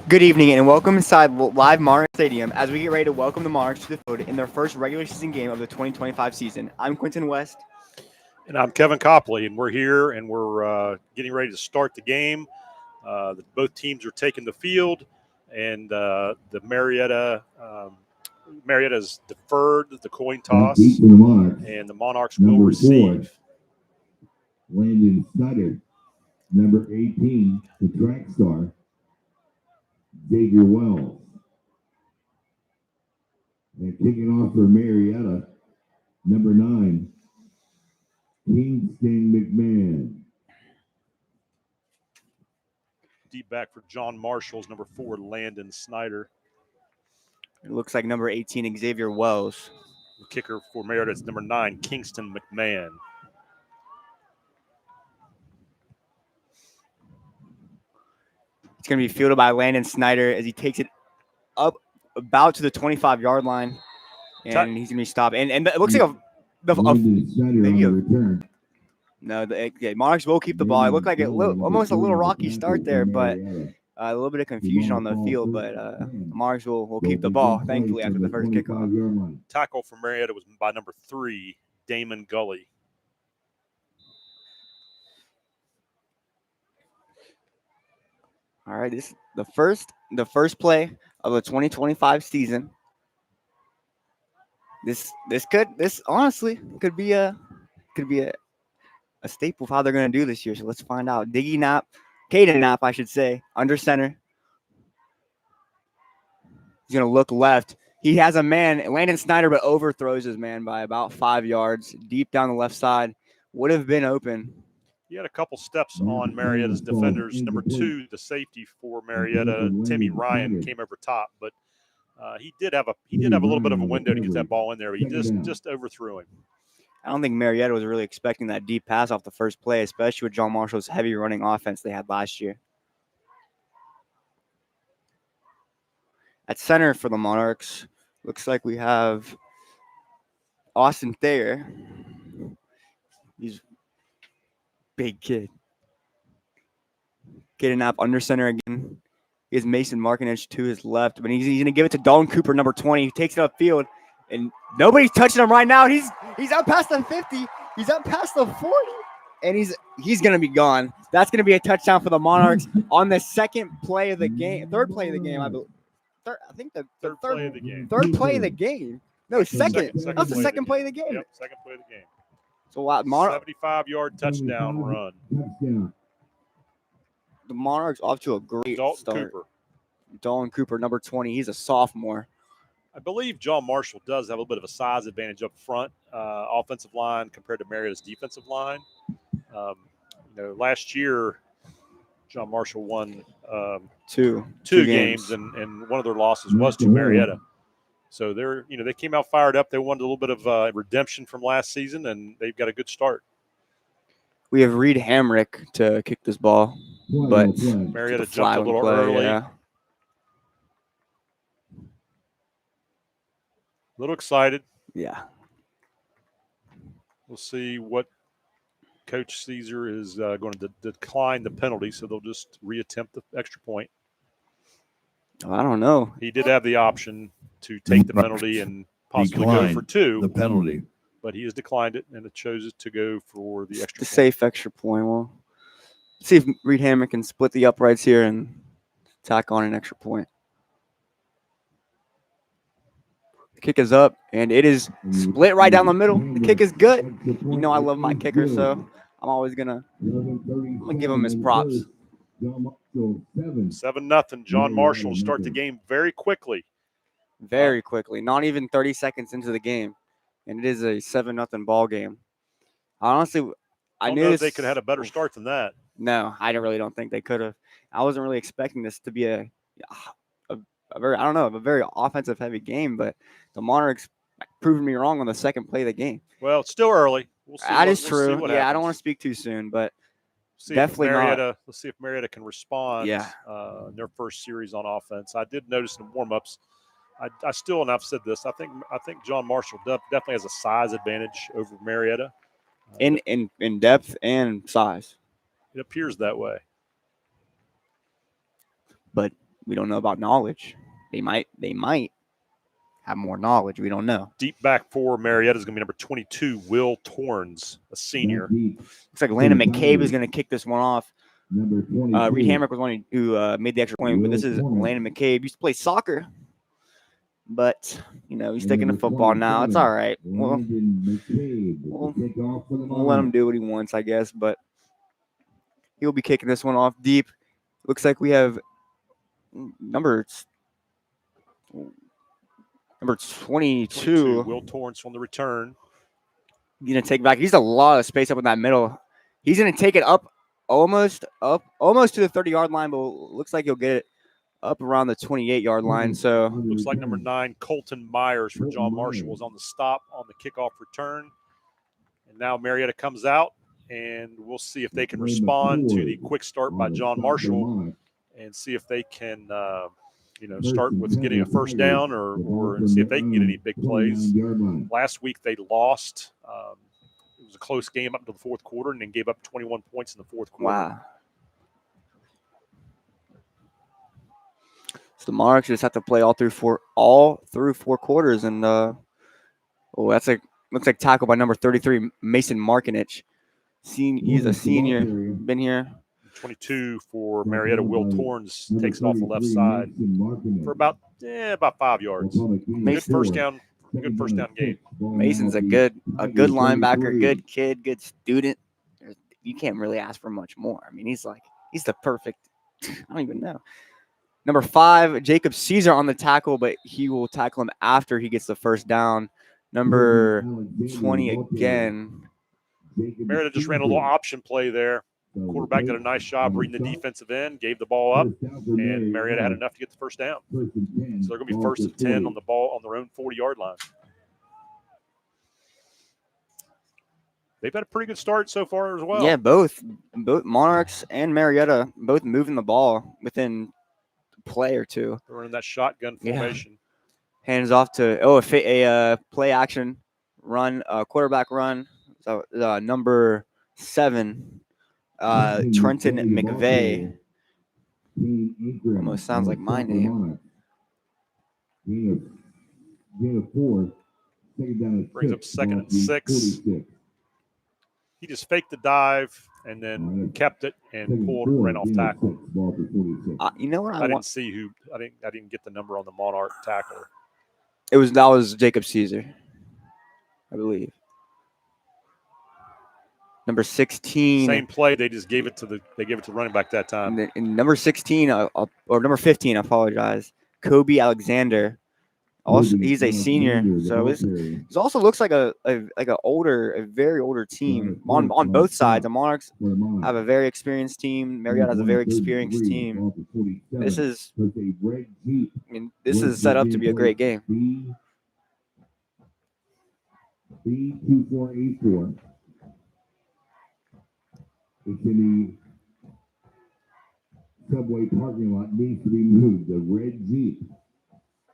Good evening and welcome inside live Monarchs Stadium as we get ready to welcome the Monarchs to the field in their first regular season game of the 2025 season. I'm Quentin West. And I'm Kevin Copley, and we're here and we're getting ready to start the game. Both teams are taking the field, and the Marietta's deferred the coin toss, and the Monarchs will receive. Landon Snyder, number 18, the track star, Xavier Wells. And kicking off for Marietta, number 9, Kingston McMahon. Deep back for John Marshall's number 4, Landon Snyder. It looks like number 18, Xavier Wells. The kicker for Marietta is number 9, Kingston McMahon. It's going to be fielded by Landon Snyder as he takes it up about to the 25-yard line, and he's going to be stopped. And it looks like the Monarchs will keep the ball. It looked like almost a little rocky start there, but a little bit of confusion on the field. But the Monarchs will keep the ball, thankfully, after the first kickoff. Tackle for Marietta was by number 3, Damon Gully. All right, this is the first play of the 2025 season. This honestly could be a staple of how they're going to do this year. So let's find out. Caden Knapp, I should say, under center. He's going to look left. He has a man, Landon Snyder, but overthrows his man by about 5 yards deep down the left side. Would have been open. He had a couple steps on Marietta's defenders. Number 2, the safety for Marietta, Timmy Ryan, came over top, but he did have a little bit of a window to get that ball in there. But he just overthrew him. I don't think Marietta was really expecting that deep pass off the first play, especially with John Marshall's heavy running offense they had last year. At center for the Monarchs, looks like we have Austin Thayer. He's big kid. Getting up under center again. He has Mason Markinich to his left, but he's going to give it to Dalton Cooper, number 20. He takes it upfield, and nobody's touching him right now. He's up past the 50. He's up past the 40, and he's going to be gone. That's going to be a touchdown for the Monarchs on the third play of the game, I believe. I think the third play of the game. Third play of the game. No, second. That was the second play of the game. Yep, second play of the game. So 75-yard touchdown run. The Monarchs off to a great start. Dalton Cooper, number 20. He's a sophomore. I believe John Marshall does have a little bit of a size advantage up front, offensive line compared to Marietta's defensive line. Last year, John Marshall won two games, and one of their losses was to Marietta. So they came out fired up. They wanted a little bit of redemption from last season, and they've got a good start. We have Reed Hamrick to kick this ball, but Marietta jumped a little early. Yeah. A little excited. Yeah. We'll see what Coach Caesar is going to decline the penalty, so they'll just reattempt the extra point. I don't know. He did have the option to take the penalty and possibly go for 2. The penalty. But he has declined it, and it chose to go for the extra point. Safe extra point. Well, let's see if Reed Hamrick can split the uprights here and tack on an extra point. The kick is up, and it is split right down the middle. The kick is good. You know I love my kicker, so I'm always I'm gonna give him his props. 7-0. John Marshall start the game very quickly. Very quickly. Not even 30 seconds into the game, and it is a 7-0 ball game. Honestly, I knew they could have had a better start than that. No, I really don't think they could have. I wasn't really expecting this to be a very offensive heavy game, but the Monarchs proved me wrong on the second play of the game. Well, it's still early. We'll see. That is true. We'll I don't want to speak too soon, but see definitely not. Let's see if Marietta can respond. Yeah. In their first series on offense. I did notice in warm-ups. I still, and I've said this, I think John Marshall definitely has a size advantage over Marietta. In depth and size. It appears that way. But we don't know about knowledge. They might have more knowledge. We don't know. Deep back for Marietta is going to be number 22, Will Torrens, a senior. Looks like Landon McCabe is going to kick this one off. Number Reed Hamrick was one who made the extra point, but this is Landon McCabe. Used to play soccer, but he's sticking to football now. It's all right. We'll let him do what he wants, I guess. But he'll be kicking this one off deep. Looks like we have number 22. Will Torrance on the return. He's going to take back. He's a lot of space up in that middle. He's going to take it up almost to the 30-yard line, but looks like he'll get it up around the 28-yard line. So looks like number 9, Colton Myers for John Marshall was on the stop on the kickoff return. And now Marietta comes out, and we'll see if they can respond to the quick start by John Marshall and see if they can start with getting a first down or see if they can get any big plays. Last week they lost. It was a close game up to the fourth quarter and then gave up 21 points in the fourth quarter. Wow. So the Monarchs just have to play all through four quarters. And looks like tackle by number 33, Mason Markinich. He's a senior, been here. 22 for Marietta, Will Torrens takes it off the left side for about 5 yards. Good first down game. Mason's a good linebacker, good kid, good student. You can't really ask for much more. I mean, he's the perfect. I don't even know. Number 5, Jacob Caesar on the tackle, but he will tackle him after he gets the first down. Number 20 again. Marietta just ran a little option play there. Quarterback did a nice job reading the defensive end, gave the ball up, and Marietta had enough to get the first down. So they're going to be first and 10 on the ball on their own 40-yard line. They've had a pretty good start so far as well. Yeah, both Monarchs and Marietta both moving the ball within a play or two. They're running that shotgun formation. Yeah. Hands off to a play action run, quarterback run. So number 7. Trenton McVeigh. Almost sounds like my name. Brings up 2nd and 6. He just faked the dive and then kept it and ran off tackle. You know what? I didn't see who. I didn't get the number on the Monarch tackler. That was Jacob Caesar, I believe. Number 16. Same play. They just gave it to the running back that time. And number 16 or number 15. I apologize. Kobe Alexander. Also, he's a senior, so this also looks like a very older team on both sides. The Monarchs have a very experienced team. Marietta has a very experienced team. This is set up to be a great game. B2484. It's in the subway parking lot, needs to be moved. The red Jeep.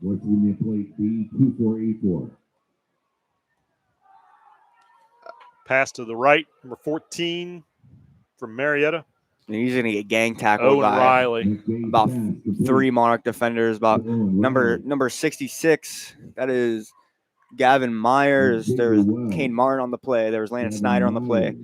What's in the plate B2484. Pass to the right, number 14 from Marietta. And he's going to get gang tackled by Riley. About 3 Monarch defenders. About number 66. That is Gavin Myers. There's Kane Martin on the play. There was Landon Snyder on the play.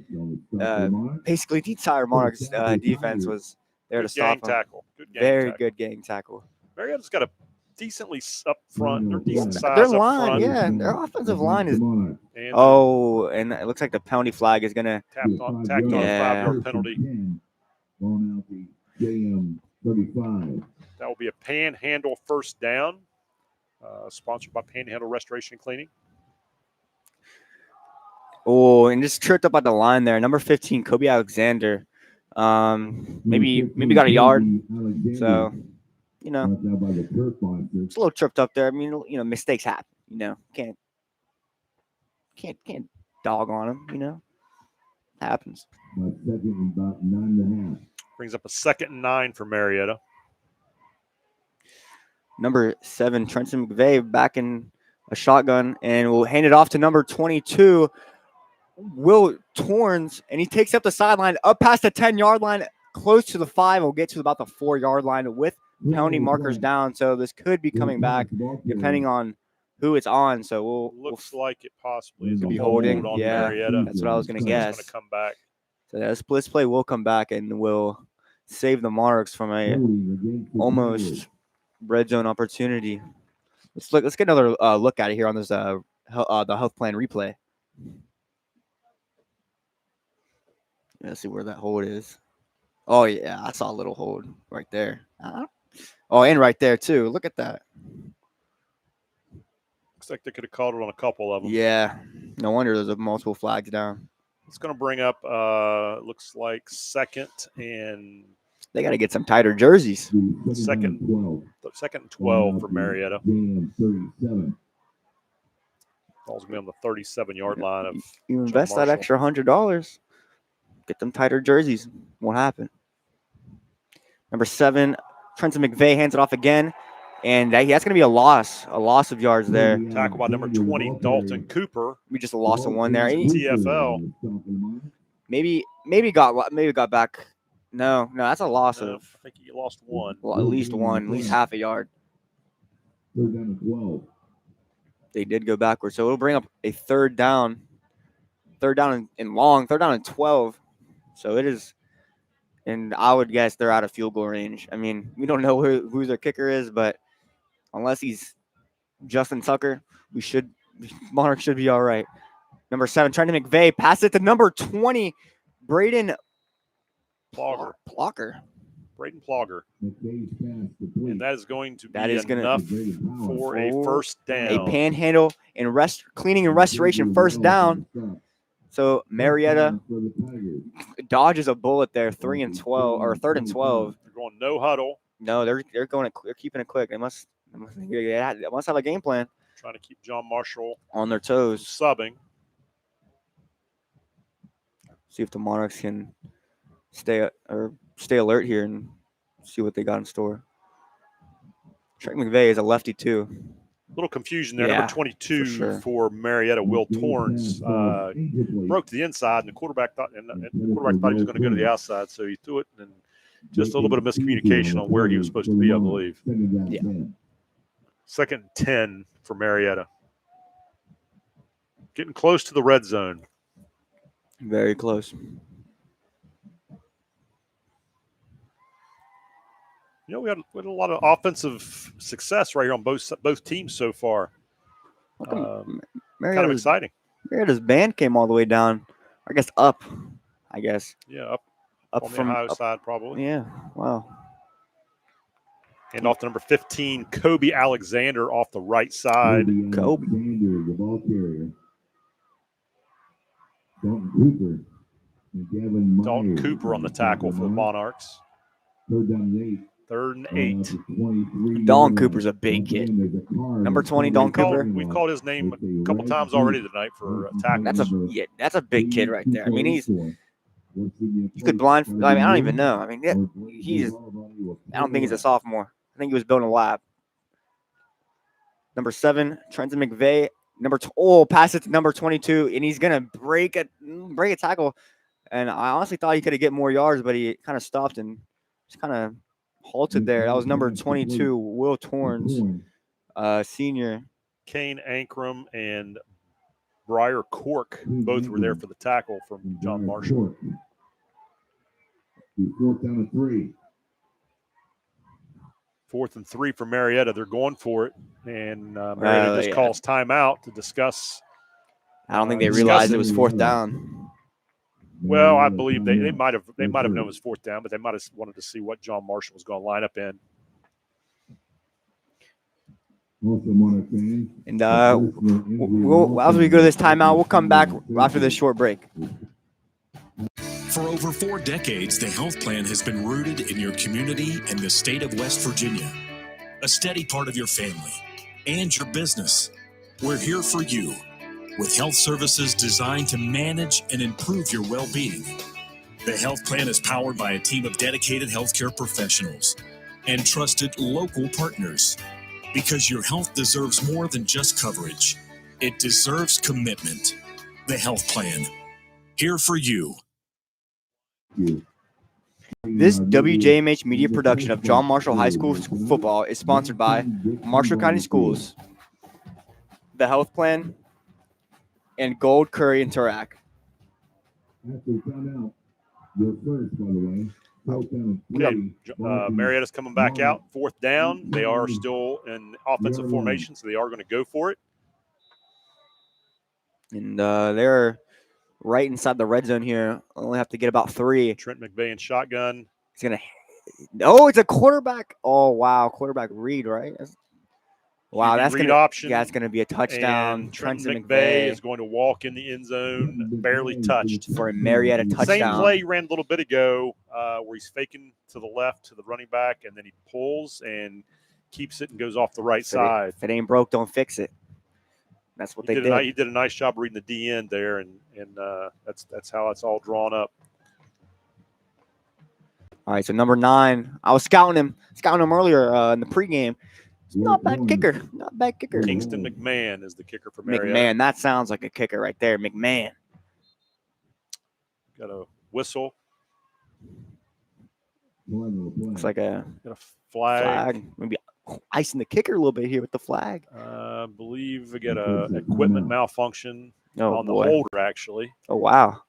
Basically, the entire Monarchs defense was there to stop him. Tackle. Good gang tackle. Marietta's got a decently up front. They're decent size their up line, front. their offensive line is. And and it looks like the penalty flag is gonna tacked on a 5-yard penalty. That will be a Panhandle first down, sponsored by Panhandle Restoration and Cleaning. Oh, and just tripped up at the line there. Number 15, Kobe Alexander. Maybe got a yard. So. It's a little tripped up there. I mean, mistakes happen. Can't dog on them. Happens. Brings up a 2nd and 9 for Marietta. Number 7, Trenton McVeigh back in a shotgun, and we'll hand it off to number 22, Will Torrens, and he takes up the sideline up past the 10-yard line, close to the 5. We'll get to about the 4-yard line with penalty markers down, so this could be coming back depending on who it's on. So looks like it possibly is could a be hold holding. on Yeah, Marietta. that's what I was going to So it's guess. going to come back. So this play will come back and will save the Monarchs from a almost red zone opportunity. Let's get another look at it here on this the health plan replay. Let's see where that hold is. Oh yeah, I saw a little hold right there. Oh, and right there too. Look at that. Looks like they could have called it on a couple of them. Yeah, no wonder there's multiple flags down. It's going to bring up, looks like second and they got to get some tighter jerseys. Second and 12 for Marietta. Ball's going to be on the 37-yard line of you invest that extra $100, get them tighter jerseys. Won't happen. Number 7, Trenton McVeigh hands it off again, and that's going to be a loss of yards there. Tackle by number 20, Dalton Cooper. We just lost a one there. TFL. Maybe got back. No, that's a loss of. I think he lost one. Well, at least half a yard. They did go backwards, so it'll bring up a third down and long, third down and 12. So it is, and I would guess they're out of field goal range. I mean, we don't know who their kicker is, but unless he's Justin Tucker, Monarchs should be all right. Number 7, Trenton McVeigh, pass it to number 20, Braden Plocker. Braden Plogger. And that is going to be enough for a first down. A panhandle and cleaning and restoration first down. So Marietta dodges a bullet there, 3 and 12 or 3rd and 12. They're going no huddle. No, they're keeping it quick. They must have a game plan. Trying to keep John Marshall on their toes. Subbing. See if the Monarchs can stay alert here and see what they got in store. Trent McVeigh is a lefty too. A little confusion there. Number 22 for Marietta, Will Torrance, broke to the inside, and the quarterback thought he was going to go to the outside, so he threw it, and just a little bit of miscommunication on where he was supposed to be, I believe. Yeah. 2nd and 10 for Marietta. Getting close to the red zone. Very close. You know, we had a lot of offensive success right here on both teams so far. Kind of exciting. Marietta's band came all the way down. I guess up. Yeah, up on from the Ohio side probably. Yeah. Wow. And off to number 15, Kobe Alexander off the right side. Kobe. The ball carrier. Dalton Cooper on the tackle for the Monarchs. 3rd down 8. 3rd and 8. Dalton Cooper's a big kid. Number 20, Dalton Cooper. We called his name a couple times already tonight for tackles. That's a big kid right there. I mean, you could blind. I mean, I don't even know. I mean, I don't think he's a sophomore. I think he was building a lab. Number 7, Trenton McVeigh. Pass it to number 22, and he's gonna break a tackle. And I honestly thought he could have get more yards, but he kind of stopped and just kind of halted there. That was number 22, Will Torrance, senior. Kane Ankrum and Briar Cork both were there for the tackle from John Marshall. 4th down and 3. 4th and 3 for Marietta. They're going for it, and Marietta just calls timeout to discuss. I don't think they realized it was 4th down. Well, I believe they might have known it was 4th down, but they might have wanted to see what John Marshall was going to line up in. And as we go to this timeout, we'll come back after this short break. For over 4 decades, the health plan has been rooted in your community and the state of West Virginia. A steady part of your family and your business. We're here for you with health services designed to manage and improve your well-being. The health plan is powered by a team of dedicated healthcare professionals and trusted local partners. Because your health deserves more than just coverage. It deserves commitment. The health plan. Here for you. This WJMH Media production of John Marshall High School football is sponsored by Marshall County Schools, the Health Plan, and Gold Curry and Tarak. After timeout, your first, by the way. Okay, Marietta's coming back out. 4th down. They are still in offensive formation, so they are going to go for it. And they're right inside the red zone here. Only have to get about 3. Trent McVeigh in shotgun. He's going to – oh, it's a quarterback. Oh, wow. Quarterback read, right? Wow, that's going to – option. yeah, it's going to be a touchdown. And Trent McVeigh is going to walk in the end zone, barely touched. For a Marietta touchdown. Same play he ran a little bit ago where he's faking to the left to the running back, and then he pulls and keeps it and goes off the right side. If it ain't broke, don't fix it. That's what they did. He did a nice job reading the D end there, and that's how it's all drawn up. All right, so number 9. I was scouting him earlier in the pregame. He's not bad kicker. Not bad kicker. Kingston McMahon is the kicker for Marietta. McMahon, that sounds like a kicker right there. McMahon. Got a whistle. Looks like a flag. Maybe icing the kicker a little bit here with the flag. I believe we got a equipment malfunction on the holder, actually. Oh, wow.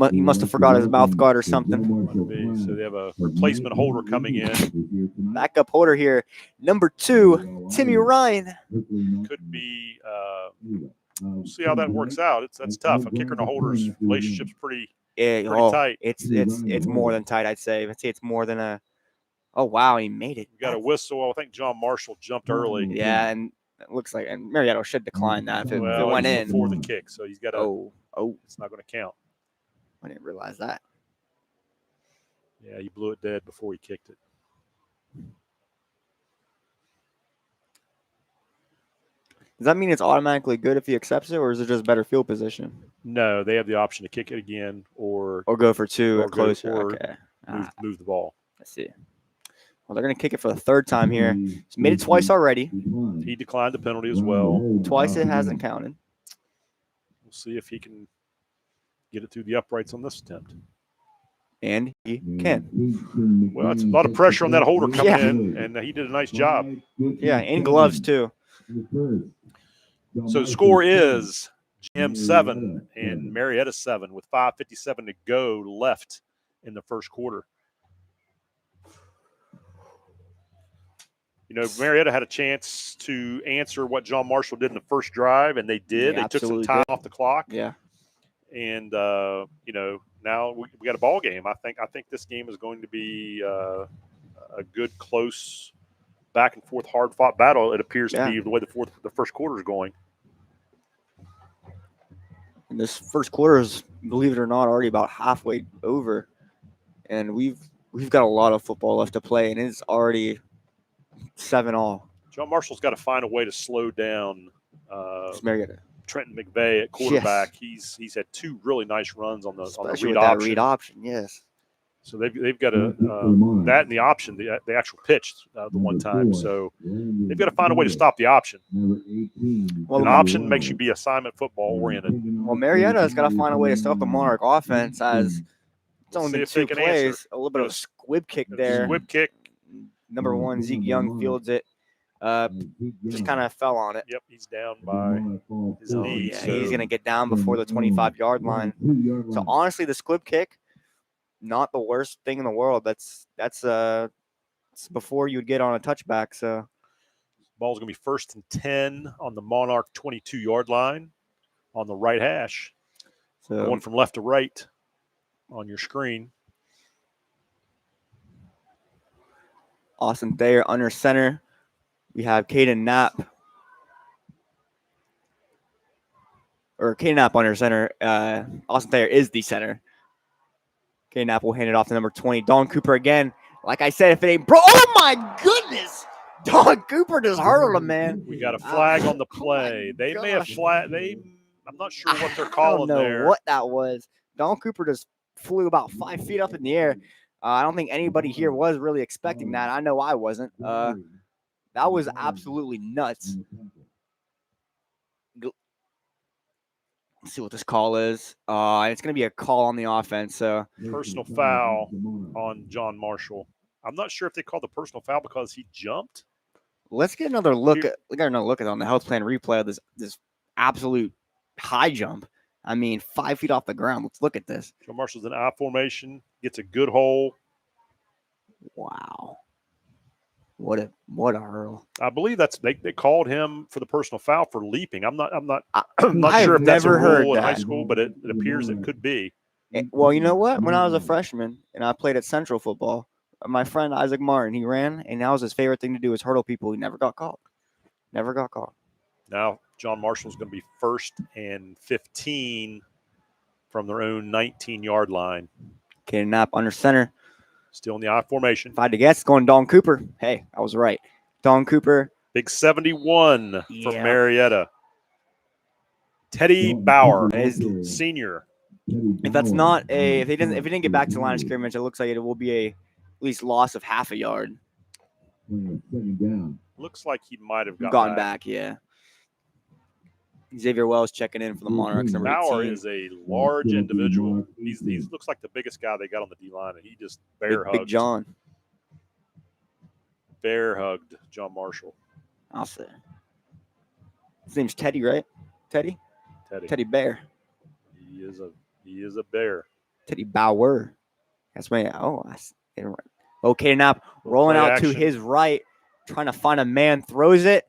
He must have forgot his mouth guard or something. So they have a replacement holder coming in. Backup holder here. Number 2, Timmy Ryan. Could be we'll see how that works out. That's tough. A kicker and a holder's relationship's pretty tight. It's more than tight, I'd say. I'd say it's more than a – oh, wow, he made it. We got a whistle. I think John Marshall jumped early. Yeah, and it looks like – and Marietta should decline that if it went in. Before the kick, so he's got to – oh, it's not going to count. I didn't realize that. Yeah, he blew it dead before he kicked it. Does that mean it's automatically good if he accepts it, or is it just better field position? No, they have the option to kick it again or go for 2 or closer. Okay. Move the ball. I see. Well, they're going to kick it for the 3rd time here. He's made it twice already. He declined the penalty as well. Twice it hasn't counted. We'll see if he can get it through the uprights on this attempt. And he can. Well, it's a lot of pressure on that holder coming in, and he did a nice job. Yeah, and gloves too. So the score is GM 7 and Marietta 7 with 5:57 to go left in the first quarter. You know, Marietta had a chance to answer what John Marshall did in the first drive, and they did. Yeah, they took some time off the clock. Yeah. And, you know, now we got a ball game. I think this game is going to be a good, close, back and forth, hard-fought battle. It appears to be the way the first quarter is going. And this first quarter is, believe it or not, already about halfway over, and we've got a lot of football left to play, and it's already 7-all. John Marshall's got to find a way to slow down Marietta. Trenton McVeigh at quarterback. Yes. He's had 2 really nice runs on the read option. Yes. So they've got that and the option, the actual pitch the one time. So they've got to find a way to stop the option. Well, an option makes you be assignment football oriented. Well, Marietta's got to find a way to stop the Monarch offense as it's only been 2 plays. A little bit of a squib kick there. Squib kick. Number 1, Zeke Young fields it. Just kind of fell on it. Yep, he's down by his knee. Yeah, he's going to get down before the 25-yard line. So, honestly, the squib kick, not the worst thing in the world. That's before you would get on a touchback. So, ball's going to be 1st and 10 on the Monarch 22-yard line on the right hash. So, going from left to right on your screen. Austin Thayer under center. We have Caden Knapp. Or Caden Knapp under center. Austin Thayer is the center. Caden Knapp will hand it off to number 20. Don Cooper again. Like I said, if it ain't oh my goodness! Don Cooper just hurled him, man. We got a flag on the play. They may have I'm not sure what they're calling there. I don't know what that was. Don Cooper just flew about 5 feet up in the air. I don't think anybody here was really expecting that. I know I wasn't. That was absolutely nuts. Let's see what this call is. It's going to be a call on the offense. So Personal foul on John Marshall. I'm not sure if they called the personal foul because he jumped. let's get another look at it on the health plan replay of this absolute high jump. I mean, 5 feet off the ground. Let's look at this. John Marshall's in I formation, gets a good hole. Wow. What a hurl. I believe they called him for the personal foul for leaping. I'm not I sure have if that's a never heard rule in that. high school, but it appears it could be. Well, you know what? When I was a freshman and I played at Central football, my friend Isaac Martin, he ran, and that was his favorite thing to do is hurdle people. He never got caught. Never got caught. Now John Marshall's going to be 1st and 15 from their own 19-yard line. Caden Knapp under center. Still in the I formation. If I had to guess, it's going Don Cooper. Hey, I was right. Don Cooper. Big 71 Yeah. from Marietta. Teddy Bauer, senior. If that's not if he didn't get back to the line of scrimmage, it looks like it will be at least loss of half a yard. Second down. Looks like he might have Gotten back, yeah. Xavier Wells checking in for the Monarchs, number Bauer 18. is a large individual. He looks like the biggest guy they got on the D-line, and he just bear hugged. Big John. Bear hugged John Marshall. I'll say. His name's Teddy, right? Teddy Bear. He is a bear. Teddy Bauer. That's my okay, now rolling out to his right, trying to find a man, throws it,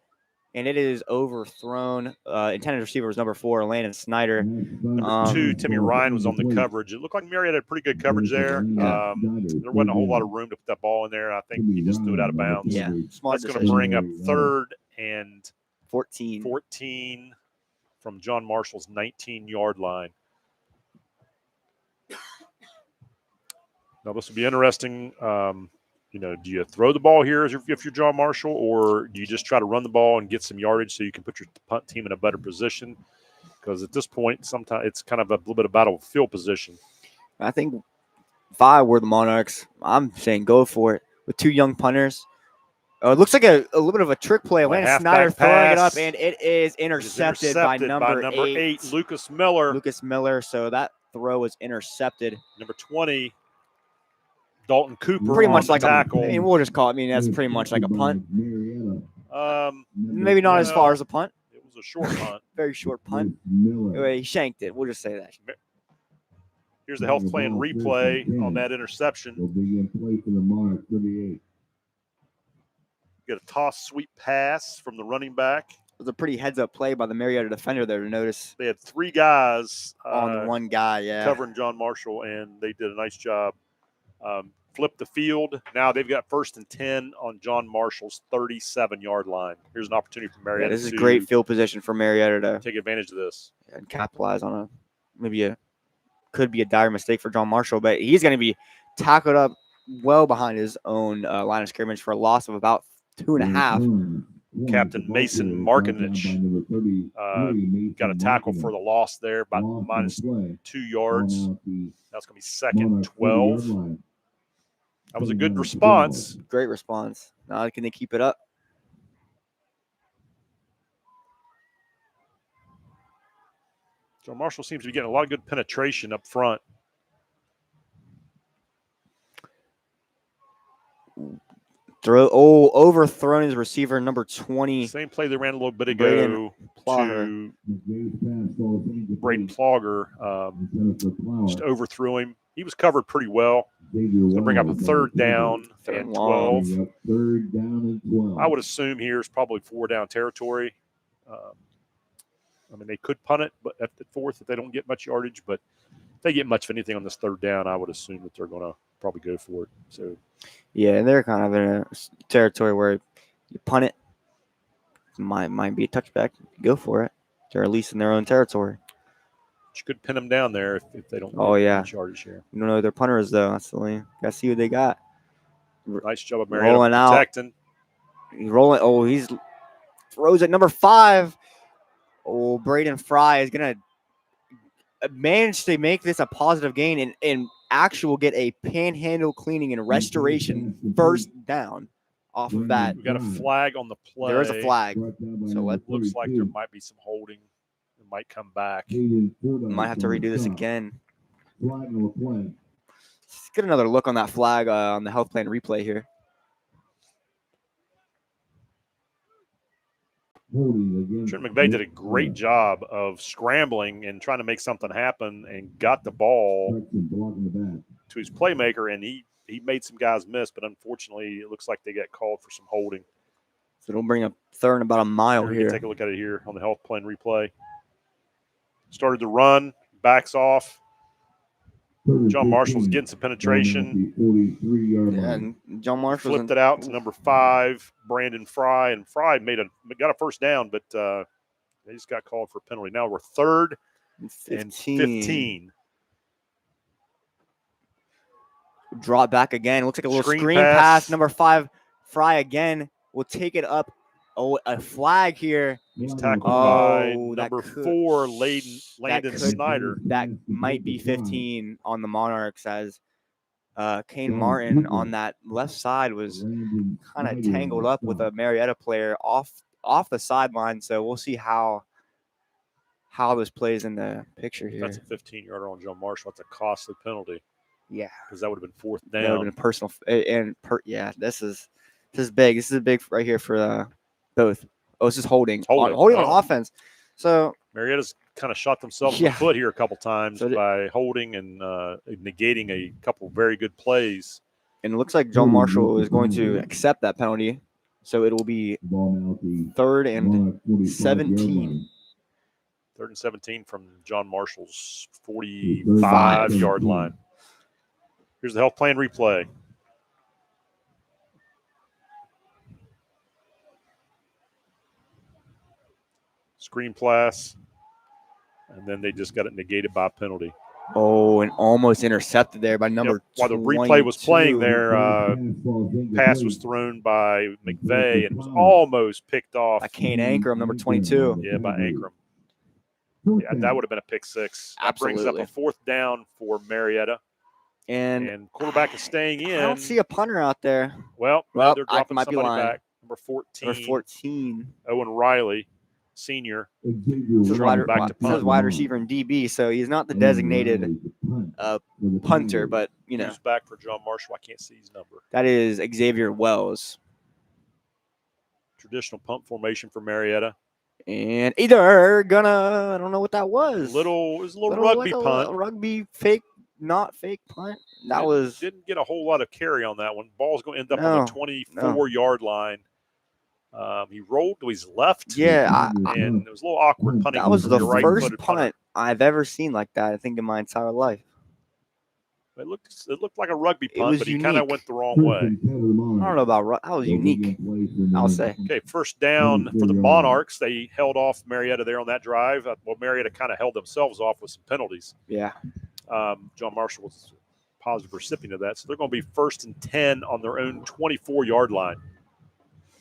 and it is overthrown. Intended receiver was number 4, Landon Snyder. Number 2, Timmy Ryan was on the coverage. It looked like Marietta had pretty good coverage there. There wasn't a whole lot of room to put that ball in there. I think he just threw it out of bounds. Yeah, smart. That's going to bring up 3rd and 14 from John Marshall's 19-yard line. Now, this will be interesting. Do you throw the ball here if you're John Marshall, or do you just try to run the ball and get some yardage so you can put your punt team in a better position? Because at this point, sometimes it's kind of a little bit of battle of field position. I think if I were the Monarchs, I'm saying go for it with 2 young punters. It looks like a little bit of a trick play. Landon Snyder throwing it up, and it is intercepted by number 8, Lucas Miller. So that throw was intercepted. Number 20, Dalton Cooper. Pretty much like tackle. We'll just call it. That's pretty much like a punt. Maybe not as far as a punt. It was a short punt. Very short punt. He shanked it. We'll just say that. Here's the health plan replay on that interception. Will be in play for the Monarchs, 38. Get a toss sweep pass from the running back. It was a pretty heads-up play by the Marietta defender there to notice. They had 3 guys on one guy, covering John Marshall, and they did a nice job. Flip the field. Now they've got 1st and 10 on John Marshall's 37-yard line. Here's an opportunity for Marietta. This is great field position for Marietta to take advantage of this and capitalize on could be a dire mistake for John Marshall, but he's going to be tackled up well behind his own line of scrimmage for a loss of about 2.5. Captain Mason Markinich got a tackle for the loss there, about minus 2 yards. That's going to be 2nd 12. That was a good response. Great response. Now can they keep it up? John Marshall seems to be getting a lot of good penetration up front. Overthrown his receiver, number 20. Same play they ran a little bit ago to Braden Plogger. Just overthrew him. He was covered pretty well. Going to bring up a 3rd down and 12. I would assume here is probably 4-down territory. They could punt it, but at the 4th, if they don't get much yardage, but if they get much of anything on this 3rd down, I would assume that they're going to probably go for it. So, yeah, and they're kind of in a territory where you punt it, might be a touchback. Go for it. They're at least in their own territory. You could pin them down there if they don't get much yardage here. You don't know their punters, though. That's the only. Got to see what they got. Nice job of Marietta rolling protecting. Out. He's rolling. He's throws at number 5. Braden Fry is going to manage to make this a positive gain and actual get a panhandle cleaning and restoration 1st down off of that. We got a flag on the play. There is a flag. So it looks like there might be some holding. It might come back. Might have to redo this again. Flag on the play. Let's get another look on that flag on the health plan replay here. Trent McVeigh did a great job of scrambling and trying to make something happen and got the ball to his playmaker, and he made some guys miss, but unfortunately it looks like they got called for some holding. So it'll bring up third and about a mile here. Take a look at it here on the health plan replay. Started to run, backs off. John Marshall's getting some penetration. Yeah, and John Marshall flipped it out to number 5, Brandon Fry, and Fry got a first down, but they just got called for a penalty. Now we're 3rd and 15. Drop back again. Looks like a little screen pass. Number 5, Fry again will take it up. Oh, a flag here. He's tackled by number 4, Landon Snyder. That might be 15 on the Monarchs, as Kane Martin on that left side was kind of tangled up with a Marietta player off the sideline. So we'll see how this plays in the picture here. That's a 15-yarder on John Marshall. That's a costly penalty. Yeah, because that would have been 4th down. That would have been personal. This is big. This is big right here for both. Oh, it's just holding on offense. So Marietta's kind of shot themselves in the foot here a couple times by holding and negating a couple very good plays. And it looks like John Marshall is going to accept that penalty. So it will be 3rd and 17. 3rd and 17 from John Marshall's 45-yard line. Here's the health plan replay. Screen pass, and then they just got it negated by a penalty. Oh, and almost intercepted there by number 22. While the replay was playing there, pass was thrown by McVeigh and was almost picked off. By Kane Ankrum, number 22. Yeah, by Ankrum. Yeah, that would have been a pick 6. That brings up a 4th down for Marietta. And quarterback is staying in. I don't see a punter out there. Well they're dropping somebody back. Number 14. Number 14. Owen Riley, senior. This is wide receiver and DB, so he's not the designated punter, but, Who's back for John Marshall? I can't see his number. That is Xavier Wells. Traditional punt formation for Marietta. And either I don't know what that was. It was a little rugby punt. Rugby fake. Not fake punt. Didn't get a whole lot of carry on that one. Ball's going to end up on the 24-yard line. He rolled to his left. Yeah, and it was a little awkward punting. That was the first punt punter. I've ever seen like that, I think, in my entire life. It looked like a rugby punt, but he kind of went the wrong way. I don't know about that. Was unique, I'll say. Okay, first down for the Monarchs. They held off Marietta there on that drive. Well, Marietta kind of held themselves off with some penalties. Yeah. John Marshall was a positive recipient of that. So they're going to be 1st and 10 on their own 24-yard line.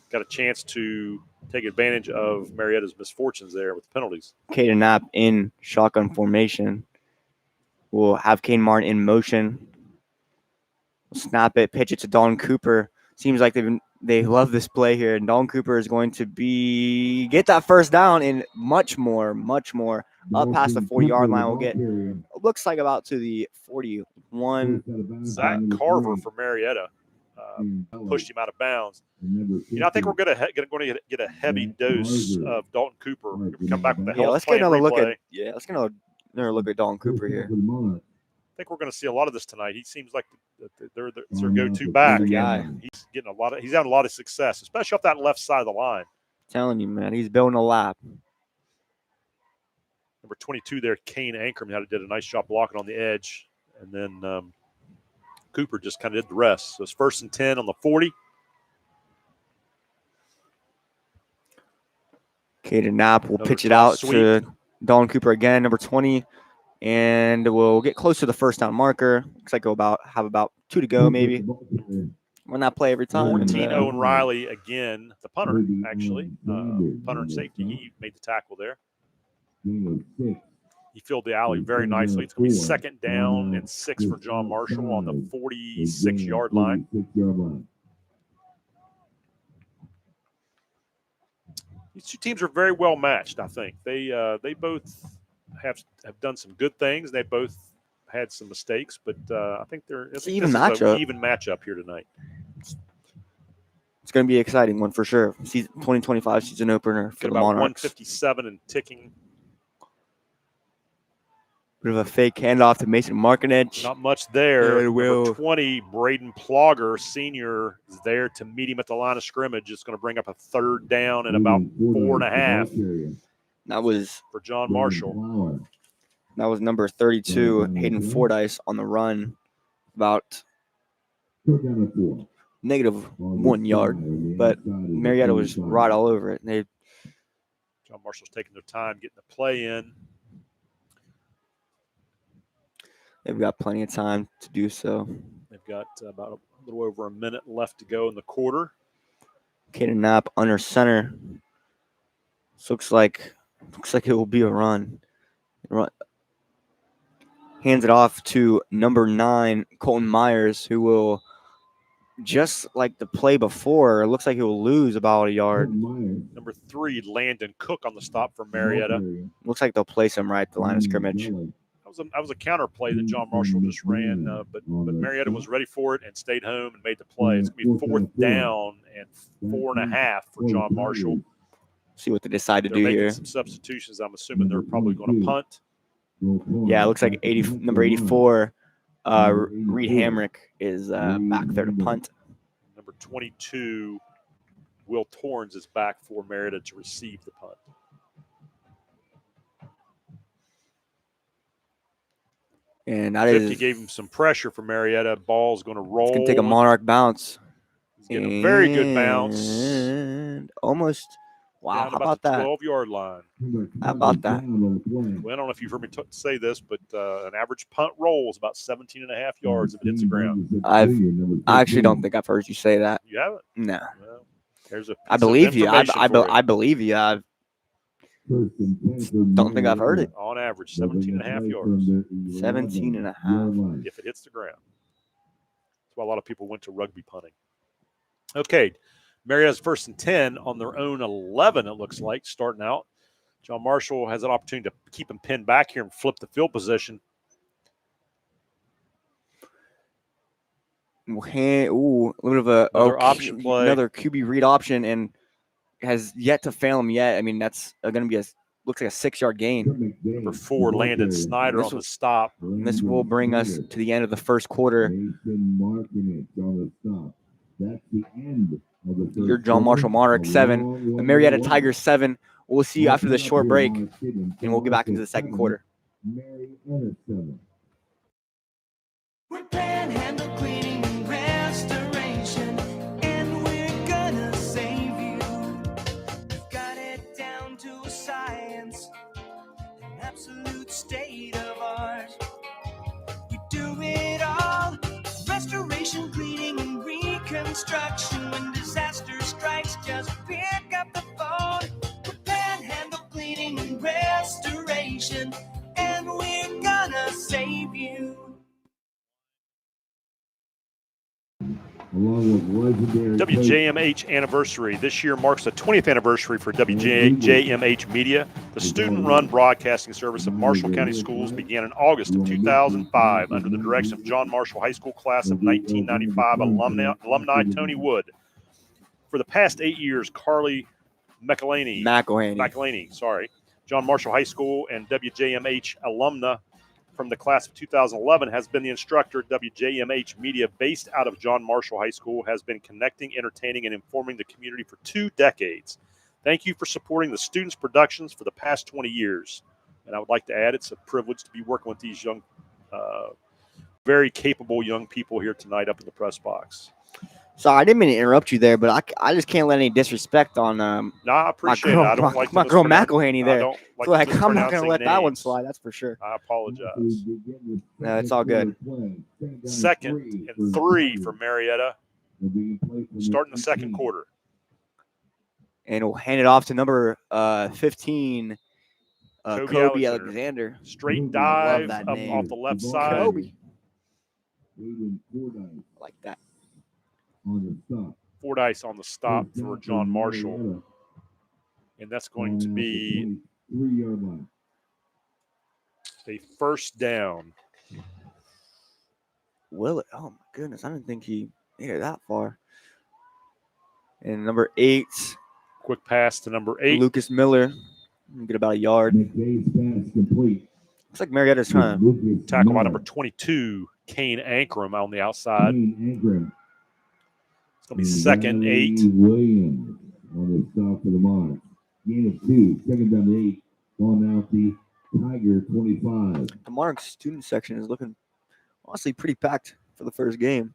Got a chance to take advantage of Marietta's misfortunes there with the penalties. Caden Knapp in shotgun formation. We'll have Kane Martin in motion. Snap it, pitch it to Dalton Cooper. Seems like they love this play here. And Dalton Cooper is going to get that first down and much more up past the 40-yard line. We'll get, looks like about to the 41. Zach Carver for Marietta pushed him out of bounds. I think we're going to get a heavy dose of Dalton Cooper. We come back with the let's get another look at another look at Dalton Cooper here. I think we're going to see a lot of this tonight. He seems like they're their go-to back. He's having a lot of success, especially off that left side of the line. I'm telling you, man, he's building a lap. Number 22 there, Kane Ankrum, did a nice job blocking on the edge, and then Cooper just kind of did the rest. So it's 1st and 10 on the 40. Caden Knapp will pitch it out to Dalton Cooper again, number 20. And we'll get close to the first down marker. Looks like we'll have about 2 to go, maybe. Run that play every time. 14, Owen Riley again, the punter, actually. Punter and safety. He made the tackle there. He filled the alley very nicely. It's going to be 2nd down and 6 for John Marshall on the 46-yard line. These two teams are very well matched. I think they both have done some good things. They both had some mistakes, but I think this is an even matchup here tonight. It's going to be an exciting one for sure. 2025 season opener for the Monarchs. 157 and ticking. Bit of a fake handoff to Mason Markinich. Not much there. Number 20, Braden Plogger, senior, is there to meet him at the line of scrimmage. It's going to bring up a third down and about 4.5. That was for John Marshall. That was number 32, Hayden Fordyce on the run. About -1 yard, but Marietta was right all over it. John Marshall's taking their time getting the play in. They've got plenty of time to do so. They've got about a little over a minute left to go in the quarter. Caden Knapp under center. This looks like it will be a run. Hands it off to number 9, Colton Myers, who will, just like the play before, it looks like he will lose about a yard. Number 3, Landon Cook on the stop for Marietta. Looks like they'll place him right at the line of scrimmage. That was a counter play that John Marshall just ran, but Marietta was ready for it and stayed home and made the play. It's going to be 4th down and 4.5 for John Marshall. See what they decide to do here. Some substitutions. I'm assuming they're probably going to punt. Yeah, it looks like number 84, Reed Hamrick is back there to punt. Number 22, Will Torrens is back for Marietta to receive the punt. And that 50 gave him some pressure for Marietta. Ball's going to roll. It's going to take a Monarch bounce. He's getting a very good bounce. And almost. Wow, how about that? 12-yard line. How about that? Well, I don't know if you've heard me say this, but an average punt roll is about 17.5 yards if it hits the ground. I actually don't think I've heard you say that. You haven't? No. Well, there's a I believe you. I believe you. I don't think I've heard it. On average, 17.5 yards. 17.5. If it hits the ground. That's why a lot of people went to rugby punting. Okay. Marietta's 1st and 10 on their own 11, it looks like, starting out. John Marshall has an opportunity to keep him pinned back here and flip the field position. Ooh, a little bit of another option play. Another QB read option, and has yet to fail him yet. I mean, that's going to be looks like a 6-yard gain. Number 4, Landon Snyder on the stop. And this will bring us to the end of the first quarter. That's the end. Your John Marshall Monarchs 7, the Marietta Tigers 7. We'll see you after this short break, and we'll get back into the second quarter. We're Panhandle Cleaning and Restoration, and we're gonna save you. Got it down to a science, an absolute state of art. We do it all, restoration, cleaning, and reconstruction. When disaster strikes, just pick up the phone. We're Panhandle Cleaning and Restoration, and we're gonna save you. WJMH anniversary. This year marks the 20th anniversary for WJMH Media. The student-run broadcasting service of Marshall County Schools began in August of 2005 under the direction of John Marshall High School class of 1995 alumni Tony Wood. For the past 8 years, Carly McElhaney, John Marshall High School and WJMH alumna from the class of 2011 has been the instructor at WJMH Media based out of John Marshall High School, has been connecting, entertaining, and informing the community for 2 decades. Thank you for supporting the students' productions for the past 20 years. And I would like to add, it's a privilege to be working with these young, very capable young people here tonight up in the press box. Sorry, I didn't mean to interrupt you there, but I just can't let any disrespect on I appreciate it. I don't like my girl McElhaney there. I'm not going to let names. that one slide, that's for sure. I apologize. No, it's all good. 2nd and 3 for Marietta, starting the second quarter. And we'll hand it off to number 15, Kobe Alexander. Straight dive up off the left side. Kobe. Like that. Fordyce on the stop for John Marshall. And that's going to be 3-yard line. a first down. Will it? Oh, my goodness. I didn't think he made it that far. And number 8, Quick pass to number 8. Lucas Miller. Get about a yard. McVay's pass complete. Looks like Marietta's trying to. Lucas Tackle by Miller. number 22, Kane Ankrum on the outside. Kane Ankrum. It's going to be second, 8. Williams on the stop for the Monarchs. Gain of 2. Second down to 8. Ball now at the Tiger 25. The Monarchs student section is looking honestly pretty packed for the first game.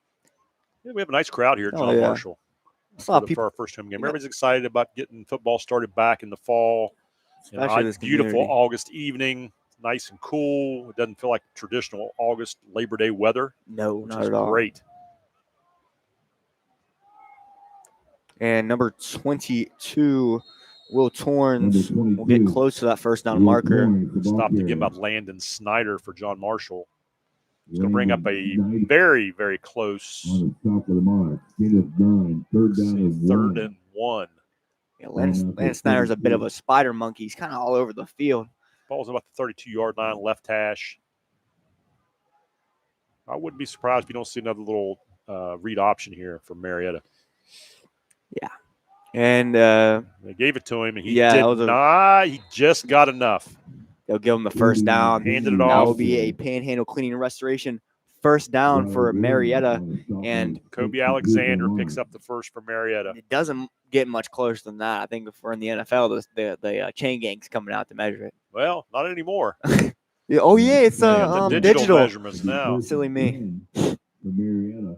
Yeah, we have a nice crowd here at Oh, John yeah. Marshall I saw for people, our first home game. Everybody's excited about getting football started back in the fall. especially this Beautiful community. August evening, nice and cool. It doesn't feel like traditional August Labor Day weather, No, which not is at all. great. And number 22, Will Torrens, Number will get 22, close to that first down Will marker. Torrens, the ball Stop the game carrier. by Landon Snyder for John Marshall. It's going to bring up a Landon very, very close on the stop for the Monarchs. Gain of 9. Third down of 1. third and 1. Yeah, Lance Snyder's a bit of a spider monkey. He's kind of all over the field. Ball's about the 32-yard line, left hash. I wouldn't be surprised if you don't see another little read option here from Marietta. And They gave it to him, and he Yeah, that did was a- not. He just got enough. they'll give him the first down. Handed it That off. will be a Panhandle Cleaning and Restoration first down for Marietta. and Kobe Alexander picks up the first for Marietta. It doesn't get much closer than that. I think if we're in the NFL, the chain gang's coming out to measure it. Well, not anymore. Yeah, oh, yeah, it's They got the digital measurements now. Silly me. For Marietta.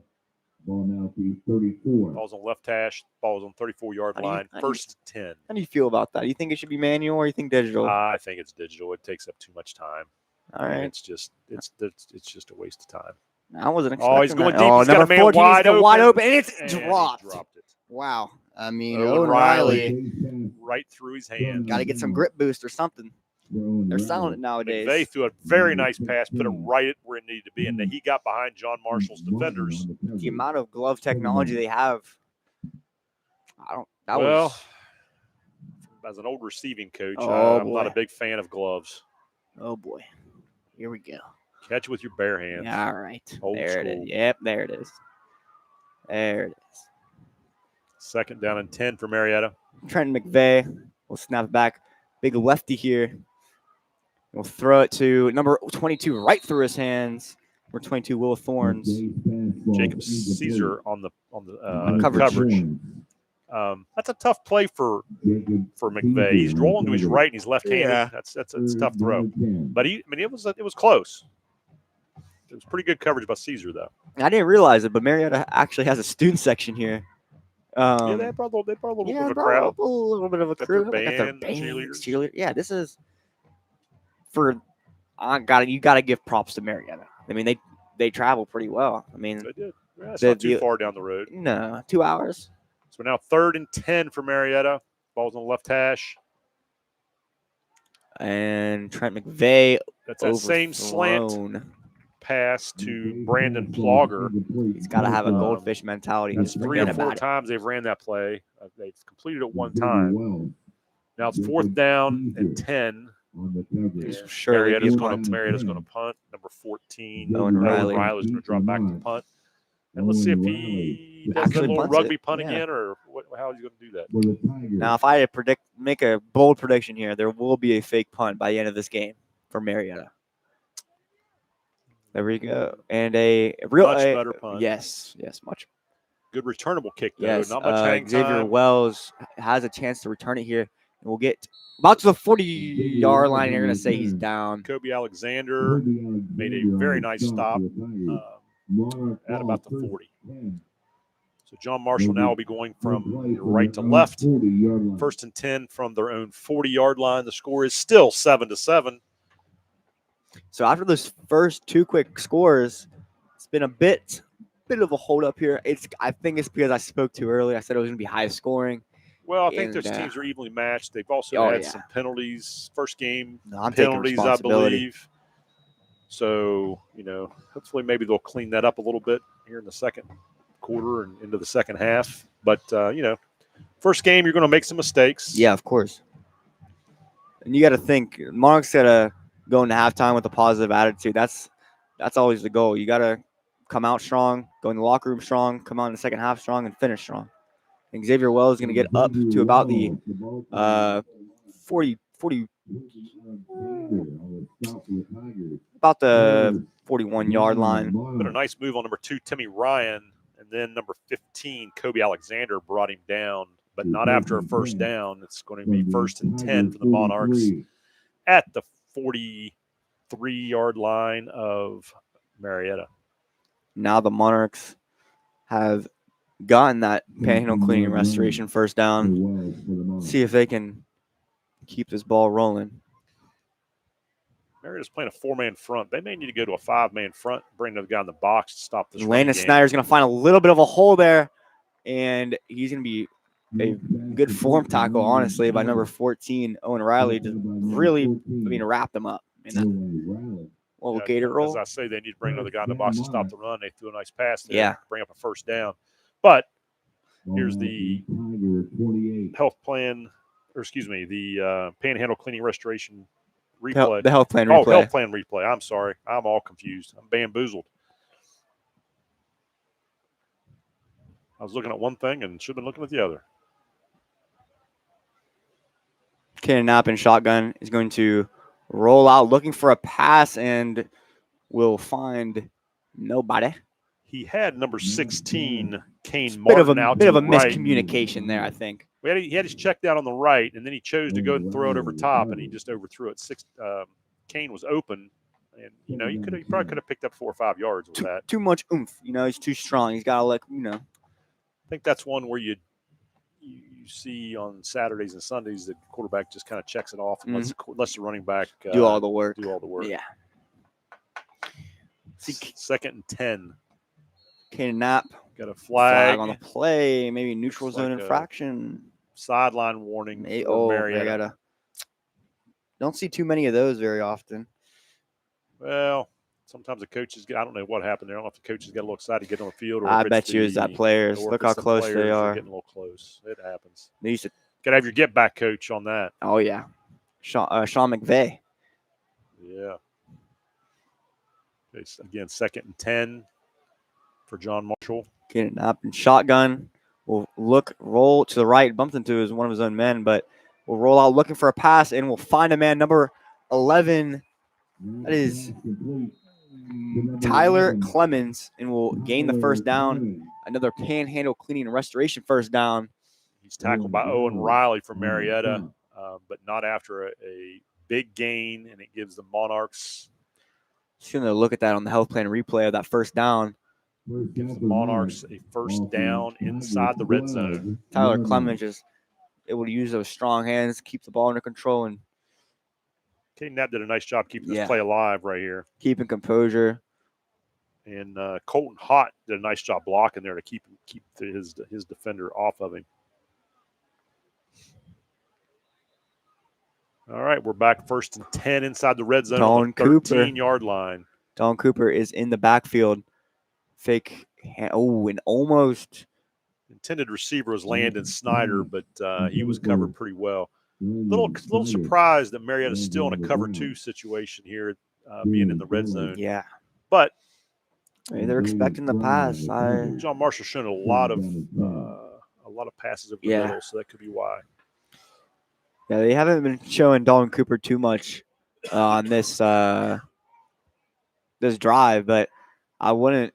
Ball now at the 34. Ball's on left hash. Ball's on 34-yard How do you- line. how do you- First and 10. How do you feel about that? You think it should be manual or you think digital? I think it's digital. It takes up too much time. All right. It's just a waste of time. I wasn't expecting Oh, he's going that. deep. Oh, He's got a number man 14 wide is wide open. open, and it's And he dropped. dropped it Wow. I mean, Owen Owen Riley. Riley. right through his hand. Got to get some grip boost or something. They're selling it nowadays. McVay threw a very nice pass, put it right where it needed to be, and then he got behind John Marshall's defenders. The amount of glove technology they have. That Well, was. as an old receiving coach, Oh, I'm not a boy. big fan of gloves. Oh, boy. Here we go. Catch with your bare hands. Yeah, all right. Old There it school. is. Yep, there it is. There it is. Second down and 10 for Marietta. Trent McVay will snap it back. Big lefty here. We'll throw it to number 22 right through his hands. Number 22, Will Thorns. Jacob Caesar on the Coverage. That's a tough play for McVay. He's rolling to his right and he's left-handed. Yeah. That's a tough throw. But it was close. It was pretty good coverage by Caesar though. I didn't realize it, but Marietta actually has a student section here. Yeah, they brought a little bit of a bro, crowd. a little bit of a Got crew. their They got their band, bands, cheerleaders. Yeah, this is for. You got to give props to Marietta. I mean, they travel pretty well. I mean, They did. Yeah, it's The- not too the- far down the road. no, 2 hours. So now third and 10 for Marietta. Ball's on the left hash. And Trent McVay That's that same slant overthrown. pass to Brandon Plogger. He's got to have a goldfish mentality. That's Just 3 forget or 4 about it. times they've ran that play. They've completed it one time. Now it's fourth down and 10. Sure, Marietta's he's going punt. to punt. Number 14. Owen Riley. Riley's going to drop back to punt. And let's see if he does that Actually little punts rugby it. punt Yeah. again, or how is he going to do that? Now, if I had to make a bold prediction here, there will be a fake punt by the end of this game for Marietta. There we go, and a real Much better punt. Yes, much. Good returnable kick, though. Yes, Not much hang Xavier time. Wells has a chance to return it here, and we'll get about to the 40-yard line. You're going to say he's down. Kobe Alexander made a very nice stop at about the 40. So John Marshall now will be going from right to left. First and 10 from their own 40-yard line. The score is still 7-7. So after those first 2 quick scores, it's been a bit of a hold up here. I think it's because I spoke too early. I said it was going to be high scoring. Well, I think And, those teams are evenly matched. They've also had some penalties. First game No, I'm taking penalties, I responsibility. believe. So, hopefully maybe they'll clean that up a little bit here in the second quarter and into the second half. But, first game, you're going to make some mistakes. Yeah, of course. And you got to think, Monarchs got to go into halftime with a positive attitude. That's always the goal. You got to come out strong, go in the locker room strong, come out in the second half strong, and finish strong. And Xavier Wells is going to get up to about the 40, about the 41-yard line. But a nice move on number 2, Timmy Ryan, and then number 15, Kobe Alexander, brought him down, but not after a first down. It's going to be 1st and 10 for the Monarchs at the 43-yard line of Marietta. Now the Monarchs have gotten that panhandle cleaning and restoration first down. See if they can keep this ball rolling. Marietta's playing a 4-man front. They may need to go to a 5-man front, bring another guy in the box to stop this. Landon Snyder's going to find a little bit of a hole there, and he's going to be a good form tackle, honestly, by number 14, Owen Riley, to really, wrap them up. Little gator roll. As I say, they need to bring another guy in the box to stop the run. They threw a nice pass there. Yeah. Bring up a first down. But here's the health plan, or excuse me, the panhandle cleaning restoration replay. The health plan replay. replay. Oh, health plan replay. I'm sorry. I'm all confused. I'm bamboozled. I was looking at one thing and should have been looking at the other. Cannon Knapp in shotgun is going to roll out looking for a pass and will find nobody. He had number 16, Kane Martin, out bit to of a the right. Miscommunication there, I think. He had his check down on the right, and then he chose to go and throw it over top, and he just overthrew it. Kane was open, and he probably could have picked up 4 or 5 yards with that. Too much oomph. He's too strong. He's got to I think that's one where you see on Saturdays and Sundays the quarterback just kind of checks it off and lets the running back do all the work. Yeah. See, 2nd and 10. Cannon Knapp. Got a flag on the play. Maybe neutral zone infraction. Sideline warning. Marietta. Don't see too many of those very often. Well, sometimes the coaches I don't know what happened there. I don't know if the coaches got a little excited to get on the field. Or I bet you it's that players. Look how close they are. Getting a little close. It happens. They used to. Got to have your get back coach on that. Oh, yeah. Sean McVay. Yeah. Okay, so again, 2nd and 10 for John Marshall. Getting up and shotgun. Will roll to the right, bumped into one of his own men, but will roll out looking for a pass and will find a man, number 11. That is Tyler Clemens, and will gain the first down. Another panhandle cleaning and restoration first down. He's tackled by Owen Riley from Marietta, but not after a big gain, and it gives the Monarchs. Just going to look at that on the health plan replay of that first down. Gives the Monarchs a first down inside the red zone. Tyler Clemens is able to use those strong hands, keep the ball under control, and Caden Knapp did a nice job keeping this play alive right here. Keeping composure. And Colton Hott did a nice job blocking there to keep his defender off of him. All right, we're back 1st and 10 inside the red zone on the 13-yard line. Don Cooper is in the backfield. Fake. And almost. Intended receiver was Landon Snyder, but he was covered pretty well. Little surprised that Marietta's still in a cover 2 situation here, being in the red zone. Yeah. But they're expecting the pass. John Marshall's shown a lot of passes over the middle, so that could be why. Yeah, they haven't been showing Dalton Cooper too much on this this drive, but I wouldn't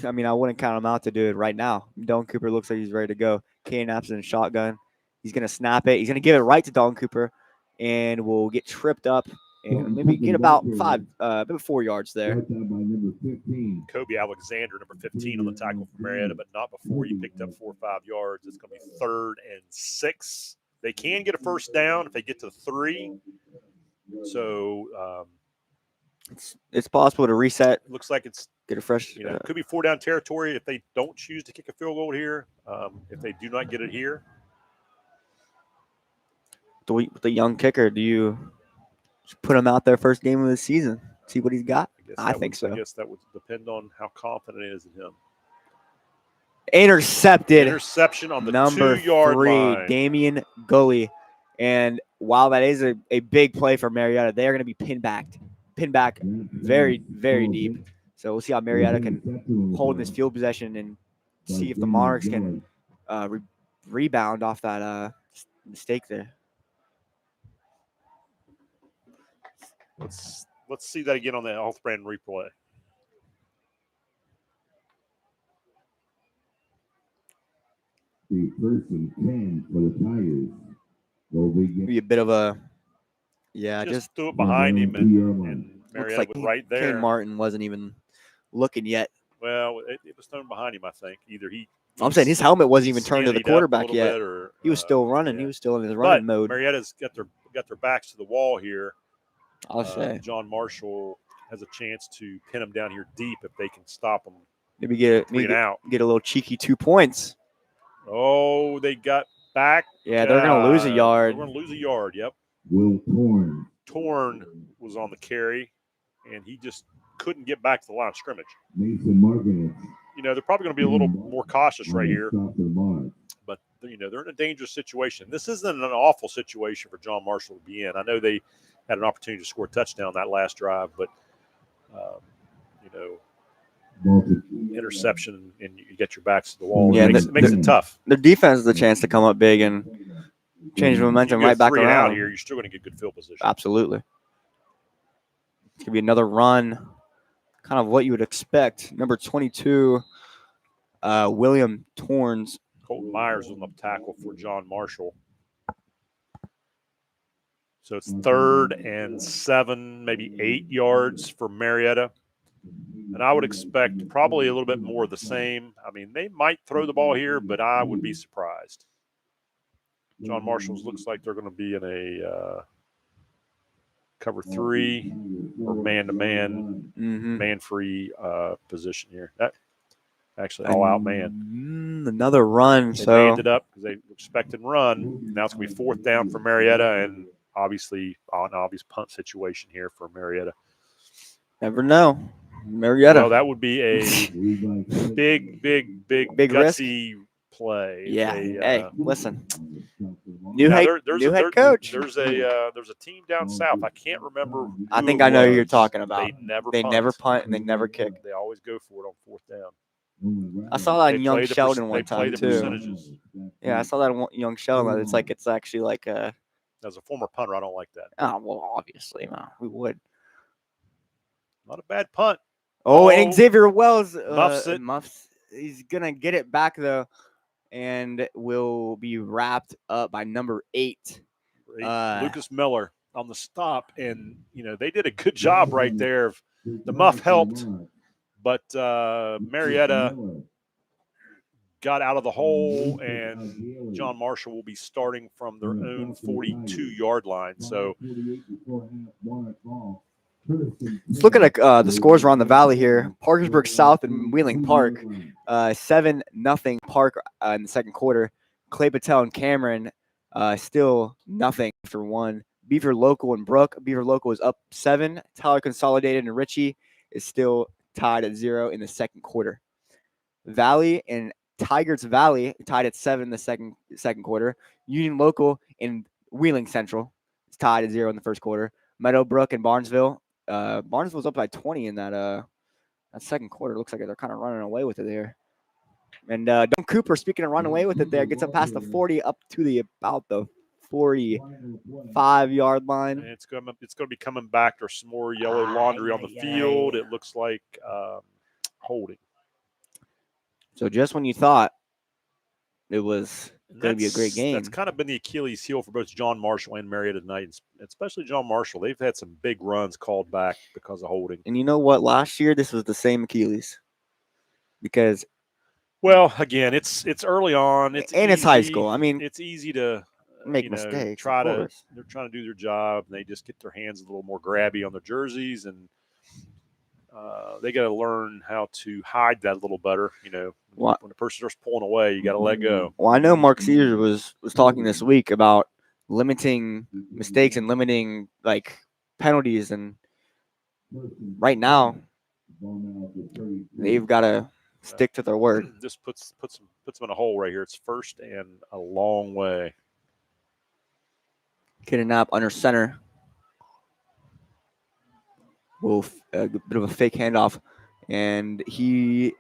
count him out to do it right now. Dalton Cooper looks like he's ready to go. Kane Knapp's in shotgun. He's going to snap it. He's going to give it right to Dalton Cooper, and will get tripped up and maybe get about 4 yards there. Kobe Alexander, number 15, on the tackle for Marietta, but not before he picked up 4 or 5 yards. It's going to be 3rd and 6. They can get a first down if they get to 3. So it's possible to reset. Looks like it's get a fresh. Could be 4-down territory if they don't choose to kick a field goal here. If they do not get it here. With the young kicker, do you put him out there first game of the season? See what he's got? I think so. I guess that would depend on how confident it is in him. Intercepted. Interception on the number 2-yard 3, line. Damian Gully. And while that is a big play for Marietta, they are going to be pinned back very, very deep. So we'll see how Marietta can hold this field possession and see if the Monarchs can rebound off that mistake there. Let's see that again on the Healthbrand replay. The first and 10 for the Tigers. Be a bit of a just threw it behind him, and looks Marietta like was right there. Kane Martin wasn't even looking yet. Well, it was thrown behind him, I think. Either I'm saying his helmet wasn't even turned to the quarterback yet. Or, he was still running. Yeah. He was still in his running mode. Marietta's got their backs to the wall here. I'll say John Marshall has a chance to pin him down here deep if they can stop him. Maybe get a little cheeky 2 points. Oh, they got back. Yeah, they're going to lose a yard. They're going to lose a yard, yep. Will Torn was on the carry, and he just couldn't get back to the line of scrimmage. Mason Martinez. They're probably going to be a little more cautious right here. But, they're in a dangerous situation. This isn't an awful situation for John Marshall to be in. I know they had an opportunity to score a touchdown that last drive, but, interception and you get your backs to the wall. Yeah, it makes it tough. Their defense has the chance to come up big and change the momentum right back around. Out here, you're still going to get good field position. Absolutely. It's going to be another run, kind of what you would expect. Number 22, William Torns. Colton Myers on the tackle for John Marshall. So it's 3rd and 7, maybe 8 yards for Marietta. And I would expect probably a little bit more of the same. I mean, they might throw the ball here, but I would be surprised. John Marshall's looks like they're going to be in a cover 3 or man-to-man, man-free position here. That actually all-out man. Another run. They manned it up because they expected run. Now it's going to be 4th down for Marietta, and obviously an obvious punt situation here for Marietta. Never know. Marietta. No, that would be a big gutsy risk play. Yeah. Hey, listen. New head coach. There's a team down south. I can't remember. I think I know who you're talking about. They never punt and they never kick. They always go for it on 4th down. I saw that in Young Sheldon one time too. Percentages. Yeah, I saw that in Young Sheldon. It's actually like a. As a former punter, I don't like that. Oh well, obviously, we would. Not a bad punt. Oh, and Xavier Wells muffs. He's gonna get it back though, and will be wrapped up by number 8, Lucas Miller on the stop, and they did a good job right there. The muff helped, but Marietta got out of the hole, and John Marshall will be starting from their own 42-yard line. So. Let's look at the scores around the valley here. Parkersburg South and Wheeling Park, 7-0 Park in the second quarter. Clay Patel and Cameron still nothing after 1. Beaver Local and Brook. Beaver Local is up 7. Tyler Consolidated and Ritchie is still tied at 0 in the second quarter. Valley and Tigers Valley tied at 7 in the second quarter. Union Local and Wheeling Central is tied at 0 in the first quarter. Meadowbrook and Barnesville. Barnesville's up by 20 in that second quarter. Looks like they're kind of running away with it there. And Don Cooper, speaking of running away with it there, gets up past the 40 up to about the 45-yard line. And it's going to be coming back. There's some more yellow laundry on the field. It looks like holding. So just when you thought it was going to be a great game. That's kind of been the Achilles heel for both John Marshall and Marietta tonight, especially John Marshall. They've had some big runs called back because of holding. And you know what? Last year, this was the same Achilles. Because well, again, it's early on. It's high school. I mean, it's easy to make mistakes. They're trying to do their job, and they just get their hands a little more grabby on their jerseys, and they got to learn how to hide that a little better. When the person starts pulling away, you got to let go. Well, I know Mark Caesar was talking this week about limiting mistakes and limiting penalties, and right now they've got to stick to their word. This puts them in a hole right here. It's 1st and a long way. Getting up under center. A bit of a fake handoff. And he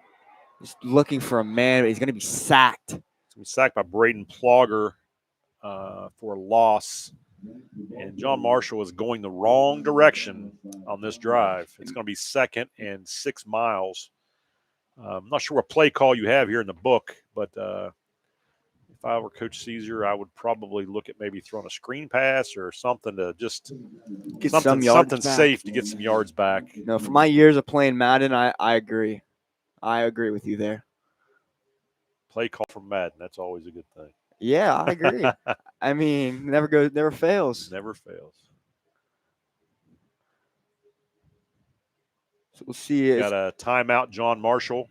is looking for a man, but he's going to be sacked. He's going to be sacked by Braden Plogger for a loss. And John Marshall is going the wrong direction on this drive. It's going to be 2nd and 6 miles. I'm not sure what play call you have here in the book, but if I were Coach Caesar, I would probably look at maybe throwing a screen pass or something to just Get something safe to get some yards back. No, for my years of playing Madden, I agree. I agree with you there. Play call from Madden, that's always a good thing. Yeah, I agree. I mean, never fails. Never fails. So we'll see. Got a timeout, John Marshall.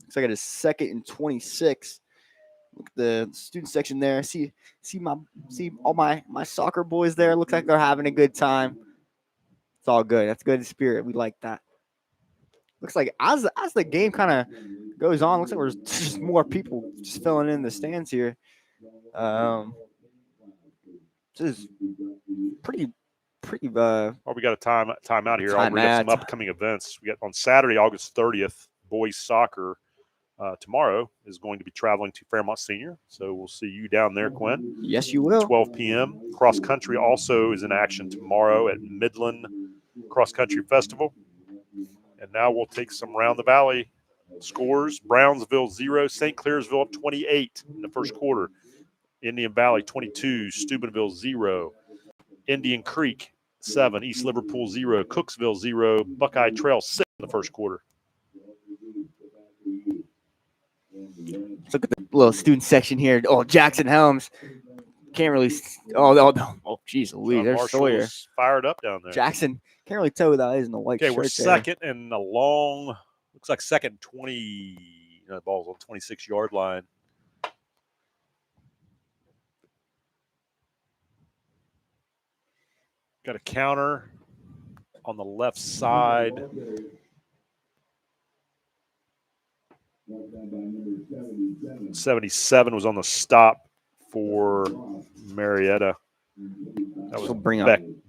Looks like it is 2nd and 26. Look at the student section there. See all my soccer boys there. Looks like they're having a good time. It's all good. That's good spirit. We like that. Looks like as the game kind of goes on, looks like there's just more people just filling in the stands here. This is pretty. We got a timeout here. I'll read up some upcoming events. We got on Saturday, August 30th, boys soccer. Tomorrow is going to be traveling to Fairmont Senior, so we'll see you down there, Quinn. Yes, you will. 12 p.m. Cross country also is in action tomorrow at Midland Cross Country Festival. And now we'll take some round the valley scores. Brownsville 0, St. Clairsville up 28 in the first quarter. Indian Valley 22, Steubenville 0, Indian Creek 7, East Liverpool 0, Cooksville 0, Buckeye Trail 6 in the first quarter. Let's look at the little student section here. Oh, Jackson Helms can't really. Oh, geez, Louise, there's Sawyer. Fired up down there. Jackson can't really tell who that is in the white shirt. Okay, we're 2nd and a long. Looks like 2nd and 20. The ball's on 26-yard line. Got a counter on the left side. 77 was on the stop for Marietta. That was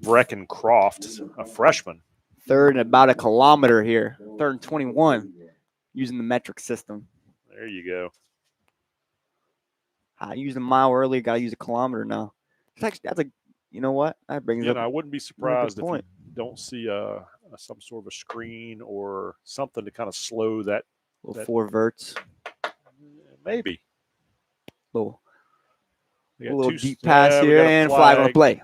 Breckencroft, a freshman. 3rd and about a kilometer here. 3rd and 21 using the metric system. There you go. I used a mile earlier. Got to use a kilometer now. That's you know what? That brings up. I wouldn't be surprised if you don't see some sort of a screen or something to kind of slow that. Little 4 verts. Maybe. Little deep pass here and flag on the play.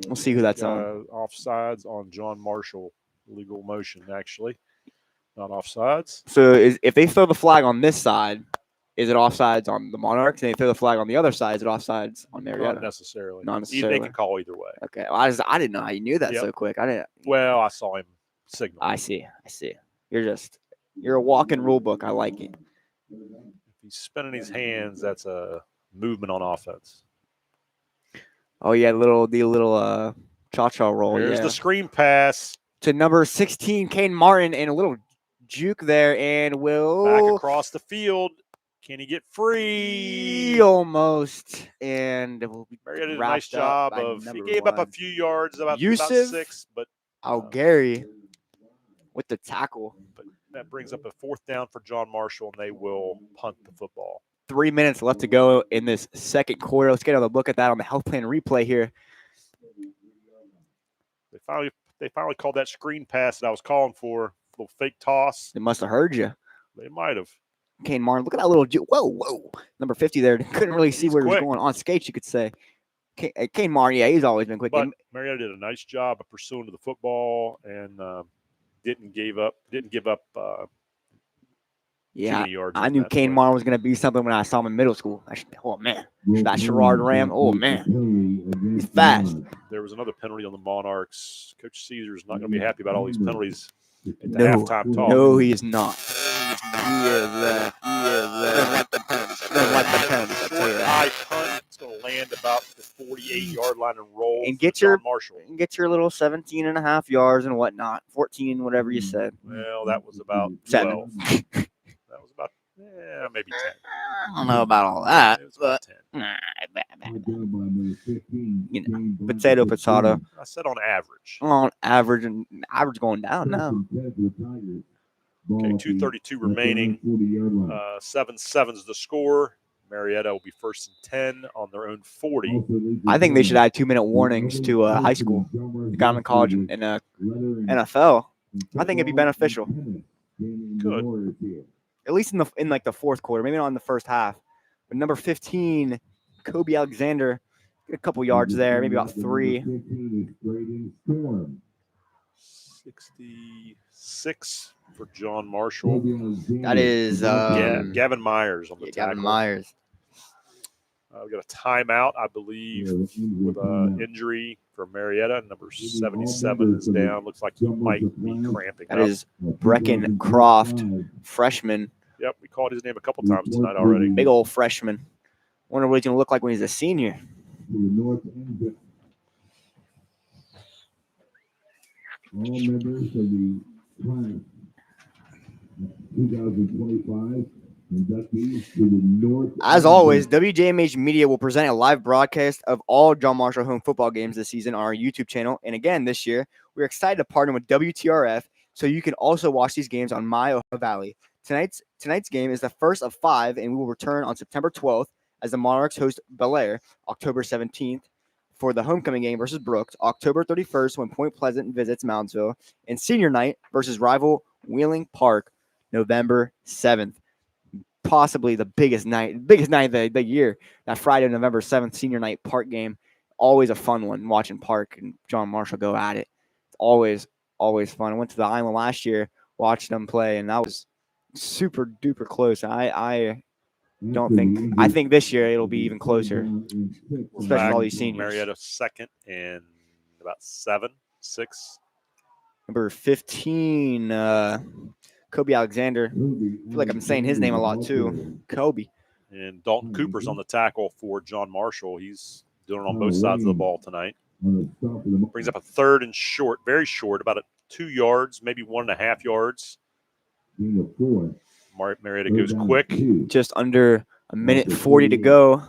We'll see who that's on. Offsides on John Marshall. Legal motion, actually. Not offsides. So if they throw the flag on this side, is it offsides on the Monarchs? And they throw the flag on the other side, is it offsides on Marietta? Not necessarily. Not necessarily. They can call either way. Okay. Well, I didn't know how you knew that so quick. I didn't. Well, I saw him signal. I see. You're a walking rule book. I like it. If he's spinning his hands, that's a movement on offense. Oh yeah, the little cha-cha roll. There's the screen pass to number 16, Caden Martin, and a little juke there, and back across the field. Can he get free? Almost. And Marietta did a nice job he gave up a few yards, about 6, but Gary with the tackle. But that brings up a 4th down for John Marshall, and they will punt the football. 3 minutes left to go in this second quarter. Let's get another look at that on the health plan replay here. They finally called that screen pass that I was calling for. A little fake toss. They must have heard you. They might have. Kane Martin, look at that little whoa. Number 50 there. Couldn't really see where he was going. On skates, you could say. Kane Martin, yeah, he's always been quick. But Marietta did a nice job of pursuing to the football and didn't give up yeah, yards. I knew Kane Martin was going to be something when I saw him in middle school. Oh, man. That Sherrard Ram. Oh, man. He's fast. There was another penalty on the Monarchs. Coach Caesar's not going to be happy about all these penalties at the No, halftime talk. no, he is not. He is I'll tell you that. It's going to land about the 48-yard line and roll. And get your Marshall. And get your little 17 and a half yards and whatnot. 14, whatever you said. Well, that was about 7. 12. That was about Yeah, maybe 10. I don't know about all that, It was about but 10. you know, potato. I said on average. On average, and average going down now. Okay, 2:32 remaining. 7-7's the score. Marietta will be first and 10 on their own 40. I think they should add 2-minute warnings to high school. They got them in college and NFL. I think it'd be beneficial. Good. At least in like the fourth quarter, maybe not in the first half. But number 15, Kobe Alexander, get a couple yards there, maybe about 3. 66 for John Marshall. That is Gavin Myers on the tackle. Gavin Myers. We got a timeout, I believe, with an injury for Marietta. Number 77 is down. Looks like he might be cramping. That is Brecken Croft, freshman. Yep, we called his name a couple times tonight already. Big old freshman. Wonder what he's going to look like when he's a senior. All members of the class of 2025 inductees to the North. As always, WJMH Media will present a live broadcast of all John Marshall home football games this season on our YouTube channel. And again, this year, we're excited to partner with WTRF so you can also watch these games on My Ohio Valley. Tonight's game is the first of 5, and we will return on September 12th as the Monarchs host Bel Air, October 17th. For the homecoming game versus Brooks, October 31st when Point Pleasant visits Moundsville, and senior night versus rival Wheeling Park, November 7th. Possibly the biggest night of the year, that Friday, November 7th, senior night Park game. Always a fun one, watching Park and John Marshall go at it. It's always fun. I went to the island last year, watched them play, and that was super duper close. I think this year it'll be even closer, especially all these seniors. Marietta second and about 6. Number 15, Kobe Alexander. I feel like I'm saying his name a lot too. Kobe. And Dalton Cooper's on the tackle for John Marshall. He's doing it on both sides of the ball tonight. Brings up a third and short, very short, about 2 yards, maybe 1.5 yards. Marietta goes quick. Just under a minute 40 to go.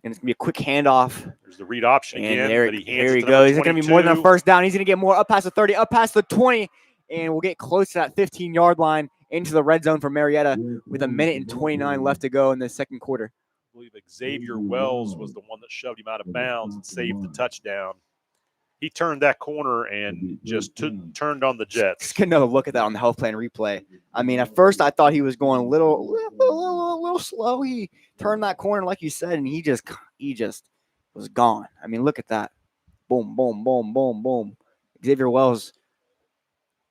And it's going to be a quick handoff. There's the read option again. And there he goes. It's going to be more than a first down. He's going to get more up past the 30, up past the 20. And we'll get close to that 15-yard line into the red zone for Marietta with 1:29 left to go in the second quarter. I believe Xavier Wells was the one that shoved him out of bounds and saved the touchdown. He turned that corner and just turned on the Jets. Just get another look at that on the health plan replay. I mean, at first I thought he was going a little slow. He turned that corner, like you said, and he just was gone. I mean, look at that. Boom, boom, boom, boom, boom. Xavier Wells.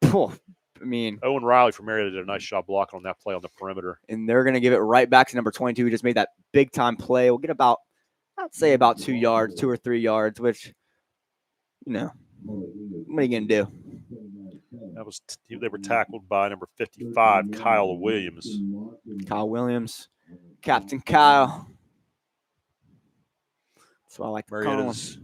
I mean, Owen Riley from Marietta did a nice job blocking on that play on the perimeter. And they're going to give it right back to number 22, who just made that big-time play. We'll get about 2 yards, 2 or 3 yards, which, you know, what are you going to do? They were tackled by number 55, Kyle Williams. Kyle Williams, Captain Kyle. That's what I like to call him. Marietta's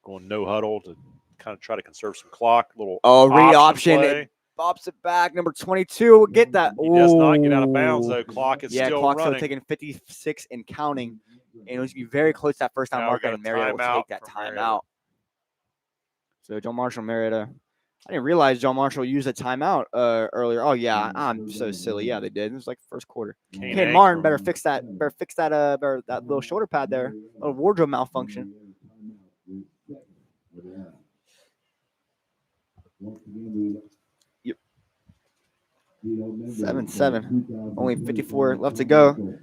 going no huddle to kind of try to conserve some clock. Little read option. It bops it back. Number 22 will get that. He does not get out of bounds, though. Clock is still clock's running. Still taking 56 and counting. And it was going to be very close to that first time marker, and Marietta will take that timeout. So John Marshall, Marietta. I didn't realize John Marshall used a timeout earlier. Oh, yeah, I'm so silly. Yeah, they did. It was like the first quarter. Kane Martin better fix that that little shoulder pad there. A little wardrobe malfunction. Yep. 7-7. Only 54 left to go.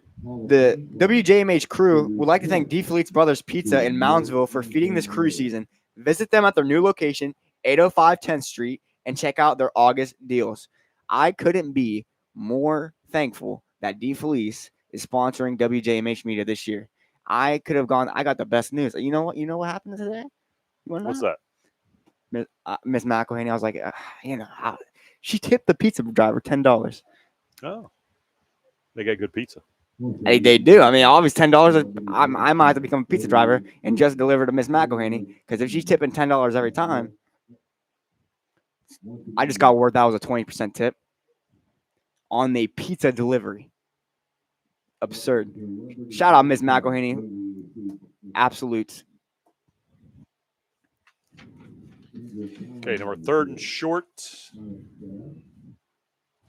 The WJMH crew would like to thank D. Felice's Brothers Pizza in Moundsville for feeding this crew season. Visit them at their new location, 805 10th Street, and check out their August deals. I couldn't be more thankful that D. Felice is sponsoring WJMH Media this year. I could have gone. I got the best news. You know what? You know what happened today? What's that? Miss McElhaney. I was like, she tipped the pizza driver $10. Oh, they got good pizza. They do. I mean, obviously $10. I might have to become a pizza driver and just deliver to Miss McElhaney, because if she's tipping $10 every time, I just got word that was a 20% tip. on the pizza delivery. Absurd. Shout out Ms. McElhaney. Absolute. Okay, number 3rd and short.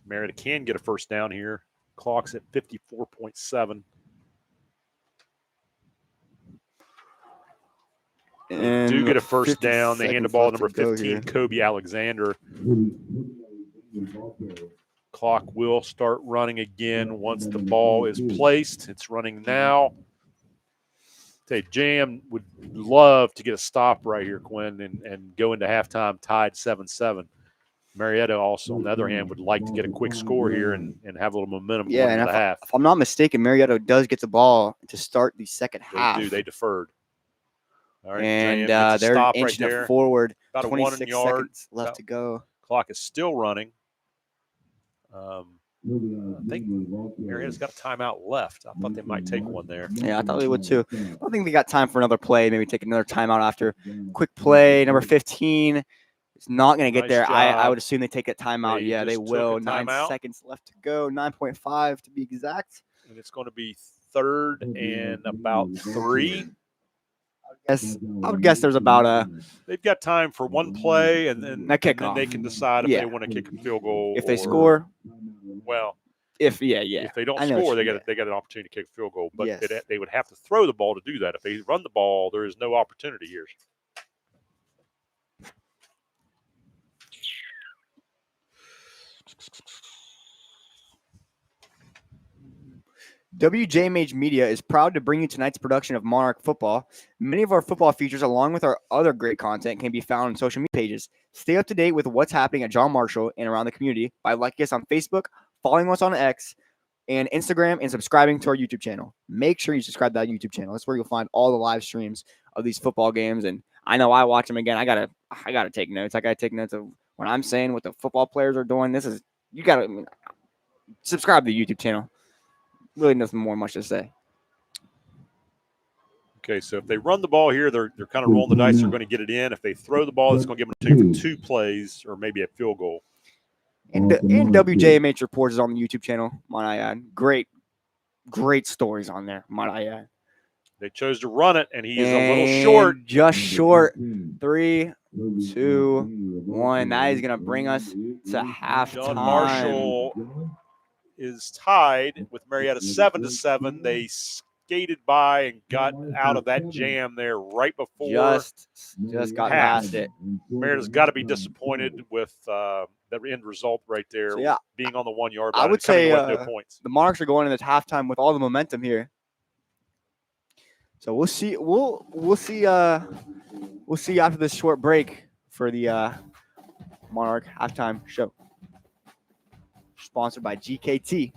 Marietta can get a first down here. Clock's at 54.7. They do get a first down. They hand the ball to number 15, Kobe Alexander. Clock will start running again once the ball is placed. It's running now. Okay, Jam would love to get a stop right here, Quinn, and go into halftime tied 7-7. Marietta also, on the other hand, would like to get a quick score here and have a little momentum going into the half. If I'm not mistaken, Marietta does get the ball to start the second half. They do. They deferred. All right, and they're inching it forward. About 26 a 1 yard seconds left to go. Clock is still running. I think Marietta's got a timeout left. I thought they might take one there. Yeah, I thought they would too. I don't think they got time for another play. Maybe take another timeout after. Quick play, number 15. It's not going to get there. I would assume they take a timeout. Yeah, they will. 9 seconds left to go. 9.5 to be exact. And it's going to be 3rd and about 3. I would guess there's about They've got time for one play, and then they can decide if they want to kick a field goal. If they score, well, if they don't score, they got an opportunity to kick a field goal. But they would have to throw the ball to do that. If they run the ball, there is no opportunity here. WJMH Media is proud to bring you tonight's production of Monarch Football. Many of our football features, along with our other great content, can be found on social media pages. Stay up to date with what's happening at John Marshall and around the community by liking us on Facebook, following us on X and Instagram, and subscribing to our YouTube channel. Make sure you subscribe to that YouTube channel. That's where you'll find all the live streams of these football games. And I know I watch them again. I gotta take notes. I gotta take notes of what I'm saying, what the football players are doing. You gotta subscribe to the YouTube channel. Really nothing more much to say. Okay, so if they run the ball here, they're kind of rolling the dice. They're going to get it in. If they throw the ball, it's going to give them 2 plays or maybe a field goal. And WJMH Reports is on the YouTube channel, might I add. Great stories on there, might I add. They chose to run it, and he is a little short. Just short. 3, 2, 1. That is going to bring us to halftime. John Marshall is tied with Marietta 7-7. They skated by and got out of that jam there right before. Just got past it. Marietta's got to be disappointed with the end result right there, being on the 1 yard line. I would say with no points. The Monarchs are going into halftime with all the momentum here. So we'll see. We'll see. We'll see after this short break for the Monarch halftime show. Sponsored by GKT.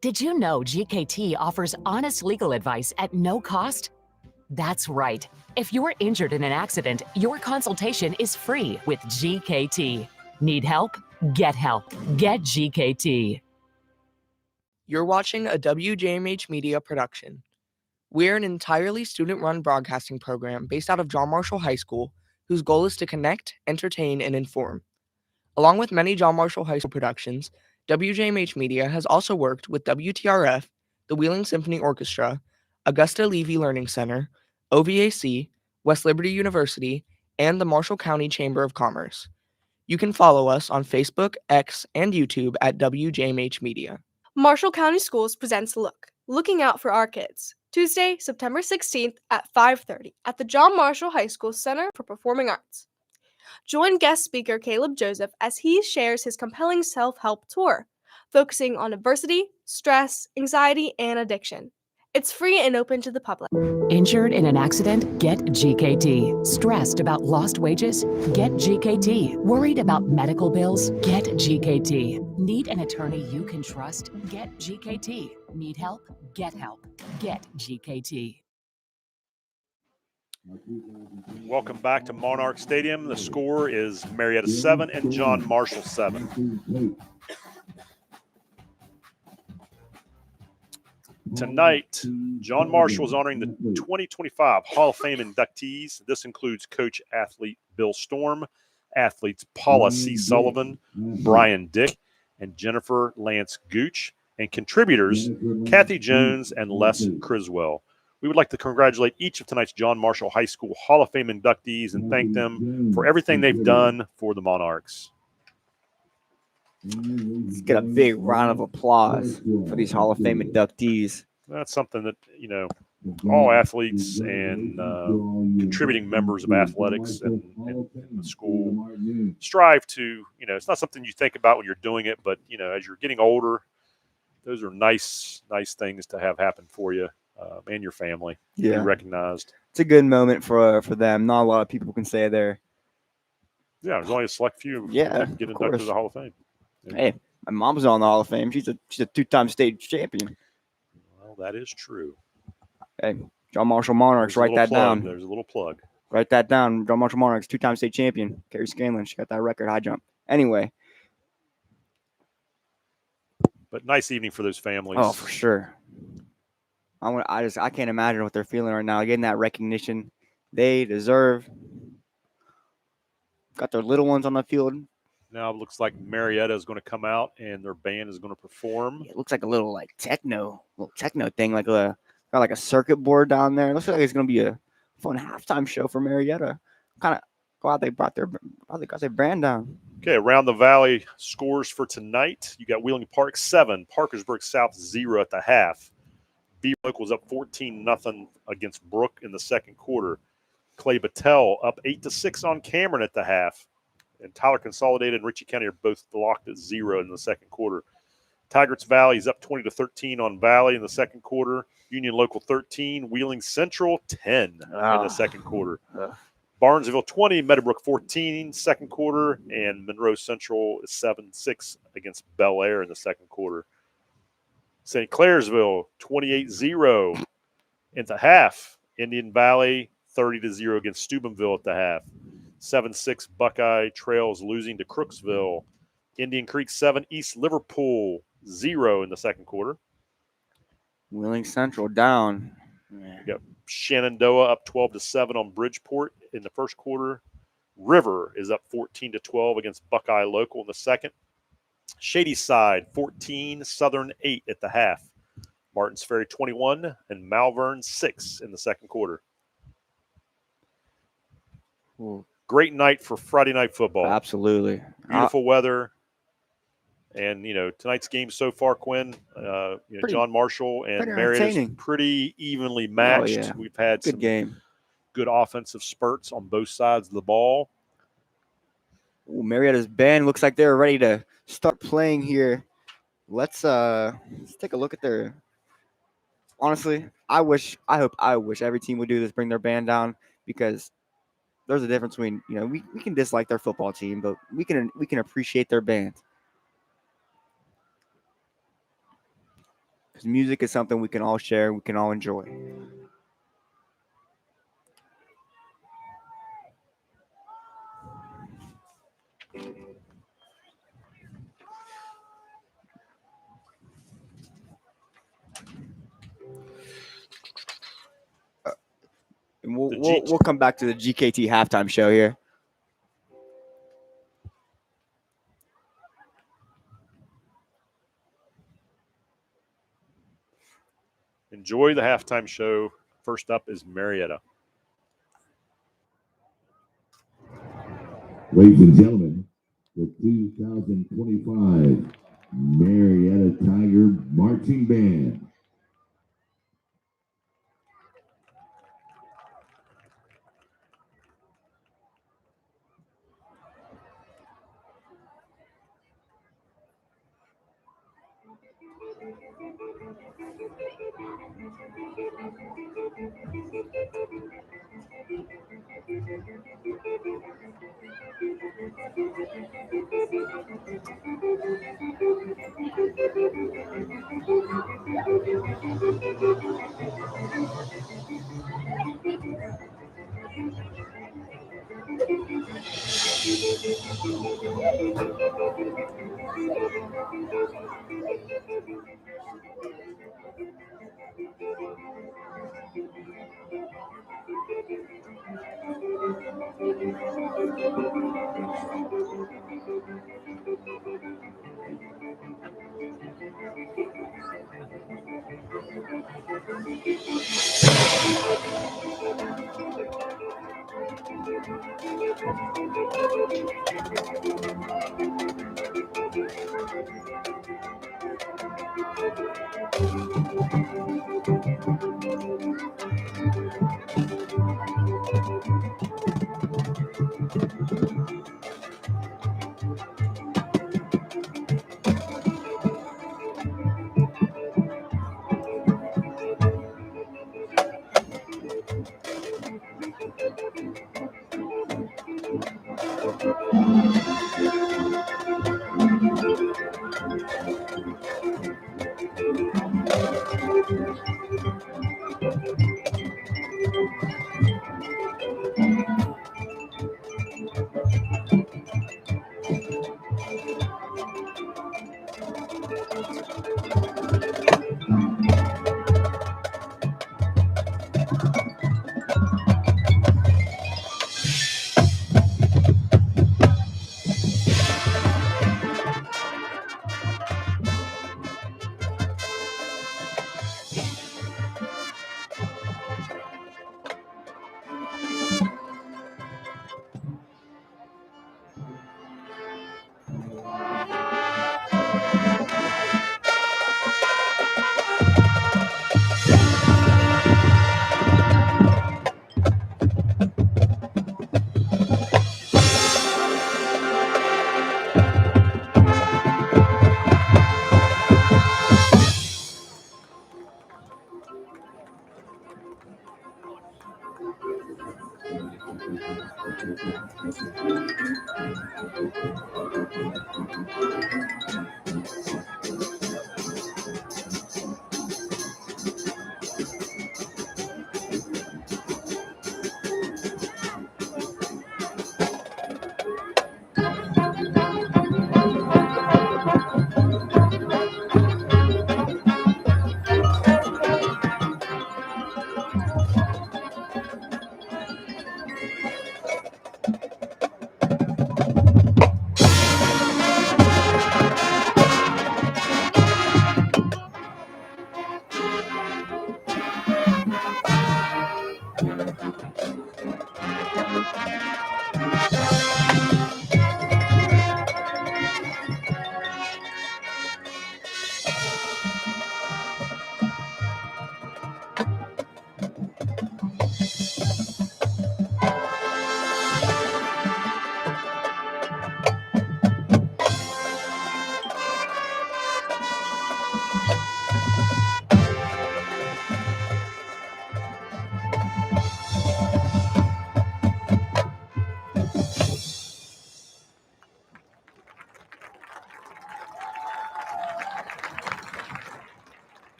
Did you know GKT offers honest legal advice at no cost? That's right. If you're injured in an accident, your consultation is free with GKT. Need help? Get help. Get GKT. You're watching a WJMH Media production. We're an entirely student-run broadcasting program based out of John Marshall High School, whose goal is to connect, entertain, and inform. Along with many John Marshall High School productions, WJMH Media has also worked with WTRF, the Wheeling Symphony Orchestra, Augusta Levy Learning Center, OVAC, West Liberty University, and the Marshall County Chamber of Commerce. You can follow us on Facebook, X, and YouTube at WJMH Media. Marshall County Schools presents Look, Looking Out for Our Kids, Tuesday, September 16th at 5:30 at the John Marshall High School Center for Performing Arts. Join guest speaker Caleb Joseph as he shares his compelling self-help tour, focusing on adversity, stress, anxiety, and addiction. It's free and open to the public. Injured in an accident? Get GKT. Stressed about lost wages? Get GKT. Worried about medical bills? Get GKT. Need an attorney you can trust? Get GKT. Need help? Get help. Get GKT. Welcome back to Monarch Stadium. The score is Marietta 7 and John Marshall 7. Tonight, John Marshall is honoring the 2025 Hall of Fame inductees. This includes coach athlete Bill Storm, Athletes Paula C. Sullivan, Brian Dick, and Jennifer Lance Gooch. And contributors Kathy Jones and Les Criswell. We would like to congratulate each of tonight's John Marshall High School Hall of Fame inductees and thank them for everything they've done for the Monarchs. Let's get a big round of applause for these Hall of Fame inductees. That's something that, all athletes and contributing members of athletics and the school strive to, it's not something you think about when you're doing it, but, as you're getting older, those are nice things to have happen for you and your family. Yeah. Be recognized. It's a good moment for them. Not a lot of people can say they're. Yeah, there's only a select few that get inducted to the Hall of Fame. Yeah. Hey, my mom's on the Hall of Fame. She's a 2-time state champion. Well, that is true. Hey, John Marshall Monarchs, write that down. There's a little plug. Write that down. John Marshall Monarchs, 2-time state champion. Carrie Scanlon, she got that record high jump. Anyway. But nice evening for those families. Oh, for sure. I can't imagine what they're feeling right now. Getting that recognition they deserve. Got their little ones on the field. Now it looks like Marietta is going to come out and their band is going to perform. It looks like a little techno thing, got like a circuit board down there. It looks like it's going to be a fun halftime show for Marietta. Kind of glad they got their brand down. Okay, around the valley scores for tonight. You got Wheeling Park 7, Parkersburg South 0 at the half. B Locals up 14-0 against Brook in the second quarter. Clay Battelle up 8-6 on Cameron at the half. And Tyler Consolidated and Ritchie County are both locked at 0 in the second quarter. Tigers Valley is up 20-13 on Valley in the second quarter. Union Local 13, Wheeling Central 10 in the second quarter. Barnesville 20, Meadowbrook 14, second quarter, and Monroe Central is 7-6 against Bel Air in the second quarter. St. Clairsville 28-0 at the half. Indian Valley 30-0 against Steubenville at the half. 7-6 Buckeye Trails losing to Crooksville. Indian Creek 7, East Liverpool 0 in the second quarter. Wheeling Central down. We got Shenandoah up 12-7 on Bridgeport in the first quarter. River is up 14-12 against Buckeye Local in the second. Shady Side 14, Southern 8 at the half. Martins Ferry 21 and Malvern 6 in the second quarter. Ooh. Great night for Friday night football. Absolutely. Beautiful weather. And, tonight's game so far, Quinn, John Marshall and Marietta pretty evenly matched. Oh, yeah. We've had good some game. Good offensive spurts on both sides of the ball. Ooh, Marietta's band looks like they're ready to start playing here. Let's take a look at their. Honestly, I wish every team would do this, bring their band down, because there's a difference between, we can dislike their football team, but we can appreciate their band. Because music is something we can all share, we can all enjoy. And we'll come back to the GKT halftime show here. Enjoy the halftime show. First up is Marietta. Ladies and gentlemen, the 2025 Marietta Tiger Marching Band.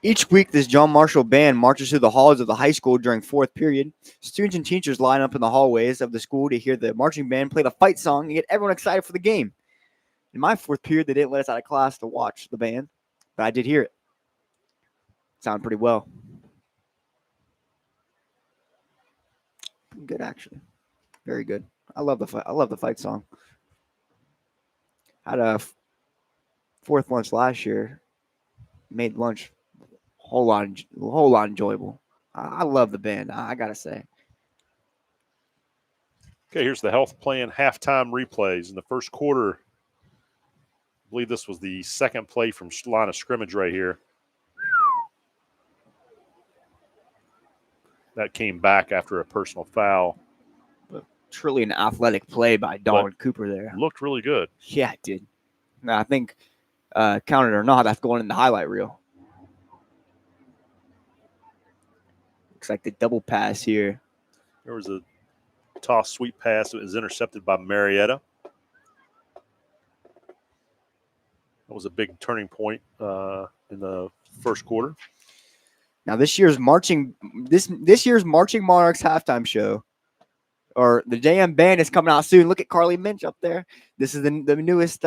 Each week, this John Marshall band marches through the halls of the high school during fourth period. Students and teachers line up in the hallways of the school to hear the marching band play the fight song and get everyone excited for the game. In my fourth period, they didn't let us out of class to watch the band, but I did hear it. Sounded pretty well. Good, actually. Very good. I love the fight. I love the fight song. Had a fourth lunch last year. Made lunch a whole lot enjoyable. I love the band. I gotta say. Okay, here's the health plan halftime replays in the first quarter. I believe this was the second play from line of scrimmage right here. That came back after a personal foul. But truly an athletic play by Don Cooper there. Looked really good. Yeah, it did. Now, I think, count it or not, that's going in the highlight reel. Looks like the double pass here. There was a toss sweep pass that was intercepted by Marietta. That was a big turning point in the first quarter. Now this year's marching Monarchs halftime show, or the JM band, is coming out soon. Look at Carly Minch up there. This is the newest.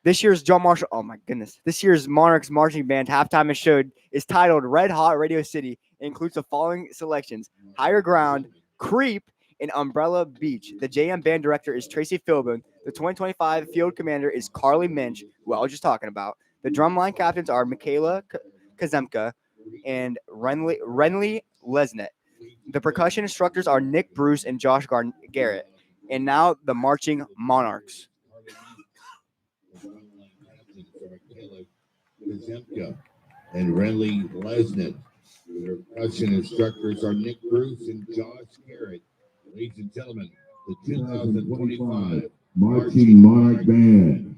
This year's John Marshall. Oh my goodness! This year's Monarchs marching band halftime is titled "Red Hot Radio City." It includes the following selections: Higher Ground, Creep, and Umbrella Beach. The JM band director is Tracy Philbin. The 2025 field commander is Carly Minch, who I was just talking about. The drumline captains are Michaela Kazemka and Renly Lesnet. The percussion instructors are Nick Bruce and Josh Garrett. And now the marching Monarchs. Kazemka and Renly Lesnet. The percussion instructors are Nick Bruce and Josh Garrett. Ladies and gentlemen, the 2025 Marching Monarch Band.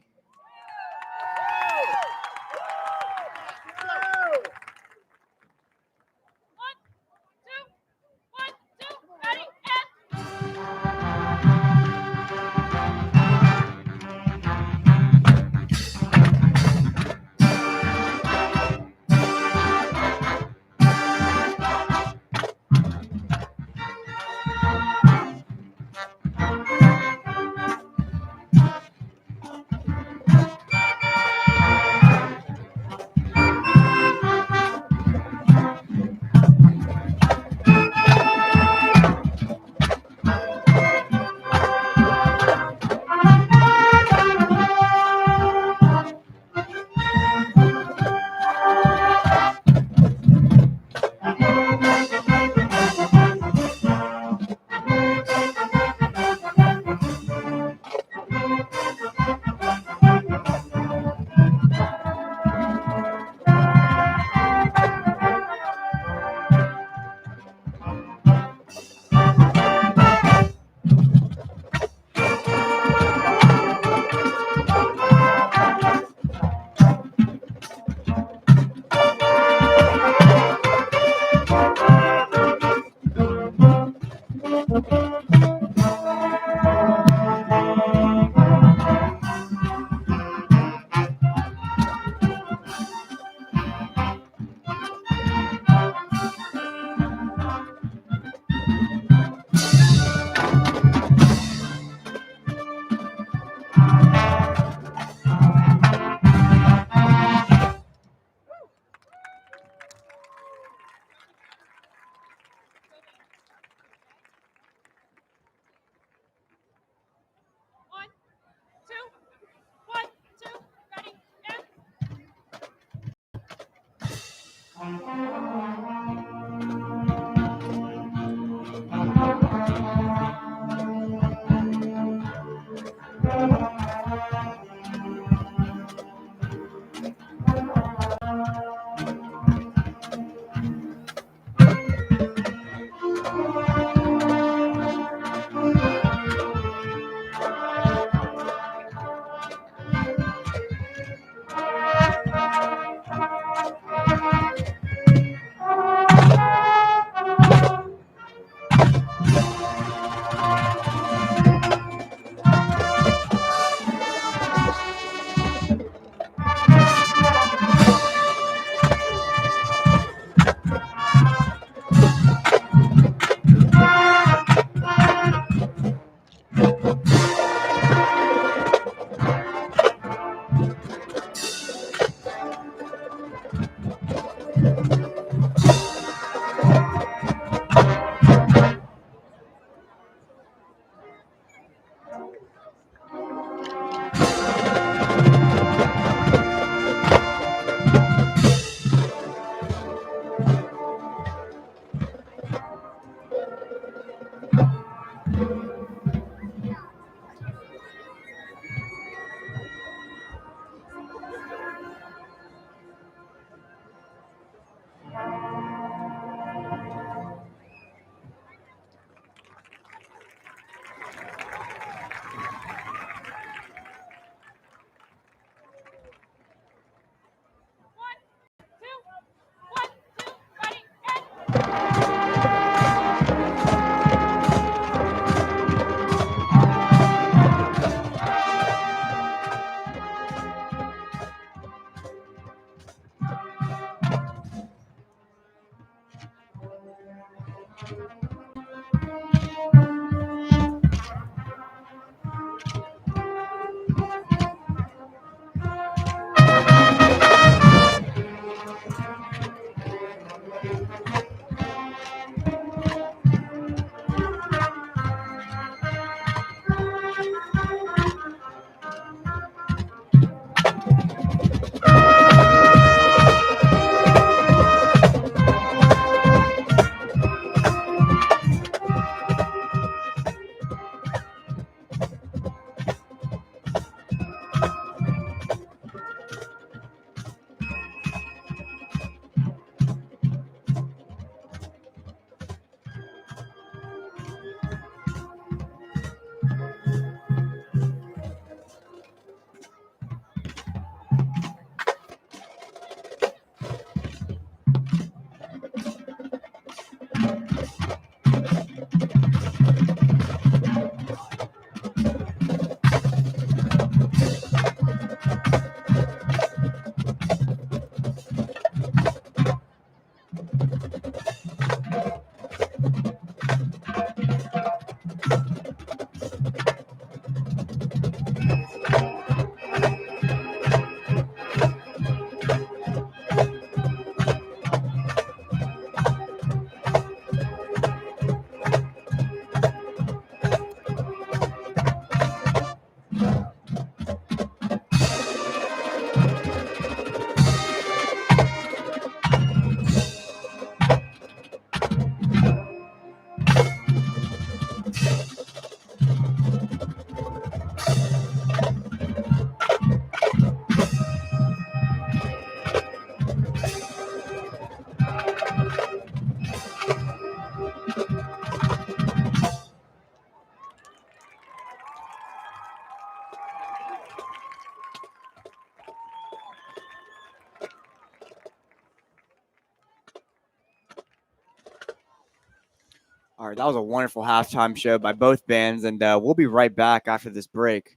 All right, that was a wonderful halftime show by both bands, and we'll be right back after this break,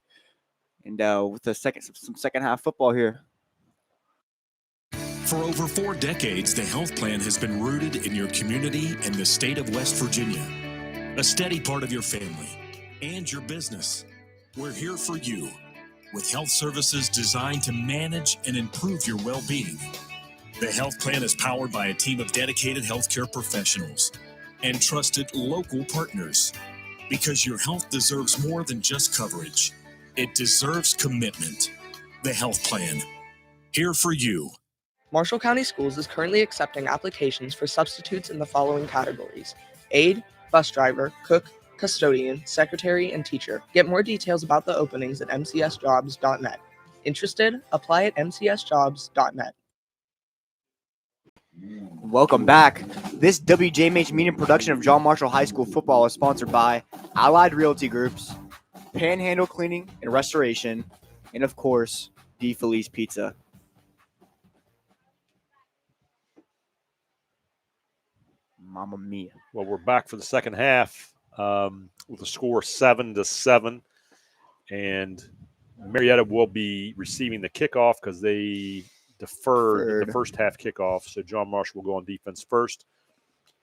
and with some second half football here. For over 4 decades, the health plan has been rooted in your community and the state of West Virginia, a steady part of your family and your business. We're here for you with health services designed to manage and improve your well-being. The health plan is powered by a team of dedicated healthcare professionals and trusted local partners, because your health deserves more than just coverage. It deserves commitment. The health plan, here for you. Marshall County Schools is currently accepting applications for substitutes in the following categories: aide, bus driver, cook, custodian, secretary, and teacher. Get more details about the openings at mcsjobs.net. Interested? Apply at mcsjobs.net. Welcome back. This WJMH Media production of John Marshall High School football is sponsored by Allied Realty Groups, Panhandle Cleaning and Restoration, and of course, D. Felice Pizza. Mamma mia. Well, we're back for the second half with a score 7-7, and Marietta will be receiving the kickoff because they deferred the first half kickoff. So John Marshall will go on defense first.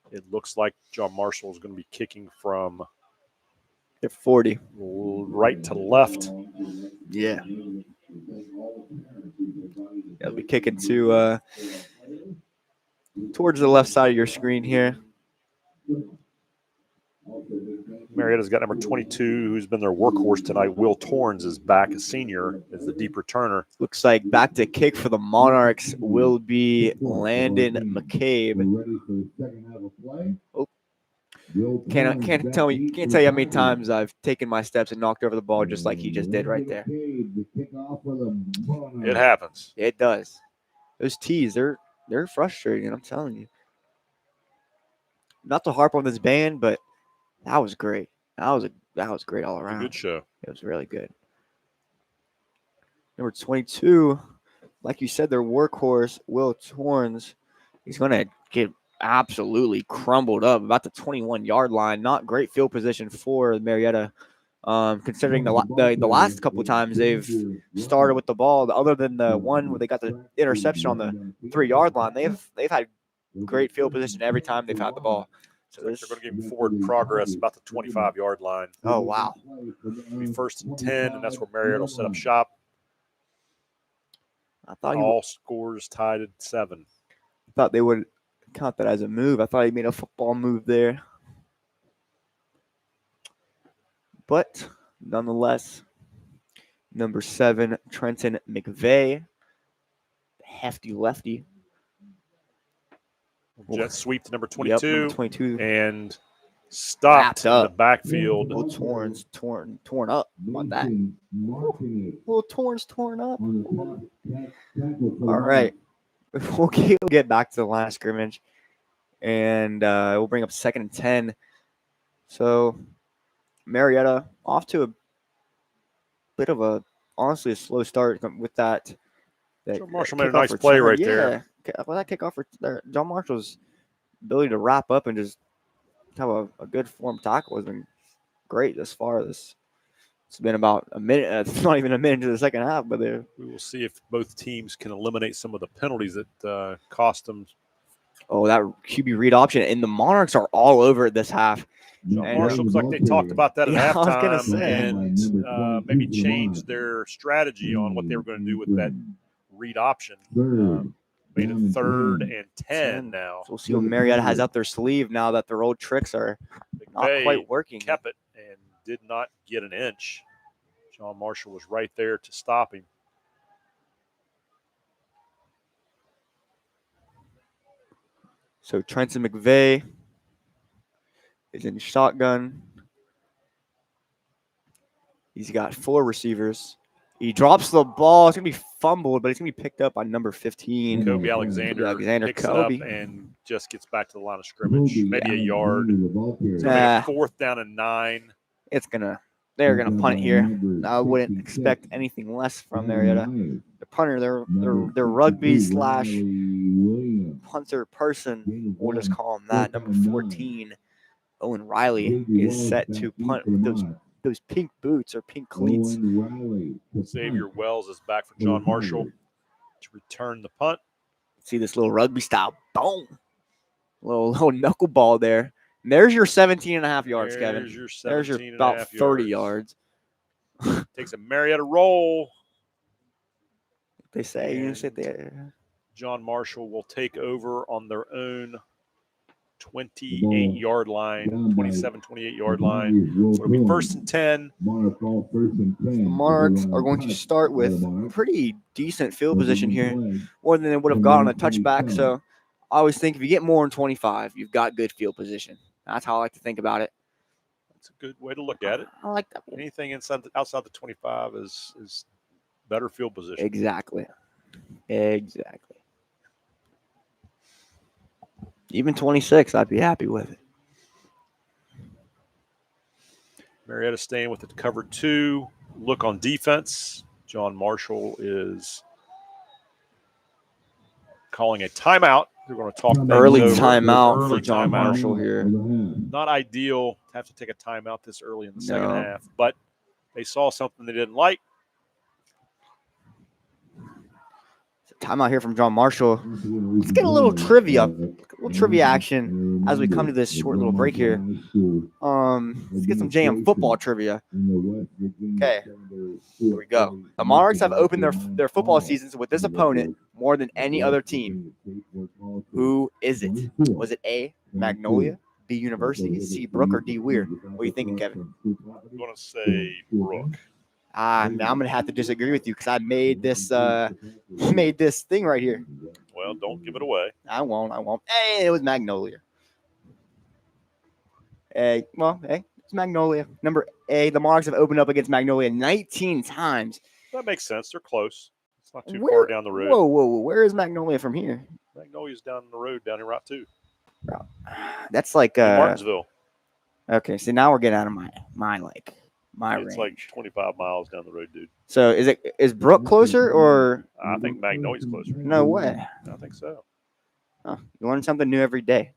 It looks like John Marshall is going to be kicking from 40 right to left. Yeah. They'll be kicking to towards the left side of your screen here. Marietta's got number 22, who's been their workhorse tonight. Will Torrens is back, a senior, as the deep returner. Looks like back to kick for the Monarchs will be Landon McCabe. Oh. Can't tell you how many times I've taken my steps and knocked over the ball just like he just did right there. It happens. It does. Those tees, they're frustrating, I'm telling you. Not to harp on this band, but that was great. That was great all around. Good show. It was really good. Number 22, like you said, their workhorse, Will Torrens. He's going to get absolutely crumbled up about the 21-yard line. Not great field position for Marietta, considering the last couple of times they've started with the ball. Other than the one where they got the interception on the 3-yard line, they've had great field position every time they've had the ball. So they're going to give forward progress about the 25-yard line. Oh, wow. It'll be 1st and 10, and that's where Marietta will set up shop. I thought all scores tied at 7. I thought they would count that as a move. I thought he made a football move there. But nonetheless, number 7, Trenton McVeigh, hefty lefty. Jet sweep to number 22, yep, number 22. And stopped in the backfield. Little Torrens torn up on that. Little Torrens torn up. All right. We'll get back to the line of scrimmage, and we'll bring up 2nd and 10. So Marietta off to a bit of honestly a slow start with that. John Marshall made a nice play right there. Well, that kickoff there, John Marshall's ability to wrap up and just have a good form tackle has been great thus far. It's been about a minute. It's not even a minute into the second half, but we will see if both teams can eliminate some of the penalties that cost them. Oh, that QB read option, and the Monarchs are all over it this half. John Marshall looks like they talked about that at halftime and maybe changed their strategy on what they were going to do with that read option. Made it 3rd and 10 now. So we'll see what Marietta has up their sleeve now that their old tricks are not quite working. Kept it and did not get an inch. John Marshall was right there to stop him. So Trenton McVeigh is in shotgun. He's got 4 receivers. He drops the ball. It's going to be fumbled, but it's going to be picked up by number 15. Kobe Alexander picks it up and just gets back to the line of scrimmage. Maybe a yard. It's 4th down and 9. They're going to punt it here. I wouldn't expect anything less from Marietta. The punter, they're rugby / punter person. We'll just call him that. Number 14, Owen Riley is set to punt with those pink boots or pink cleats. Xavier Wells is back for John Marshall to return the punt. See this little rugby style. Boom. Little knuckleball there. And there's your 17.5 yards, Kevin. There's your about 30 yards. Takes a Marietta roll. They say, you sit there. John Marshall will take over on their own 28-yard line, 27, 28-yard line. So it'll be 1st and 10. The Monarchs are going to start with pretty decent field position here, more than they would have got on a touchback. So I always think if you get more than 25, you've got good field position. That's how I like to think about it. That's a good way to look at it. I like that. Anything outside the 25 is better field position. Exactly. Even 26, I'd be happy with it. Marietta staying with the cover 2. Look on defense. John Marshall is calling a timeout. We're going to talk early timeout for John Marshall here. Not ideal to have to take a timeout this early in the second half, but they saw something they didn't like. Timeout here from John Marshall. Let's get a little trivia action as we come to this short little break here. Let's get some JM football trivia. Okay, here we go. The Monarchs have opened their football seasons with this opponent more than any other team. Who is it? Was it A, Magnolia, B, University, C, Brook, or D, Weir? What are you thinking, Kevin? I'm going to say Brook. I'm going to have to disagree with you because I made this thing right here. Well, don't give it away. I won't. Hey, it was Magnolia. Hey, it's Magnolia. Number A, the Monarchs have opened up against Magnolia 19 times. That makes sense. They're close. It's not too far down the road. Whoa. Where is Magnolia from here? Magnolia's down the road, down in Route 2. That's like Martinsville. Okay, so now we're getting out of my range. It's like 25 miles down the road, dude. So is Brook closer or? I think Magnolia's closer. No way. I think so. Oh, you learn something new every day.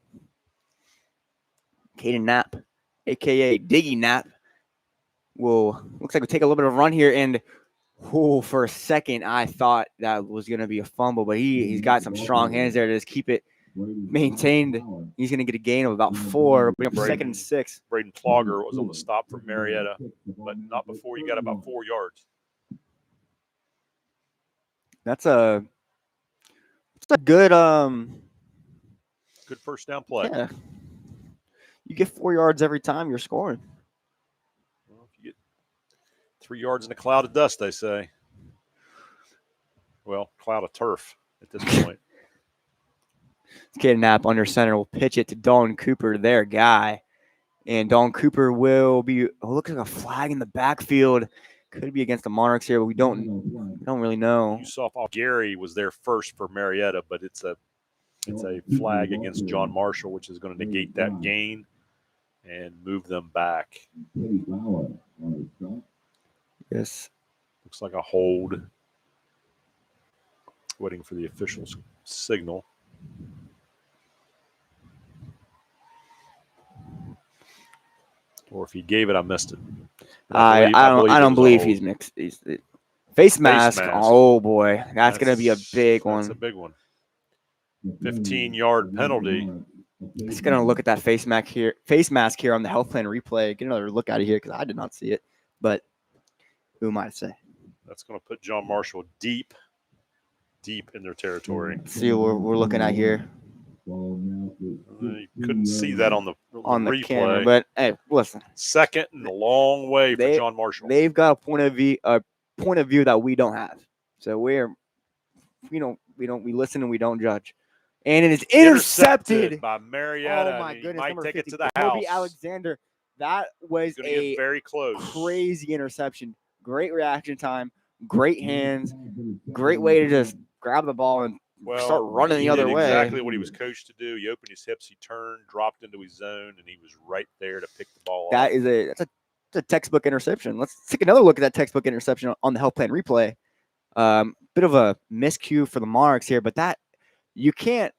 Caden Knapp, a.k.a. Diggy Knapp, looks like we'll take a little bit of a run here. And for a second, I thought that was going to be a fumble, but he's got some strong hands there to just keep it maintained. He's going to get a gain of about 4, but 2nd and 6. Braden Clogger was on the stop for Marietta, but not before you got about 4 yards. That's a good good first down play. Yeah. You get 4 yards every time you're scoring. Well, if you get 3 yards in a cloud of dust, they say. Well, cloud of turf at this point. Caden Knapp under center will pitch it to Dalton Cooper, their guy. And Dalton Cooper will be looks like a flag in the backfield. Could be against the Monarchs here, but we don't really know. You saw Gary was there first for Marietta, but it's a flag against John Marshall, which is going to negate that gain and move them back. Yes. Looks like a hold. Waiting for the official signal. Or if he gave it, I missed it. I don't believe he's mixed. Face mask. Oh boy, that's going to be a big one. That's a big one. 15-yard penalty. Just going to look at that face mask here on the health plan replay. Get another look out of here because I did not see it. But who am I to say? That's going to put John Marshall deep in their territory. Let's see what we're looking at here. You couldn't see that on the replay. Camera, but hey, listen. 2nd and a long way for John Marshall. They've got a point of view that we don't have. So we listen and we don't judge. And it is intercepted by Marietta. Oh my goodness! Might Number take 50, it to the Kobe house. Alexander. That was a very close, crazy interception. Great reaction time. Great hands. Great way to just grab the ball and start running the other way. Exactly what he was coached to do. He opened his hips, he turned, dropped into his zone, and he was right there to pick the ball up. That's a textbook interception. Let's take another look at that textbook interception on the health plan replay. Bit of a miscue for the Monarchs here, but that you can't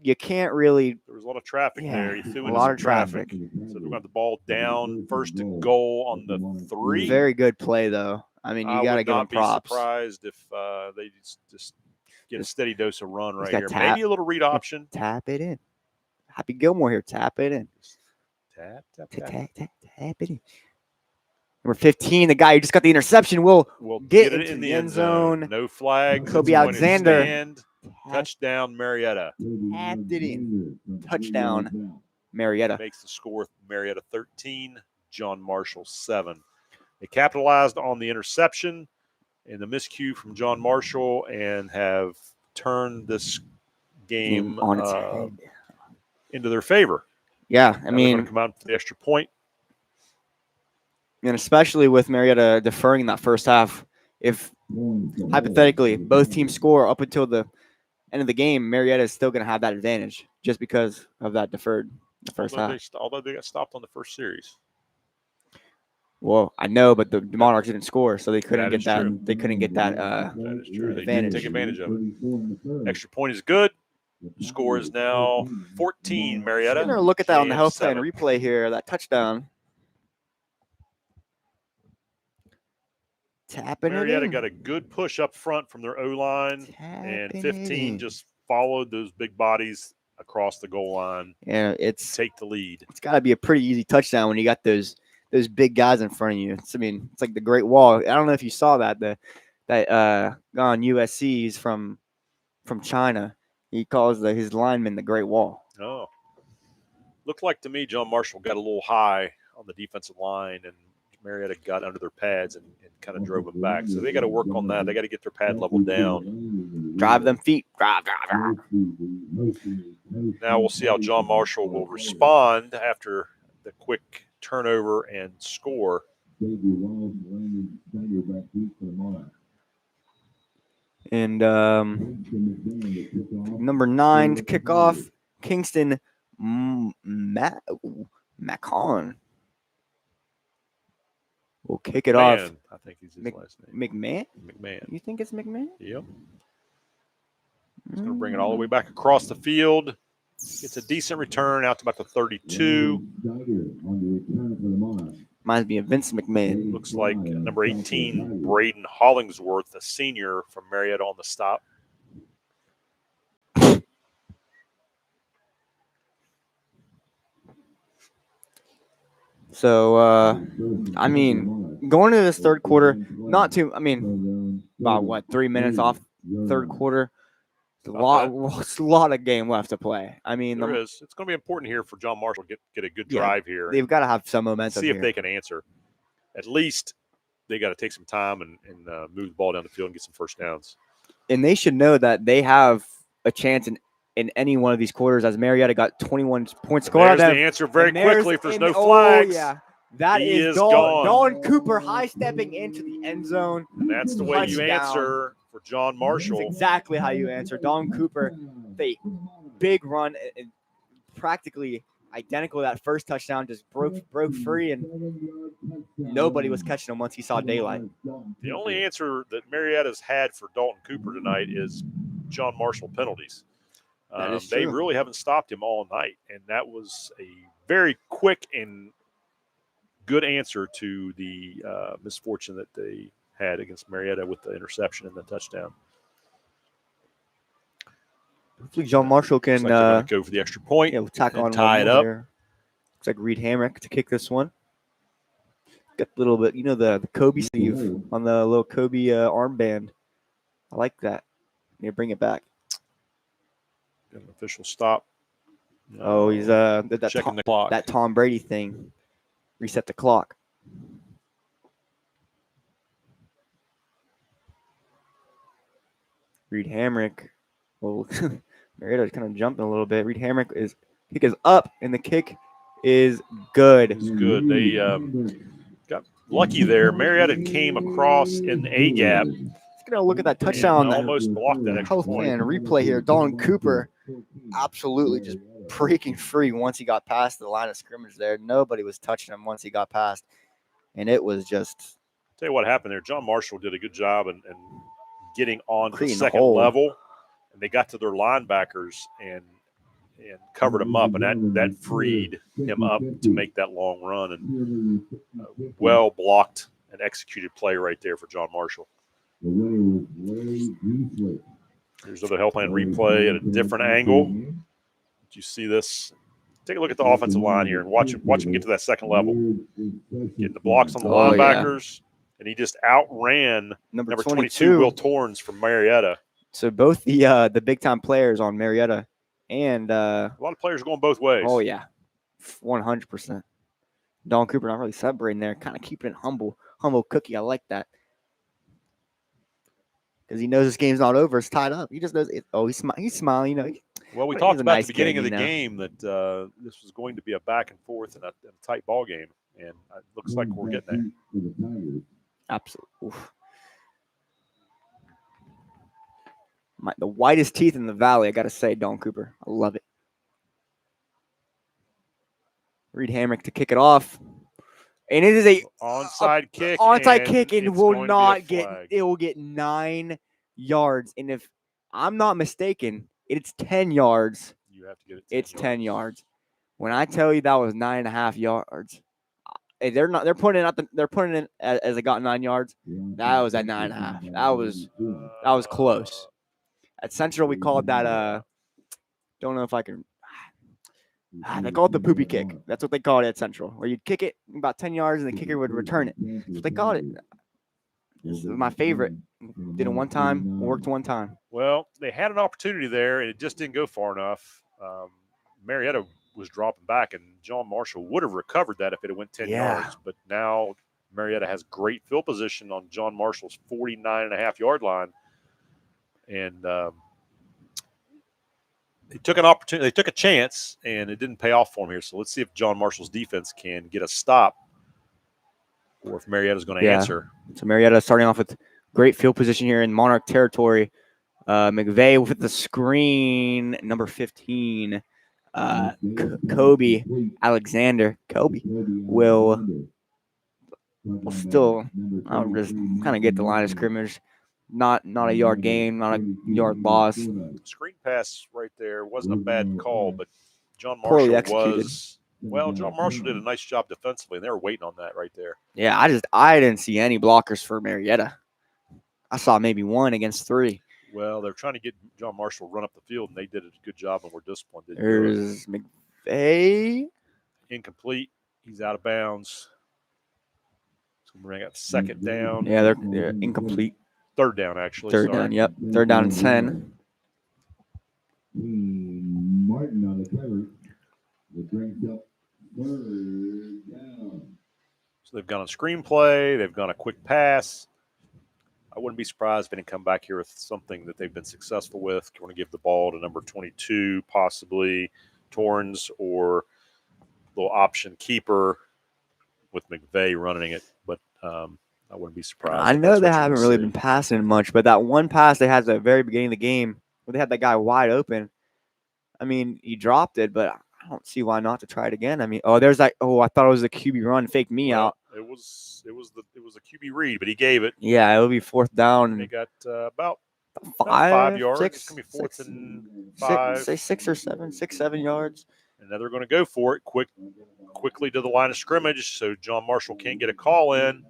you can't really. There was a lot of traffic there. He Yeah, threw a into lot some of traffic. So they're going to have the ball down, 1st and goal on the 3. Very good play, though. I mean, you got to give them props. I would not be surprised if they just get a steady dose of run right here. Tap. Maybe a little read option. Tap it in. Happy Gilmore here. Tap it in. Tap it in. Number 15, the guy who just got the interception, will get it into in the end zone. No flags. Kobe Alexander. Touchdown, Marietta. Tapped it in. Touchdown, Marietta. Makes the score Marietta 13, John Marshall 7. They capitalized on the interception and the miscue from John Marshall and have turned this game on its head into their favor. Yeah, I mean, they're going to come out for the extra point. And especially with Marietta deferring that first half, if hypothetically both teams score up until the end of the game, Marietta is still going to have that advantage just because of that deferred the first half. Although they got stopped on the first series. Well, I know, but the Monarchs didn't score, so they couldn't get that. True. They couldn't get that. That is true. They advantage. didn't take advantage of it. Extra point is good. Score is now 14, Marietta. I'm going to look at that on the health plan 7. replay here, that touchdown. Tapping Marietta it in. got a good push up front from their O-line, and 15 just followed those big bodies across the goal line. Yeah, take the lead. It's got to be a pretty easy touchdown when you got those big guys in front of you. It's like the Great Wall. I don't know if you saw that. That on USC's from China. He calls his lineman the Great Wall. Oh, looked like to me John Marshall got a little high on the defensive line, and Marietta got under their pads and kind of drove them back. So they got to work on that. They got to get their pad level down. Drive them feet. Drive. Now we'll see how John Marshall will respond after the quick turnover and score. And number 9 to kick off, Kingston Macon. We'll kick it off. I think he's his last name. McMahon? McMahon. You think it's McMahon? Yep. He's going to bring it all the way back across the field. It's a decent return out to about the 32. Reminds me of Vince McMahon. Looks like number 18, Braden Hollingsworth, a senior from Marietta on the stop. So, I mean, going into this third quarter, about 3 minutes off third quarter. It's a lot of game left to play. I mean, there is. It's going to be important here for John Marshall to get a good drive here. They've got to have some momentum. See if they can answer. At least they got to take some time and move the ball down the field and get some first downs. And they should know that they have a chance in any one of these quarters, as Marietta got 21 points scored. There's the answer very quickly if there's no flags. Oh, yeah. That is gone. Dawn Cooper high-stepping into the end zone. And that's the way you answer for John Marshall. That's exactly how you answer. Dawn Cooper, the big run, and practically identical to that first touchdown, just broke free, and nobody was catching him once he saw daylight. The only answer that Marietta's had for Dalton Cooper tonight is John Marshall penalties. They really haven't stopped him all night, and that was a very quick and good answer to the misfortune that they had against Marietta with the interception and the touchdown. Hopefully John Marshall can go for the extra point. Yeah, we'll tack on tie it up. Here. Looks like Reed Hamrick to kick this one. Got a little bit, the Kobe sleeve on the little Kobe armband. I like that. Yeah, bring it back. Got an official stop. Oh, he's checking the clock. That Tom Brady thing. Reset the clock. Reed Hamrick. Well, Marietta's kind of jumping a little bit. Reed Hamrick kick is up, and the kick is good. It's good. They got lucky there. Marietta came across in the A gap. Just gonna look at that touchdown. Almost blocked that extra point. And replay here. Dawn Cooper absolutely just breaking free once he got past the line of scrimmage there. Nobody was touching him once he got past. And it was just. Tell you what happened there. John Marshall did a good job in getting on to the Creating second level. And they got to their linebackers, and and covered him up, and that freed him up to make that long run. And well blocked and executed play right there for John Marshall. Here's another Healthland replay at a different angle. Did you see this? Take a look at the offensive line here and watch him get to that second level. Getting the blocks on the linebackers, and he just outran number 22 Will Torrens from Marietta. So both the big-time players on Marietta and a lot of players going both ways. Oh, yeah, 100%. Don Cooper not really celebrating there, kind of keeping it humble cookie. I like that. Because he knows this game's not over. It's tied up. He just knows it. Oh, he's smiling. You know. Well, we talked about at the beginning of the game that this was going to be a back and forth and a tight ball game, and it looks like we're getting there. Absolutely. The whitest teeth in the valley, I got to say, Don Cooper. I love it. Reed Hamrick to kick it off. And it is a onside kick. Onside kick, and will not get. It will get 9 yards. And if I'm not mistaken, it's 10 yards. You have to get it. It's 10 yards. When I tell you that was 9.5 yards, they're not. They're putting it up. They're putting it as they got 9 yards. That was at 9.5. That was close. At Central, we called that. Don't know if I can. They call it the poopy kick. That's what they call it at Central, where you'd kick it about 10 yards and the kicker would return it. That's what they called it. This is my favorite. Did it one time, worked one time. Well, they had an opportunity there, and it just didn't go far enough. Marietta was dropping back, and John Marshall would have recovered that if it had went 10 yards. But now Marietta has great field position on John Marshall's 49.5-yard line. And they took an opportunity. They took a chance, and it didn't pay off for them here. So let's see if John Marshall's defense can get a stop, or if Marietta's going to answer. So Marietta starting off with great field position here in Monarch territory. McVeigh with the screen, number 15. Kobe Alexander. Kobe will still just kind of get the line of scrimmage. Not a yard gain, not a yard loss. Screen pass right there wasn't a bad call, but John Marshall John Marshall did a nice job defensively, and they were waiting on that right there. Yeah, I didn't see any blockers for Marietta. I saw maybe one against 3. Well, they're trying to get John Marshall run up the field, and they did a good job and were disciplined. There's McVeigh. Incomplete. He's out of bounds. So we're going to second down. Yeah, they're incomplete. Third down, actually. Third down, yep. Third down and 10. Martin on the cover. It brings up third down. So they've gone a screenplay. They've gone a quick pass. I wouldn't be surprised if they didn't come back here with something that they've been successful with. You want to give the ball to number 22, possibly Torrens, or little option keeper with McVeigh running it. But I wouldn't be surprised. I know they haven't really been passing much, but that one pass they had at the very beginning of the game where they had that guy wide open. I mean, he dropped it, but I don't see why not to try it again. I mean, there's that. I thought it was a QB run, faked me out. It was a QB read, but he gave it. Yeah, it'll be fourth down. And they got about 5 yards. Six, it's gonna be fourth and 5. Say 6 or 7, 6-7 yards. And now they're going to go for it quickly to the line of scrimmage, so John Marshall can't get a call in.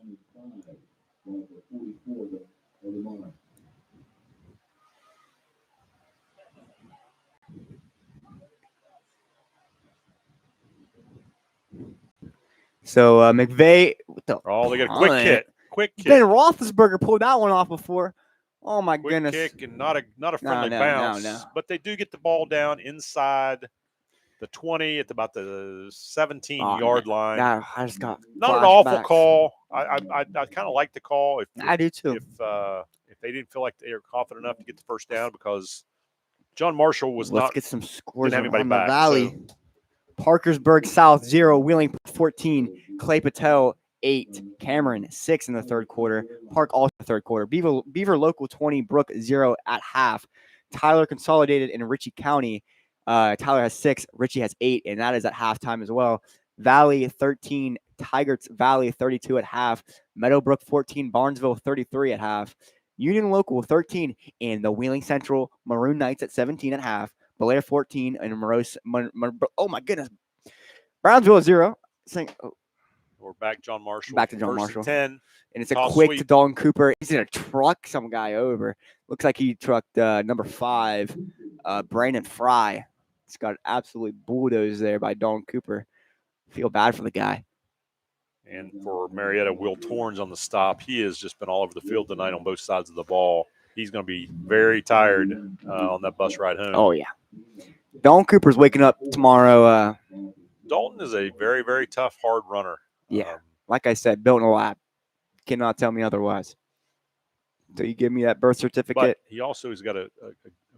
So McVeigh. They got a quick hit. Ben Roethlisberger pulled that one off before. Oh my goodness! Kick and not a friendly bounce. No. But they do get the ball down inside the 20 at about the 17-yard line. Yeah, I just got not an awful call. I kind of like the call. I do too. If they didn't feel like they were confident enough to get the first down, because John Marshall was Let's get some scores didn't have anybody on back, the Valley. Parkersburg South 0, Wheeling 14, Clay Patel 8, Cameron 6 in the third quarter, Park also third quarter, Beaver Local 20, Brook 0 at half, Tyler Consolidated in Ritchie County. Tyler has 6, Ritchie has 8, and that is at halftime as well. Valley 13, Tigers Valley 32 at half, Meadowbrook 14, Barnesville 33 at half, Union Local 13, and the Wheeling Central Maroon Knights at 17 at half. Belair 14, and oh my goodness, Brownsville 0. We're back John Marshall. Back to John First Marshall. and 10. And it's a Toss quick sweep. to Dalton Cooper. He's going to truck some guy over. Looks like he trucked number 5, Brandon Fry. It's got absolutely bulldozed there by Dalton Cooper. Feel bad for the guy. And for Marietta, Will Torrens on the stop. He has just been all over the field tonight on both sides of the ball. He's going to be very tired on that bus ride home. Oh, yeah. Dalton Cooper's waking up tomorrow. Dalton is a very, very tough, hard runner. Yeah. Like I said, built in a lab. Cannot tell me otherwise. So you give me that birth certificate. But he also has got a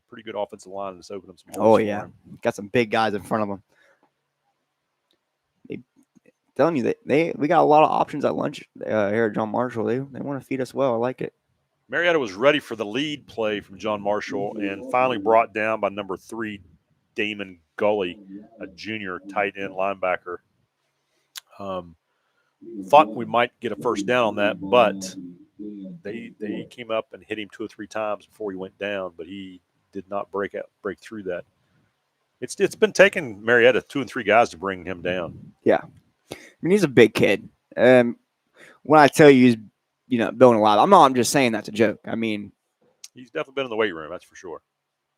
pretty good offensive line that's opened up some holes. Oh, for yeah. him. Got some big guys in front of him. Telling you that we got a lot of options at lunch here at John Marshall. They want to feed us well. I like it. Marietta was ready for the lead play from John Marshall and finally brought down by number 3, Damon Gully, a junior tight end linebacker. Thought we might get a first down on that, but they came up and hit him 2 or 3 times before he went down, but he did not break through that. It's been taking Marietta 2 and 3 guys to bring him down. Yeah. I mean, he's a big kid. When I tell you he's, building a lot, I'm just saying that's a joke. I mean, he's definitely been in the weight room, that's for sure.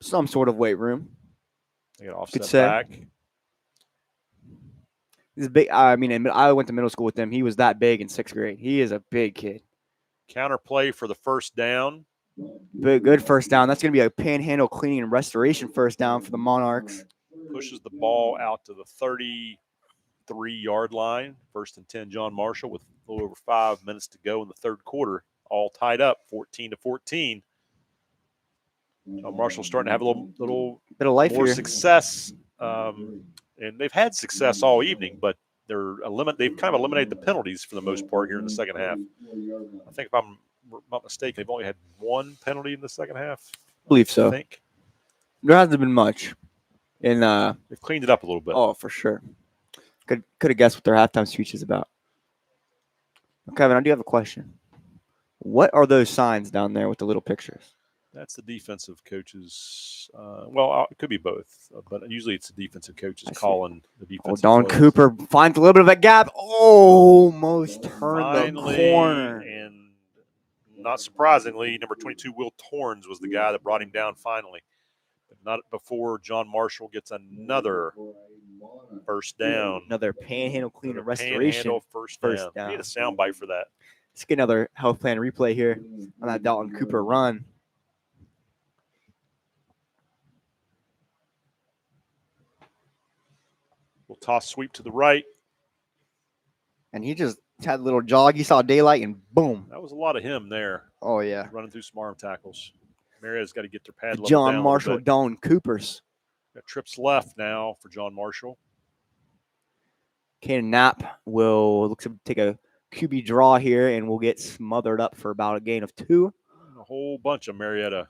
Some sort of weight room. They got offset back. He's big. I mean, I went to middle school with him. He was that big in 6th grade. He is a big kid. Counter play for the first down. Good first down. That's going to be a panhandle cleaning and restoration first down for the Monarchs. Pushes the ball out to the 33-yard line. 1st and 10, John Marshall with a little over 5 minutes to go in the third quarter. All tied up, 14-14. John Marshall's starting to have a little bit of life more here. Success. And they've had success all evening, but they've kind of eliminated the penalties for the most part here in the second half. I think if I'm not mistaken, they've only had 1 penalty in the second half. I believe so. I think. There hasn't been much. And they've cleaned it up a little bit. Oh, for sure. Could have guessed what their halftime speech is about. Kevin, I do have a question. What are those signs down there with the little pictures? That's the defensive coaches. It could be both, but usually it's the defensive coaches calling the defensive. Don Cooper finds a little bit of a gap. Almost turned the corner. And not surprisingly, number 22, Will Torrens, was the guy that brought him down finally. But not before John Marshall gets another first down. Another panhandle clean and restoration. Panhandle first down. We need a soundbite for that. Let's get another health plan replay here on that Dalton Cooper run. We'll toss sweep to the right. And he just had a little jog. He saw daylight and boom. That was a lot of him there. Oh, yeah. Running through some arm tackles. Marietta's got to get their pad level John down Marshall, Dalton Coopers. Got trips left now for John Marshall. Caden Knapp looks to take a QB draw here and will get smothered up for about a gain of 2. A whole bunch of Marietta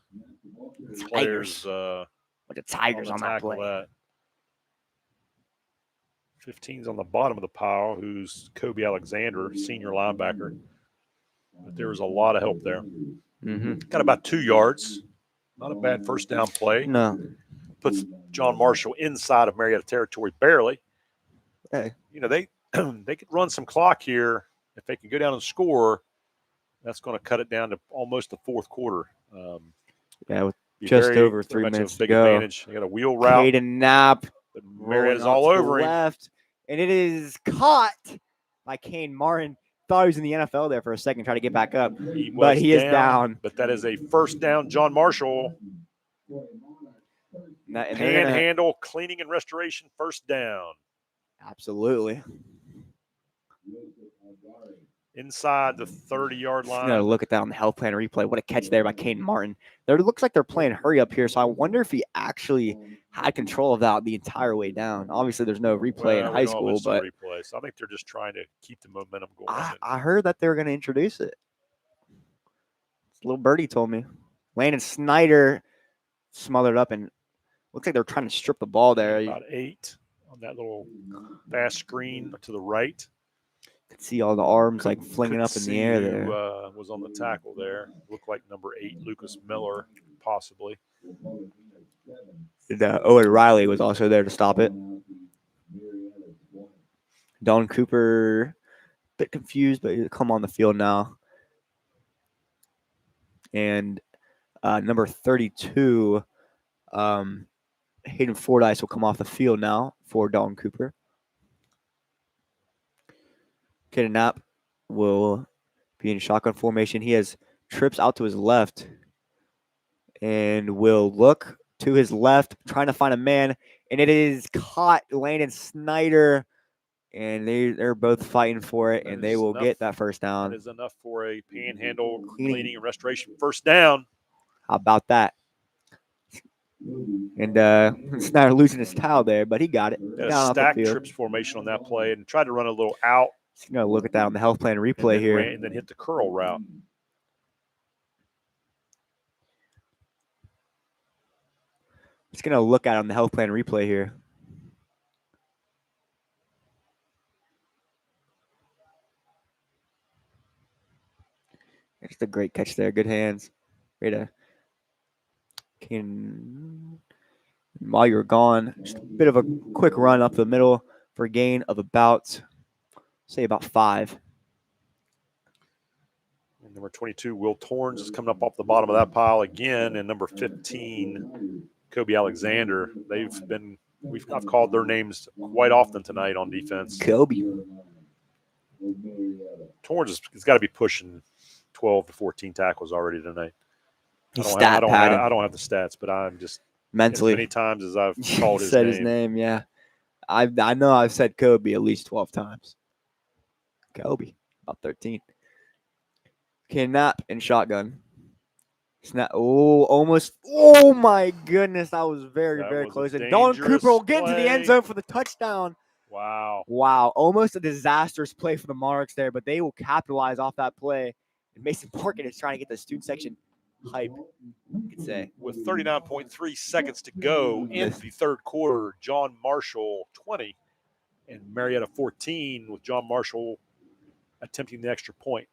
players. Like the Tigers on that play. 15's on the bottom of the pile, who's Kobe Alexander, senior linebacker. But there was a lot of help there. Mm-hmm. Got about 2 yards. Not a bad first down play. No. Puts John Marshall inside of Marietta territory barely. Hey. They could run some clock here. If they can go down and score, that's going to cut it down to almost the fourth quarter. With just over 3 minutes to go. Advantage. They got a wheel route. Caden Knapp. But Marietta's all over him. Left, and it is caught by Kane Martin. Thought he was in the NFL there for a second, trying to get back up, but he is down. But that is a first down, John Marshall. Panhandle, cleaning and restoration, first down. Absolutely. Inside the 30-yard line. Look at that on the health plan replay. What a catch there by Kane Martin. It looks like they're playing hurry up here, so I wonder if he actually had control of that the entire way down. Obviously, the's no replay in high school, but replay, so I think they're just trying to keep the momentum going. I heard that they were going to introduce it. Little birdie told me. Landon Snyder smothered up, and looks like they're trying to strip the ball there. About 8 on that little fast screen to the right. Could see all the arms like flinging up in the air there. Who was on the tackle there? Looked like number 8, Lucas Miller, possibly. And, Owen Riley was also there to stop it. Don Cooper, a bit confused, but he'll come on the field now. And number 32, Hayden Fordyce will come off the field now for Don Cooper. Caden Knapp will be in shotgun formation. He has trips out to his left and will look to his left, trying to find a man, and it is caught Landon Snyder, and they're both fighting for it, and they will get that first down. That is enough for a Panhandle cleaning and restoration first down. How about that? And Snyder losing his towel there, but he got it. Had a stack trips formation on that play and tried to run a little out. Just going to look at that on the health plan replay here. And then hit the curl route. Just going to look at it on the health plan replay here. Just a great catch there. Good hands. While you're gone, just a bit of a quick run up the middle for a gain of about 5. And number 22, Will Torrens, is coming up off the bottom of that pile again. And number 15, Kobe Alexander. I've called their names quite often tonight on defense. Kobe. Torrens has got to be pushing 12 to 14 tackles already tonight. I don't have the stats, but I'm just mentally. As many times as I've called his said name. His name, yeah. I know I've said Kobe at least 12 times. Kobe, about 13. Knapp in shotgun. Snap. Oh, almost. Oh, my goodness. That was very close. And Don Cooper will get into the end zone for the touchdown. Wow. Almost a disastrous play for the Monarchs there, but they will capitalize off that play. And Mason Morgan is trying to get the student section hype, you could say. With 39.3 seconds to go in the third quarter, John Marshall 20 and Marietta 14, with John Marshall attempting the extra point.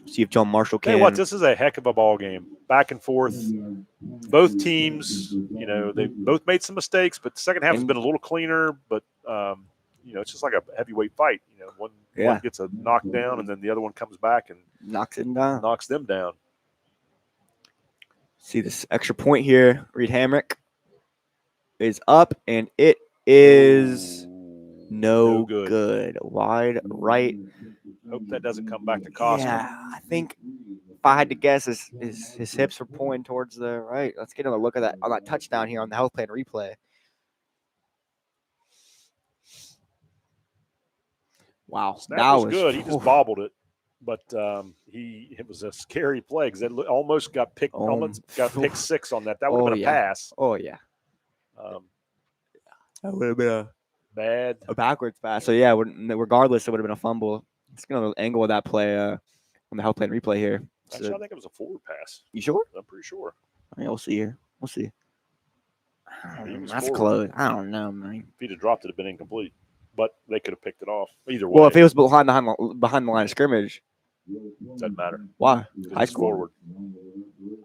See if John Marshall can. Hey, what? This is a heck of a ball game. Back and forth. Both teams, they both made some mistakes, but the second half has been a little cleaner. But it's just like a heavyweight fight. One gets a knockdown, and then the other one comes back and knocks them down. See this extra point here. Reed Hamrick is up, and it is no good. Wide right. Hope that doesn't come back to cost him. Yeah, I think if I had to guess, his hips are pointing towards the right. Let's get another look at that on that touchdown here on the health plan replay. Wow, that was good. He just bobbled it, but it was a scary play because it almost got picked. Almost got pick 6 on that. That would have been a pass. Oh yeah. That would have been a backwards pass. So yeah, regardless, it would have been a fumble. Let's get an angle of that play on the health plan replay here. Actually, I think it was a forward pass. You sure? I'm pretty sure. We'll see here. We'll see. That's close. I don't know, man. If he'd have dropped it, it'd been incomplete. But they could have picked it off. Either way. Well, if it was behind the line of scrimmage. Doesn't matter. Why? High school? Forward.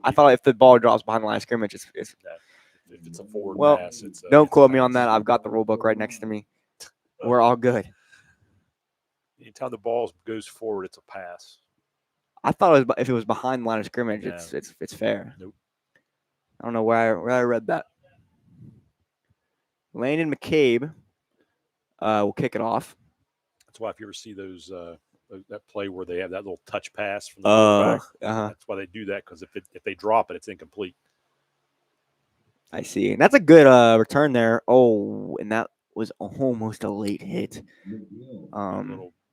I thought if the ball drops behind the line of scrimmage, it's if it's a forward pass, don't quote me on that. I've got the rule book right next to me. We're all good. Anytime the ball goes forward, it's a pass. I thought if it was behind the line of scrimmage, it's fair. Nope. I don't know where I read that. Landon McCabe will kick it off. That's why if you ever see those that play where they have that little touch pass from the quarterback, that's why they do that, because if they drop it, it's incomplete. I see. And that's a good return there. Oh, and that was almost a late hit.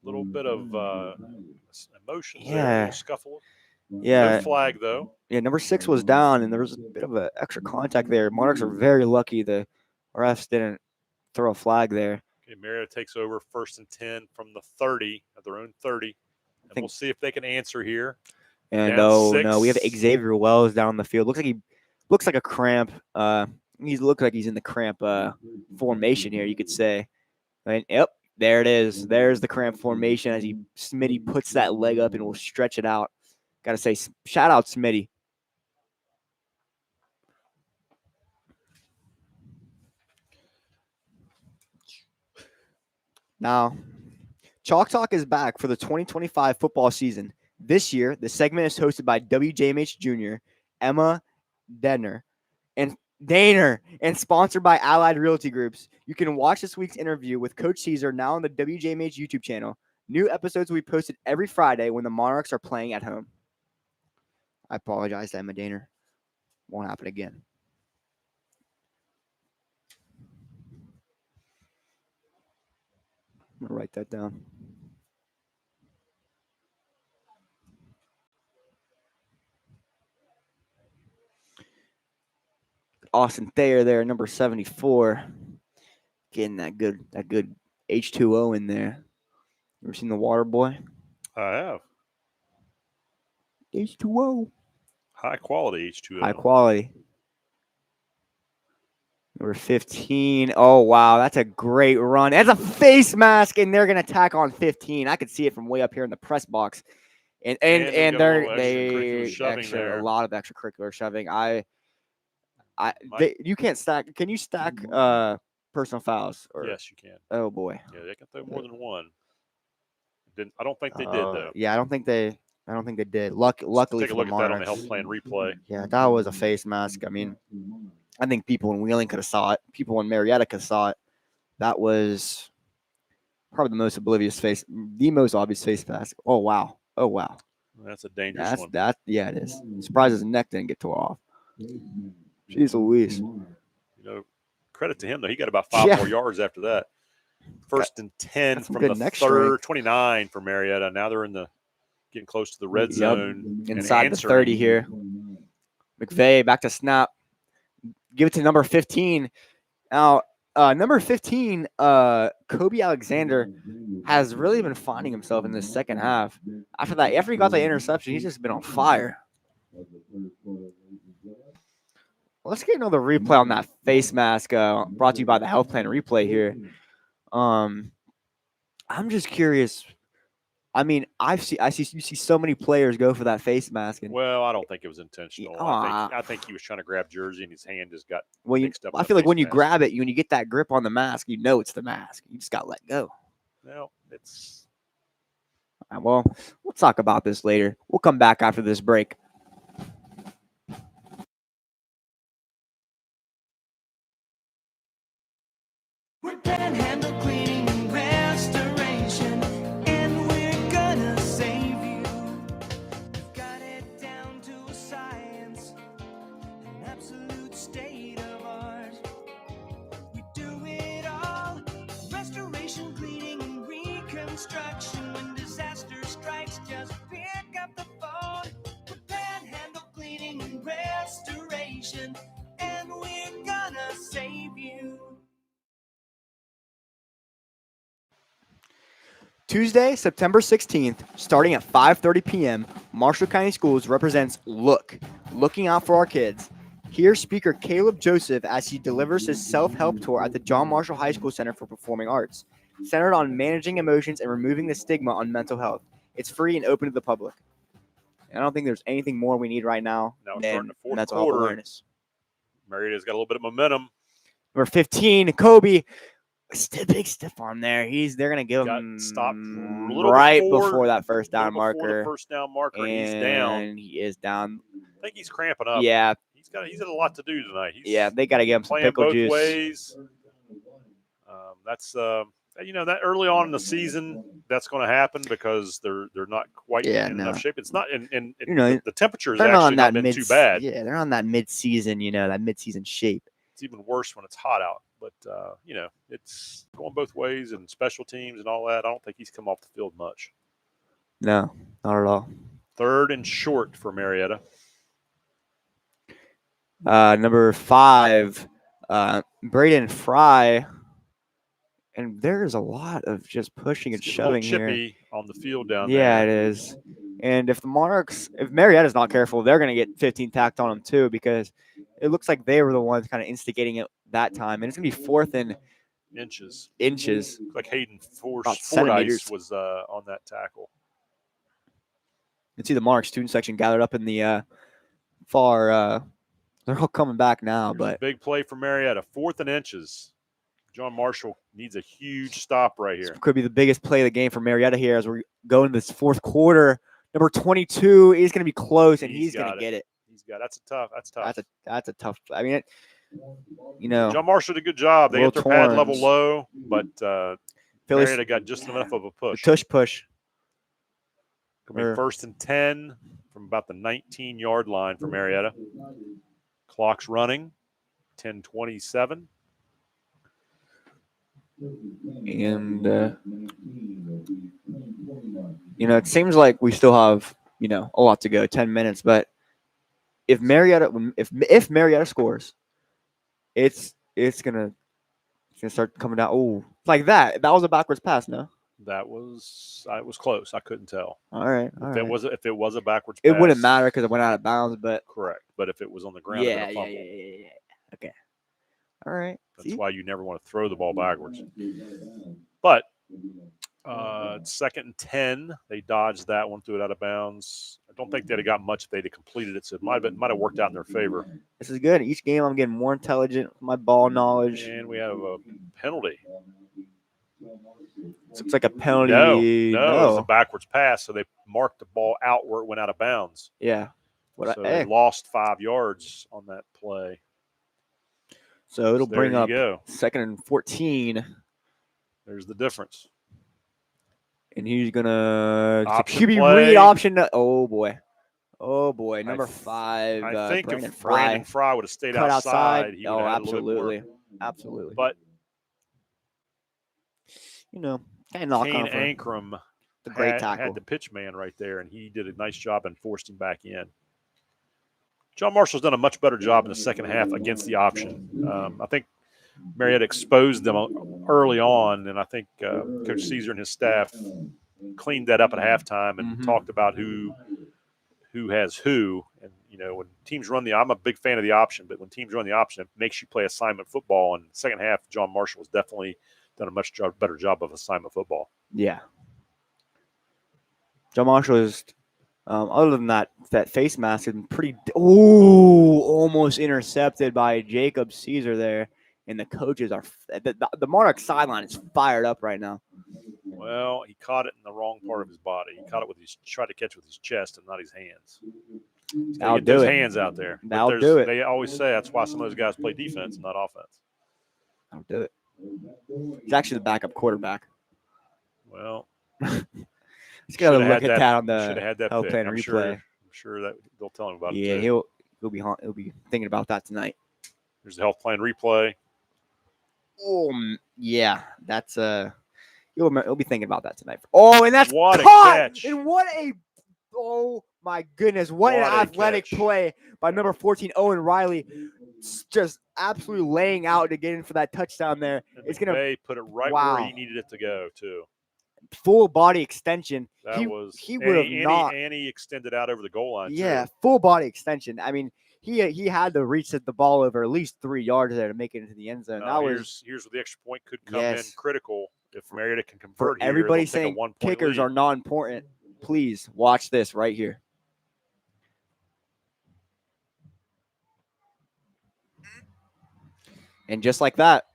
Little bit of emotion there, a little scuffle. Yeah. No flag, though. Yeah, number 6 was down, and there was a bit of an extra contact there. Monarchs are very lucky the refs didn't throw a flag there. Okay, Marietta takes over 1st and 10 from the 30, at their own 30. And we'll see if they can answer here. And no, we have Xavier Wells down the field. Looks like a cramp. He looks like he's in the cramp formation here, you could say. And yep, there it is. There's the cramp formation as Smitty puts that leg up and will stretch it out. Got to say, shout out Smitty. Now, Chalk Talk is back for the 2025 football season. This year, the segment is hosted by WJMH Jr., Emma Denner, and sponsored by Allied Realty Groups. You can watch this week's interview with Coach Caesar now on the WJMH YouTube channel. New episodes will be posted every Friday when the Monarchs are playing at home. I apologize to Emma Danner. Won't happen again. I'm going to write that down. Austin Thayer there, number 74. Getting that good H2O in there. Ever seen The Water Boy? I have. H2O. High quality H2O. High quality. Number 15. Oh, wow. That's a great run. That's a face mask, and they're going to tack on 15. I could see it from way up here in the press box. And they a lot of extracurricular shoving. You can't stack. Can you stack personal fouls? Yes, you can. Oh, boy. Yeah, they can throw more than one. I don't think they did, though. Yeah, I don't think they did. Luckily, take a look at that on the health plan replay. Yeah, that was a face mask. I mean, I think people in Wheeling could have saw it. People in Marietta could have saw it. That was probably the most obvious face mask. Oh wow. That's a dangerous one. Yeah, it is. Surprised his neck didn't get tore off. Jeez Louise. Credit to him though. He got about 5 more yards after that. First and 10 from the third, 29 for Marietta. Now they're getting close to the red zone. Inside the 30 here. McVeigh back to snap. Give it to number 15. Now, number 15, Kobe Alexander, has really been finding himself in this second half. After he got the interception, he's just been on fire. Let's get another replay on that face mask brought to you by the Health Plan Replay here. I'm just curious. I mean, you see so many players go for that face mask. Well, I don't think it was intentional. I think he was trying to grab jersey and his hand just got mixed up. I feel like when you grab it, when you get that grip on the mask, you know it's the mask. You just got to let go. No, it's. Well, we'll talk about this later. We'll come back after this break. We're Panhandle Cleaning and Restoration, and we're gonna save you. We've got it down to a science, an absolute state of art. We do it all, restoration, cleaning, and reconstruction. When disaster strikes, just pick up the phone. We're Panhandle Cleaning and Restoration, and we're gonna save you. Tuesday, September 16th, starting at 5:30 p.m., Marshall County Schools represents Looking Out for Our Kids. Here's speaker Caleb Joseph as he delivers his self-help tour at the John Marshall High School Center for Performing Arts, centered on managing emotions and removing the stigma on mental health. It's free and open to the public. And I don't think there's anything more we need right now than mental health awareness. Marietta's got a little bit of momentum. Number 15, Kobe. Big stiff arm there. They're gonna give him stopped right before that first down marker. He's down. He is down. I think he's cramping up. Yeah, he's got a lot to do tonight. They got to give him some pickle juice. Ways. That's that early on in the season, that's going to happen because they're not quite in enough shape. It's not, and the temperature is actually not been too bad. Yeah, they're on that mid-season, that mid-season shape. It's even worse when it's hot out. But, it's going both ways and special teams and all that. I don't think he's come off the field much. No, not at all. 3rd and short for Marietta. Number 5, Braden Fry. And there's a lot of just pushing and shoving here. On the field down there. Yeah, it is. And if Marietta's not careful, they're going to get 15 tacked on them too, because it looks like they were the ones kind of instigating it that time. And it's going to be 4th and inches. Like Hayden Fordyce was on that tackle. You can see the Monarchs student section gathered up in the far. They're all coming back now. Here's a big play for Marietta. 4th and inches. John Marshall needs a huge stop right here. This could be the biggest play of the game for Marietta here as we're going to this fourth quarter. Number 22 is going to be close, and he's going to get it. He's got That's tough. That's a tough. I mean, John Marshall did a good job. They got their pad level low, but Marietta got just enough of a push. Push. Going to be 1st and 10 from about the 19-yard line for Marietta. Clock's running, 10:27. And, it seems like we still have, a lot to go, 10 minutes. But if Marietta scores, it's gonna start coming down. Oh, like that. That was a backwards pass, no? It was close. I couldn't tell. All right. If it was a backwards pass, it wouldn't matter because it went out of bounds. But correct. But if it was on the ground, yeah. Okay. All right. That's why you never want to throw the ball backwards. But 2nd and 10, they dodged that one, threw it out of bounds. I don't think they'd have got much if they'd have completed it, so it might have worked out in their favor. This is good. Each game I'm getting more intelligent with my ball knowledge. And we have a penalty. This looks like a penalty. No, it was a backwards pass, so they marked the ball out where it went out of bounds. Yeah. They lost 5 yards on that play. So it'll bring up go. 2nd and 14. There's the difference. And he's going to QB read option. Oh, boy. Number 5. I think Brandon if Brandon Fry would have stayed outside, he would have had absolutely. A little bit more. Absolutely. But, kind of Kane Ankrum the great tackle. Had the pitch man right there, and he did a nice job and forced him back in. John Marshall's done a much better job in the second half against the option. I think Marietta exposed them early on, and I think Coach Caesar and his staff cleaned that up at halftime and talked about who has who. And, when teams run I'm a big fan of the option, but when teams run the option, it makes you play assignment football. And the second half, John Marshall has definitely done a much better job of assignment football. Yeah. John Marshall is – other than that face mask has been pretty – almost intercepted by Jacob Caesar there. And the coaches are – the Monarchs sideline is fired up right now. Well, he caught it in the wrong part of his body. He caught it tried to catch with his chest and not his hands. That'll do it. Hands out there. That'll do it. They always say that's why some of those guys play defense and not offense. That'll do it. He's actually the backup quarterback. Well, he's got to look at that on the health plan replay. I'm sure that they'll tell him about it. Yeah, he'll be thinking about that tonight. There's the health plan replay. Yeah, that's he'll be thinking about that tonight. And that's what caught! A catch! And oh my goodness, what an athletic play by number 14, Owen Riley. Just absolutely laying out to get in for that touchdown there. It's going to put it right where he needed it to go, too. Full body extension. He would have not. And he extended out over the goal line. Yeah, too. Full body extension. I mean, he had to reach the ball over at least 3 yards there to make it into the end zone. Here's where the extra point could come in critical if Marietta can convert. Everybody saying kickers are not important. Please watch this right here. And just like that,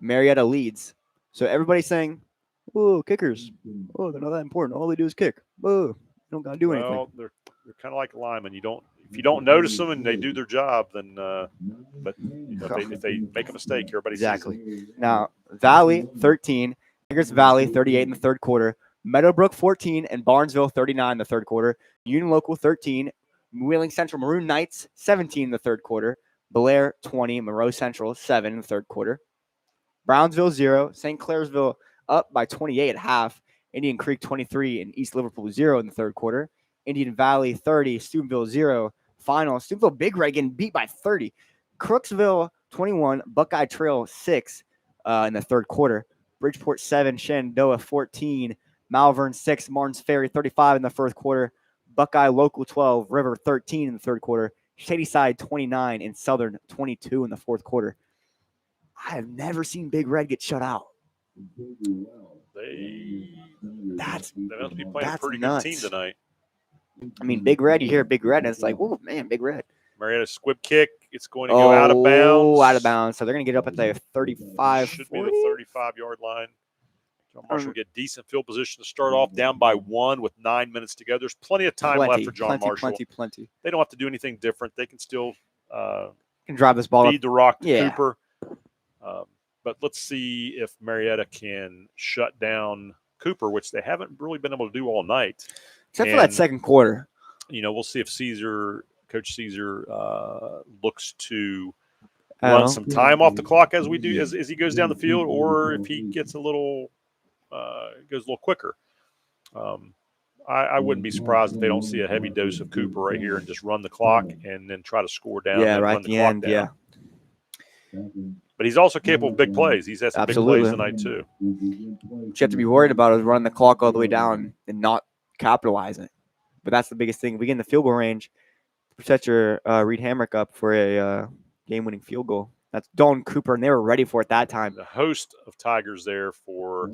Marietta leads. So everybody's saying, "Oh, kickers! Oh, they're not that important. All they do is kick. Oh, they don't gotta do anything." Well, they're kind of like linemen. If you don't notice them and they do their job, then if they make a mistake, everybody exactly. sees it. Now Valley 13, Tigers Valley 38 in the third quarter, Meadowbrook 14 and Barnesville 39 in the third quarter, Union Local 13, Wheeling Central Maroon Knights 17 in the third quarter. Blair 20, Monroe Central 7 in the third quarter. Brownsville 0, St. Clairsville up by 28 at half. Indian Creek 23 and East Liverpool 0 in the third quarter. Indian Valley 30, Steubenville 0. Final, Steubenville Big Red getting beat by 30. Crooksville 21, Buckeye Trail 6 in the third quarter. Bridgeport 7, Shenandoah 14, Malvern 6, Martins Ferry 35 in the first quarter. Buckeye Local 12, River 13 in the third quarter. Shadyside 29 and Southern 22 in the fourth quarter. I have never seen Big Red get shut out. They must be playing a pretty nuts. Good team tonight. I mean, Big Red, you hear Big Red, and it's like, oh, man, Big Red. Marietta squib kick. it's going to go out of bounds. Out of bounds. So they're going to get up at the 35, Should 40? be the 35-yard line. John Marshall will get decent field position to start off, down by 1 with 9 minutes to go. There's plenty of time left for John Marshall. Plenty. They don't have to do anything different. They can still can drive this ball feed the rock to Cooper. But let's see if Marietta can shut down Cooper, which they haven't really been able to do all night. Except for that second quarter. We'll see if Coach Caesar looks to run some time off the clock as he goes down the field, or if he gets a little goes a little quicker. I wouldn't be surprised if they don't see a heavy dose of Cooper right here and just run the clock and then try to score down. Yeah, and right run at the the clock end. down. Yeah. But he's also capable of big plays. He's had some big plays tonight too. What you have to be worried about is running the clock all the way down and not capitalizing. But that's the biggest thing. If we get in the field goal range, set your Reed Hamrick up for a game-winning field goal. That's Dalton Cooper, and they were ready for it that time. The host of Tigers there for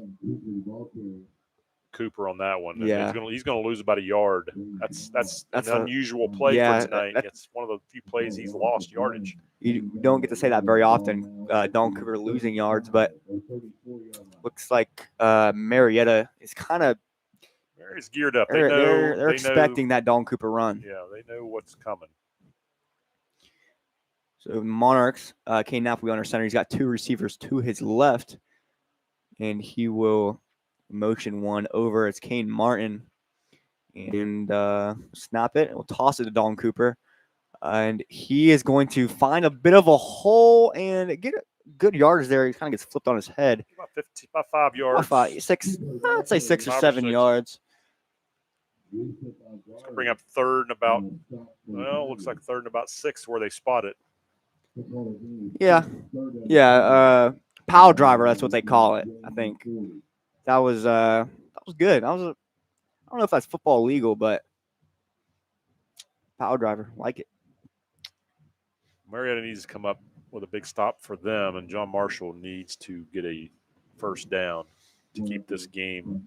Cooper on that one. Yeah. He's going to lose about a yard. That's an unusual play for tonight. It's one of the few plays he's lost yardage. You don't get to say that very often, Dalton Cooper losing yards, but looks like Marietta is kind of Marietta's geared up. They're expecting that Dalton Cooper run. Yeah, they know what's coming. So Monarchs, Kane Knapp will be under center. He's got 2 receivers to his left, and he will motion one over. It's Kane Martin, and snap it. We'll toss it to Dalton Cooper, and he is going to find a bit of a hole and get good yardage there. He kind of gets flipped on his head. About 5 yards. I'd say 6 or 7 yards. Bring up third and about, looks like third and about 6 where they spot it. Yeah. Pile driver, that's what they call it, I think. That was good. I don't know if that's football legal, but pile driver, like it. Marietta needs to come up with a big stop for them, and John Marshall needs to get a first down to keep this game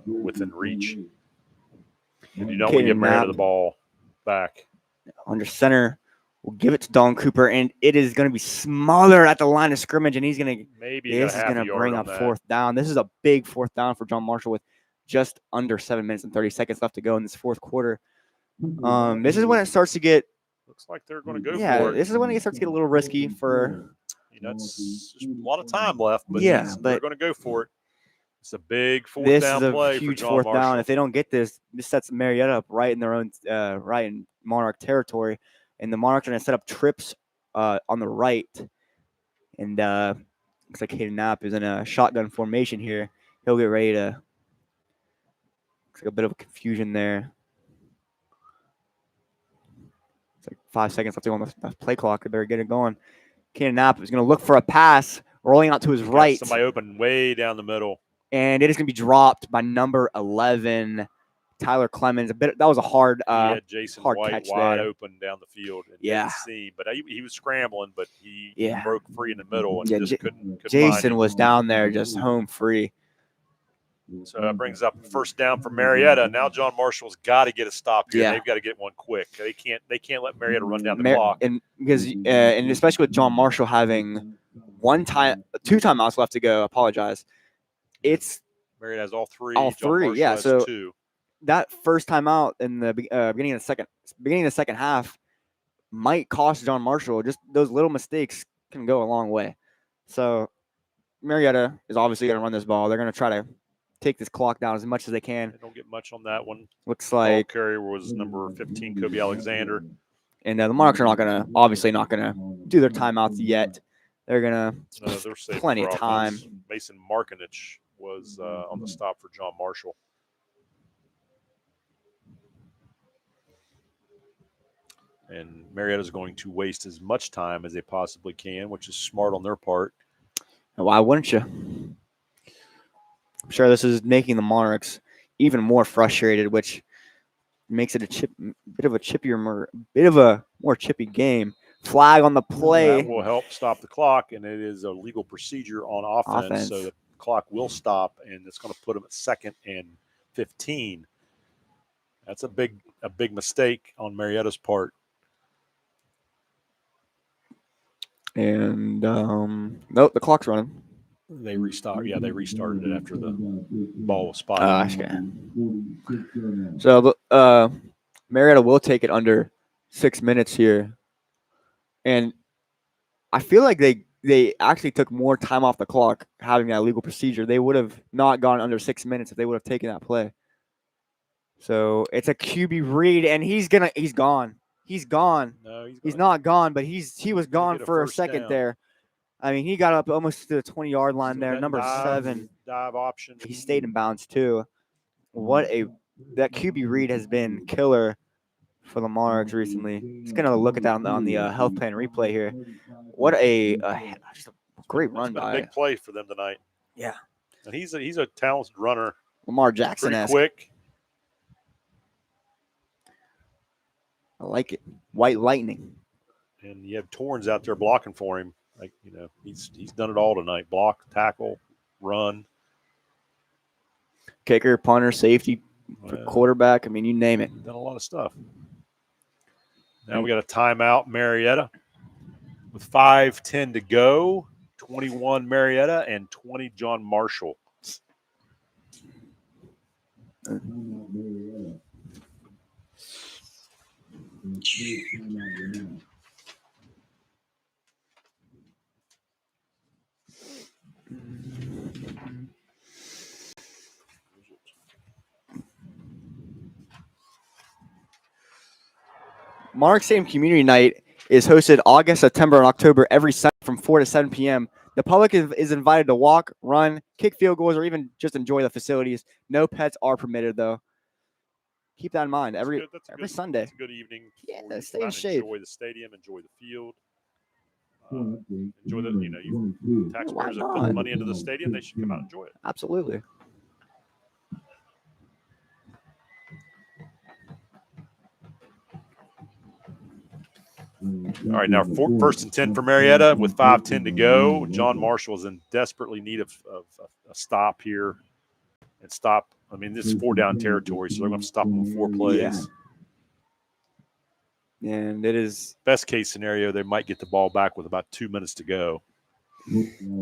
within reach. And you don't want to give Marietta the ball back. Under center, we'll give it to Dalton Cooper, and it is going to be smothered at the line of scrimmage, and he's going to bring up 4th down. This is a big 4th down for John Marshall with just under 7 minutes and 30 seconds left to go in this 4th quarter. This is when it starts to get. Looks like they're going to go for it. Yeah, this is when it starts to get a little risky for. It's a lot of time left, but they're going to go for it. It's a big 4th down play. This is a huge for John 4th down. If they don't get this sets Marietta up right in their own right in Monarch territory, and the Monarchs are going to set up trips on the right. And looks like Hayden Knapp is in a shotgun formation here. He'll get ready to. Looks like a bit of a confusion there. It's like 5 seconds left on the play clock. They better get it going. Hayden Knapp is going to look for a pass, rolling out to his right. Somebody open way down the middle. And it is going to be dropped by number 11, Tyler Clemens. That was a hard, Jason hard White catch wide there. open down the field. And Yeah. But he was scrambling, but he broke free in the middle and just couldn't Jason find was down there just home free. So that brings up first down for Marietta. Now John Marshall's got to get a stop here. Yeah. They've got to get one quick. They can't let Marietta run down the clock. And because and especially with John Marshall having 2 timeouts left to go. I apologize. It's Marietta has all 3. All 3, yeah. So 2. That first timeout in the beginning of the second half might cost John Marshall. Just those little mistakes can go a long way. So Marietta is obviously going to run this ball. They're going to try to take this clock down as much as they can. They don't get much on that one. Looks like ball carrier was number 15, Kobe Alexander. And the Monarchs are not going to do their timeouts yet. They're going to plenty of time. Mason Markinich was on the stop for John Marshall. And Marietta's going to waste as much time as they possibly can, which is smart on their part. Why wouldn't you? I'm sure this is making the Monarchs even more frustrated, which makes it a more chippy game. Flag on the play. That will help stop the clock, and it is a legal procedure on offense. So the clock will stop, and it's going to put them at 2nd and 15. That's a big mistake on Marietta's part. And nope, the clock's running. They restarted. Yeah, they restarted it after the ball was spotted. Okay. So Marietta will take it under 6 minutes here, and I feel like they actually took more time off the clock having that legal procedure. They would have not gone under 6 minutes if they would have taken that play. So it's a QB read, and he's gone. He's gone. No, he's not gone, but he was gone for a second down. there. I mean, he got up almost to the 20-yard line So there. that Number 7. dive option. He stayed in bounds too. That QB read has been killer for the Monarchs recently. Just gonna look at that on the health plan replay here. What just a great run been by a big play for them tonight. Yeah, and he's a talented runner. Lamar Jackson, pretty quick. I like it. White lightning. And you have Torrens out there blocking for him. Like, he's done it all tonight. Block, tackle, run. Kicker, punter, safety, quarterback. I mean, you name it. Done a lot of stuff. Now we got a timeout, Marietta, with 5:10 to go. 21 Marietta and 20 John Marshall. Monarchs Stadium Community Night is hosted August, September, and October every Sunday from 4 to 7 p.m. The public is invited to walk, run, kick field goals, or even just enjoy the facilities. No pets are permitted, though. Keep that in mind. Every Sunday. It's a good evening. Yeah, stay in shade. Enjoy the stadium. Enjoy the field. Enjoy the taxpayers that put money into the stadium. They should come out and enjoy it. Absolutely. All right, now first and 10 for Marietta with 5:10 to go. John Marshall is in desperately need of a stop here. And stop. I mean, this is 4-down territory, so they're going to stop him with 4 plays. Yeah. And it is best case scenario. They might get the ball back with about 2 minutes to go,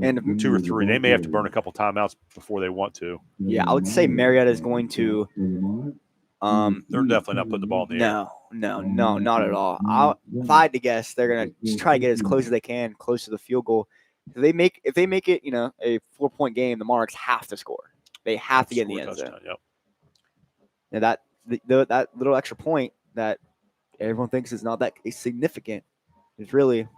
and 2 or 3. They may have to burn a couple timeouts before they want to. Yeah, I would say Marietta is going to. They're definitely not putting the ball in the air. No, not at all. If I had to guess, they're gonna just try to get as close as they can, close to the field goal. If they make it, a 4-point game, the Monarchs have to score. They have to get in the end zone. Yep. And that little extra point that everyone thinks is not that significant is really.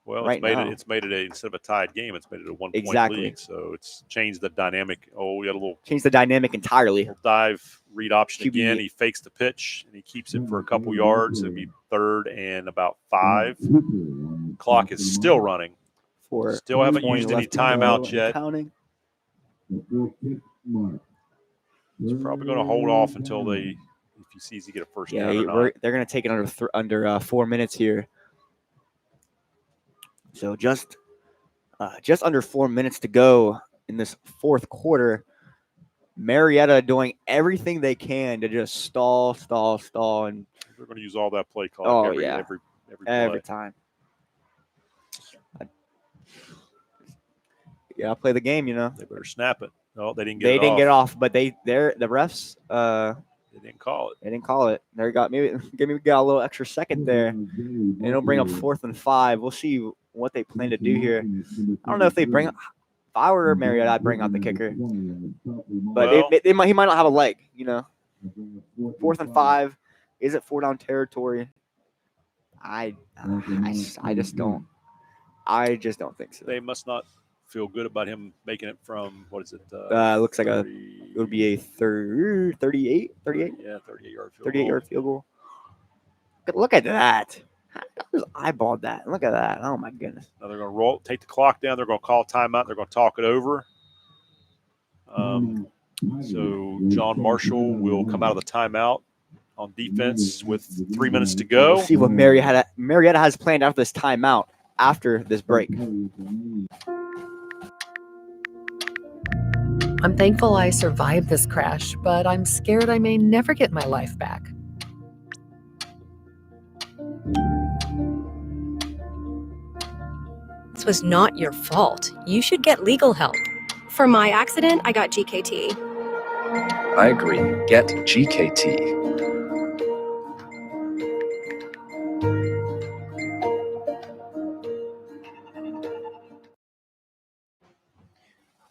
Well, right it's made it instead of a tied game, it's made it a 1-point lead. So it's changed the dynamic. Oh, we got a little change the dynamic entirely. Dive read option QB. again. He fakes the pitch and he keeps it for a couple yards. It'll be 3rd and about 5. Clock is still running. Still haven't used any timeouts yet. Counting. He's probably going to hold off until if he sees he get a first down or not. They're going to take it under 4 minutes here. So just under 4 minutes to go in this fourth quarter. Marietta doing everything they can to just stall, and they're going to use all that play clock. Every time. Yeah, play the game. They better snap it. No, they didn't get. They it didn't off. get off, but the refs. They didn't call it. They didn't call it. They got got a little extra second there, and it'll bring up 4th and 5. We'll see what they plan to do here. I don't know if they bring. If I were Marietta, I'd bring out the kicker, but he might not have a leg. 4th and 5. Is it 4-down territory? I just don't. I just don't think so. They must not feel good about him making it from, what is it? Looks like it would be a 38? 38? Yeah, 38-yard field goal. 38-yard field goal. Look at that. I just eyeballed that. Look at that. Oh, my goodness. Now they're going to take the clock down. They're going to call timeout. They're going to talk it over. So John Marshall will come out of the timeout on defense with 3 minutes to go. We'll see what Marietta has planned after this timeout after this break. I'm thankful I survived this crash, but I'm scared I may never get my life back. accidents was not your fault. You should get legal help. For my accident, I got GKT. I agree. Get GKT.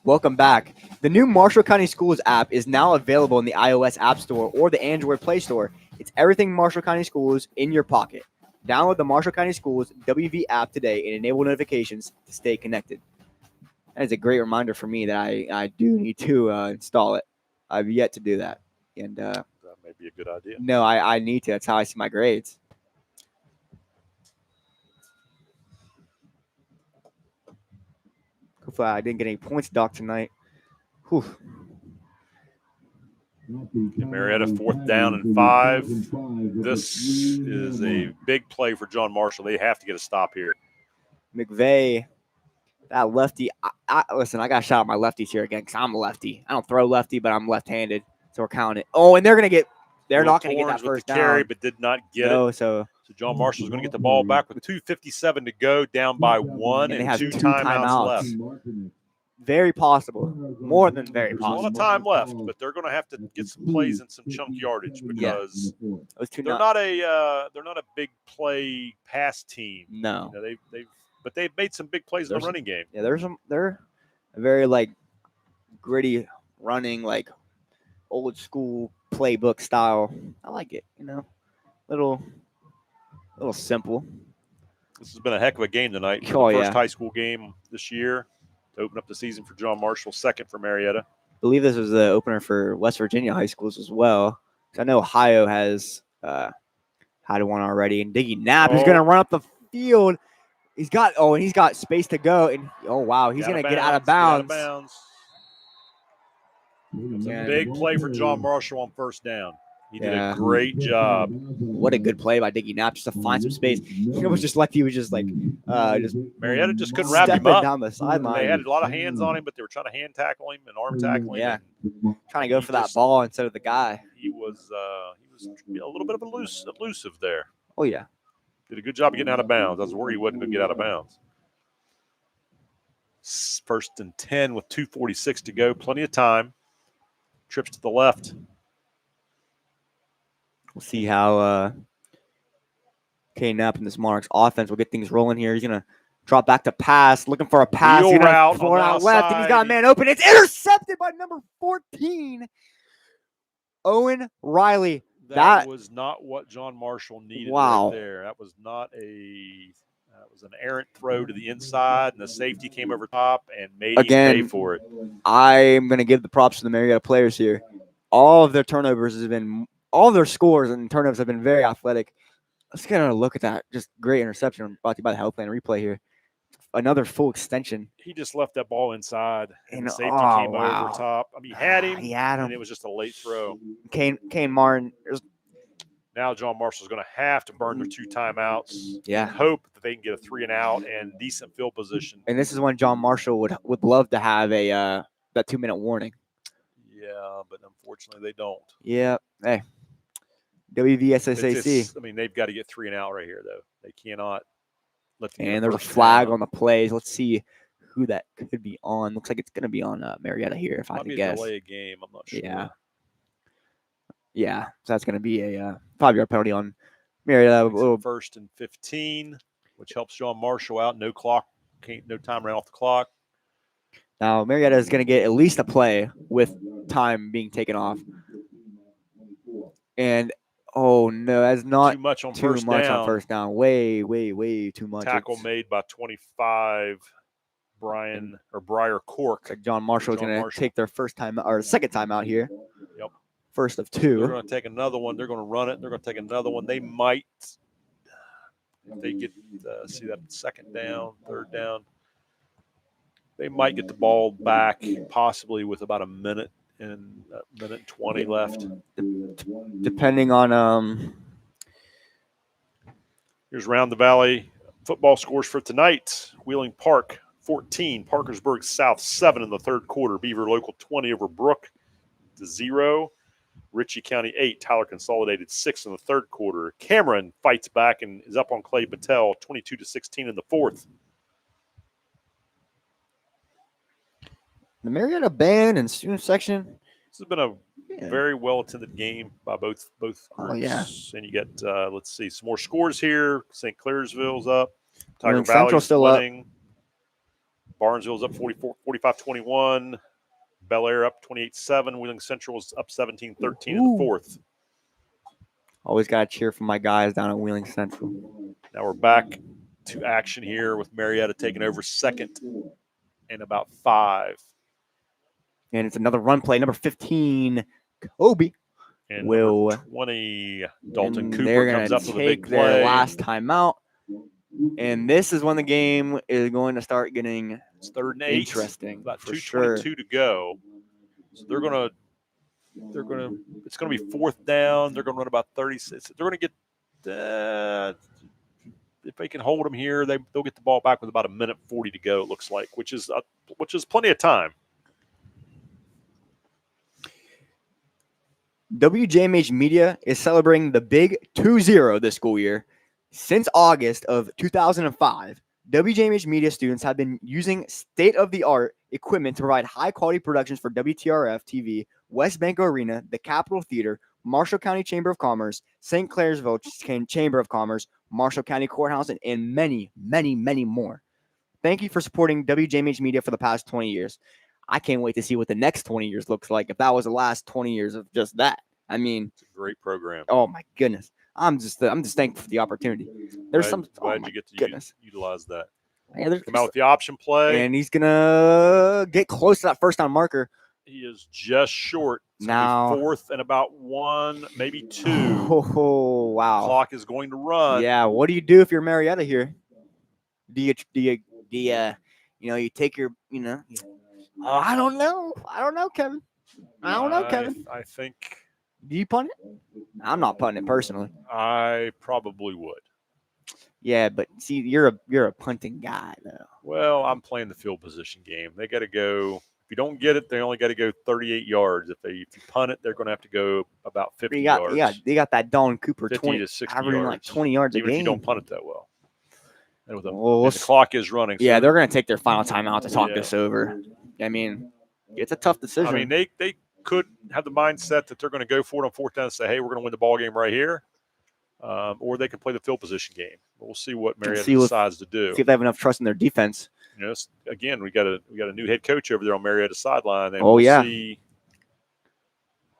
Welcome back. The new Marshall County Schools app is now available in the iOS App Store or the Android Play Store. It's everything Marshall County Schools in your pocket. Download the Marshall County Schools WV app today and enable notifications to stay connected. That is a great reminder for me that I do need to install it. I've yet to do that. And that may be a good idea. No, I need to. That's how I see my grades. Hopefully I didn't get any points docked tonight. Whew. Marietta 4th down and 5. This is a big play for John Marshall. They have to get a stop here. McVeigh, that lefty. Listen, I got to shout out my lefties here again because I'm a lefty. I don't throw lefty, but I'm left-handed, so we're counting it. Oh, and they're not going to get that first down. Carry, but did not get it. So John Marshall's going to get the ball back with 2:57 to go, down by 1 and 2 timeouts left. Very possible. More than very possible. There's a lot of time left, but they're going to have to get some plays and some chunk yardage because they're not a big play pass team. No. They've made some big plays in the running game. Yeah, they're a very gritty running, old school playbook style. I like it, little simple. This has been a heck of a game tonight. Oh, the first high school game this year to open up the season for John Marshall, second for Marietta. I believe this was the opener for West Virginia high schools as well. I know Ohio has had one already. And Diggy Knapp is going to run up the field. He's got space to go. And he's going to get out of bounds. It's a big play for John Marshall on first down. He did a great job. What a good play by Diggy Knapp just to find some space. It was just like he was just Marietta just couldn't wrap him up down the sideline. They had a lot of hands on him, but they were trying to hand tackle him and arm tackle him. Yeah, trying to go for that ball instead of the guy. He was a little bit of elusive there. Oh yeah, did a good job of getting out of bounds. I was worried he wasn't going to get out of bounds. First and 10 with 2:46 to go. Plenty of time. Trips to the left. We'll see how K. Knapp and this Monarchs offense will get things rolling here. He's going to drop back to pass, looking for a pass. Wheel route on out left, and he's got a man open. It's intercepted by number 14, Owen Riley. That was not what John Marshall needed right there. That was not an errant throw to the inside, and the safety came over top and made him pay for it. I'm going to give the props to the Marietta players here. All of their scores and turnovers have been very athletic. Let's get a look at that. Just great interception brought to you by the Health Plan replay here. Another full extension. He just left that ball inside, and the safety came over top. I mean, he had him, and it was just a late throw. Kane Martin. Now John Marshall's going to have to burn their 2 timeouts. Yeah. Hope that they can get a 3 and out and decent field position. And this is when John Marshall would love to have that 2-minute warning. Yeah, but unfortunately they don't. Yeah. Hey. WVSSAC. They've got to get 3 and out right here, though. They cannot let them. And there's a flag on the plays. Let's see who that could be on. Looks like it's going to be on Marietta here, if I had to guess. Delay a game. I'm not sure. Yeah. So that's going to be a 5-yard penalty on Marietta. First and 15, which helps John Marshall out. No time ran off the clock. Now Marietta is going to get at least a play with time being taken off. And oh no, that's not too much on first down. Way too much. Tackle made by 25, Briar Cork. Like John Marshall is going to take their second time out here. Yep. First of 2. They're going to take another one. They're going to run it. They're going to take another one. They might, if they get see that second down, third down, they might get the ball back possibly with about a minute and 20 left. Depending on Here's Round the Valley football scores for tonight. Wheeling Park 14, Parkersburg South 7 in the third quarter. Beaver Local 20 over Brook to 0. Ritchie County 8, Tyler Consolidated 6 in the third quarter. Cameron fights back and is up on Clay Battelle 22-16 in the fourth. The Marietta band and student section. This has been a very well attended game by both groups. Oh, yeah. And you get let's see some more scores here. St. Clairsville's up. Tiger Wheeling Central's Valley's still winning. Barnesville's up 45-21. Bel Air up 28-7. Wheeling Central was up 17-13 in the fourth. Always got to cheer for my guys down at Wheeling Central. Now we're back to action here with Marietta taking over second and about 5. And it's another run play. Number 15, Kobe. And will 20, Dalton and Cooper they're comes gonna up with a big take their play. last time out. And this is when the game is going to start getting It's 3rd and 8. interesting. About for 2:22 sure. to go. So it's gonna be 4th down. They're gonna run about 36. They're gonna get if they can hold them here, they'll get the ball back with about 1:40 to go. It looks like, which is plenty of time. WJMH Media is celebrating the big 2-0 this school year. Since August of 2005, WJMH Media students have been using state-of-the-art equipment to provide high-quality productions for WTRF TV, West Banco Arena, the Capitol Theater, Marshall County Chamber of Commerce, St. Clairsville Chamber of Commerce, Marshall County Courthouse, and many, many, many more. Thank you for supporting WJMH Media for the past 20 years. I can't wait to see what the next 20 years looks like if that was the last 20 years of just that. I mean, it's a great program. Oh my goodness. I'm just thankful for the opportunity. There's glad you get to utilize that. Yeah, come out with the option play. And he's gonna get close to that first down marker. He is just short. It's now 4th and about 1, maybe 2. Oh wow. The clock is going to run. Yeah, what do you do if you're Marietta here? Do you take your I don't know, Kevin. Kevin. I think. Do you punt it? I'm not punting it personally. I probably would. Yeah, but see, you're a punting guy though. Well, I'm playing the field position game. They got to go. If you don't get it, they only got to go 38 yards. If you punt it, they're going to have to go about 50 yards. Yeah, they got that Don Cooper 50 to 60 averaging yards. like 20 yards even a game. if you don't punt it that well. And the clock is running. Yeah, they're going to take their final timeout to talk this over. I mean, it's a tough decision. I mean, they could have the mindset that they're going to go for it on 4th down and say, hey, we're going to win the ball game right here. Or they can play the field position game. We'll see what Marietta decides to do. See if they have enough trust in their defense. Again, we got a new head coach over there on Marietta sideline, and we'll see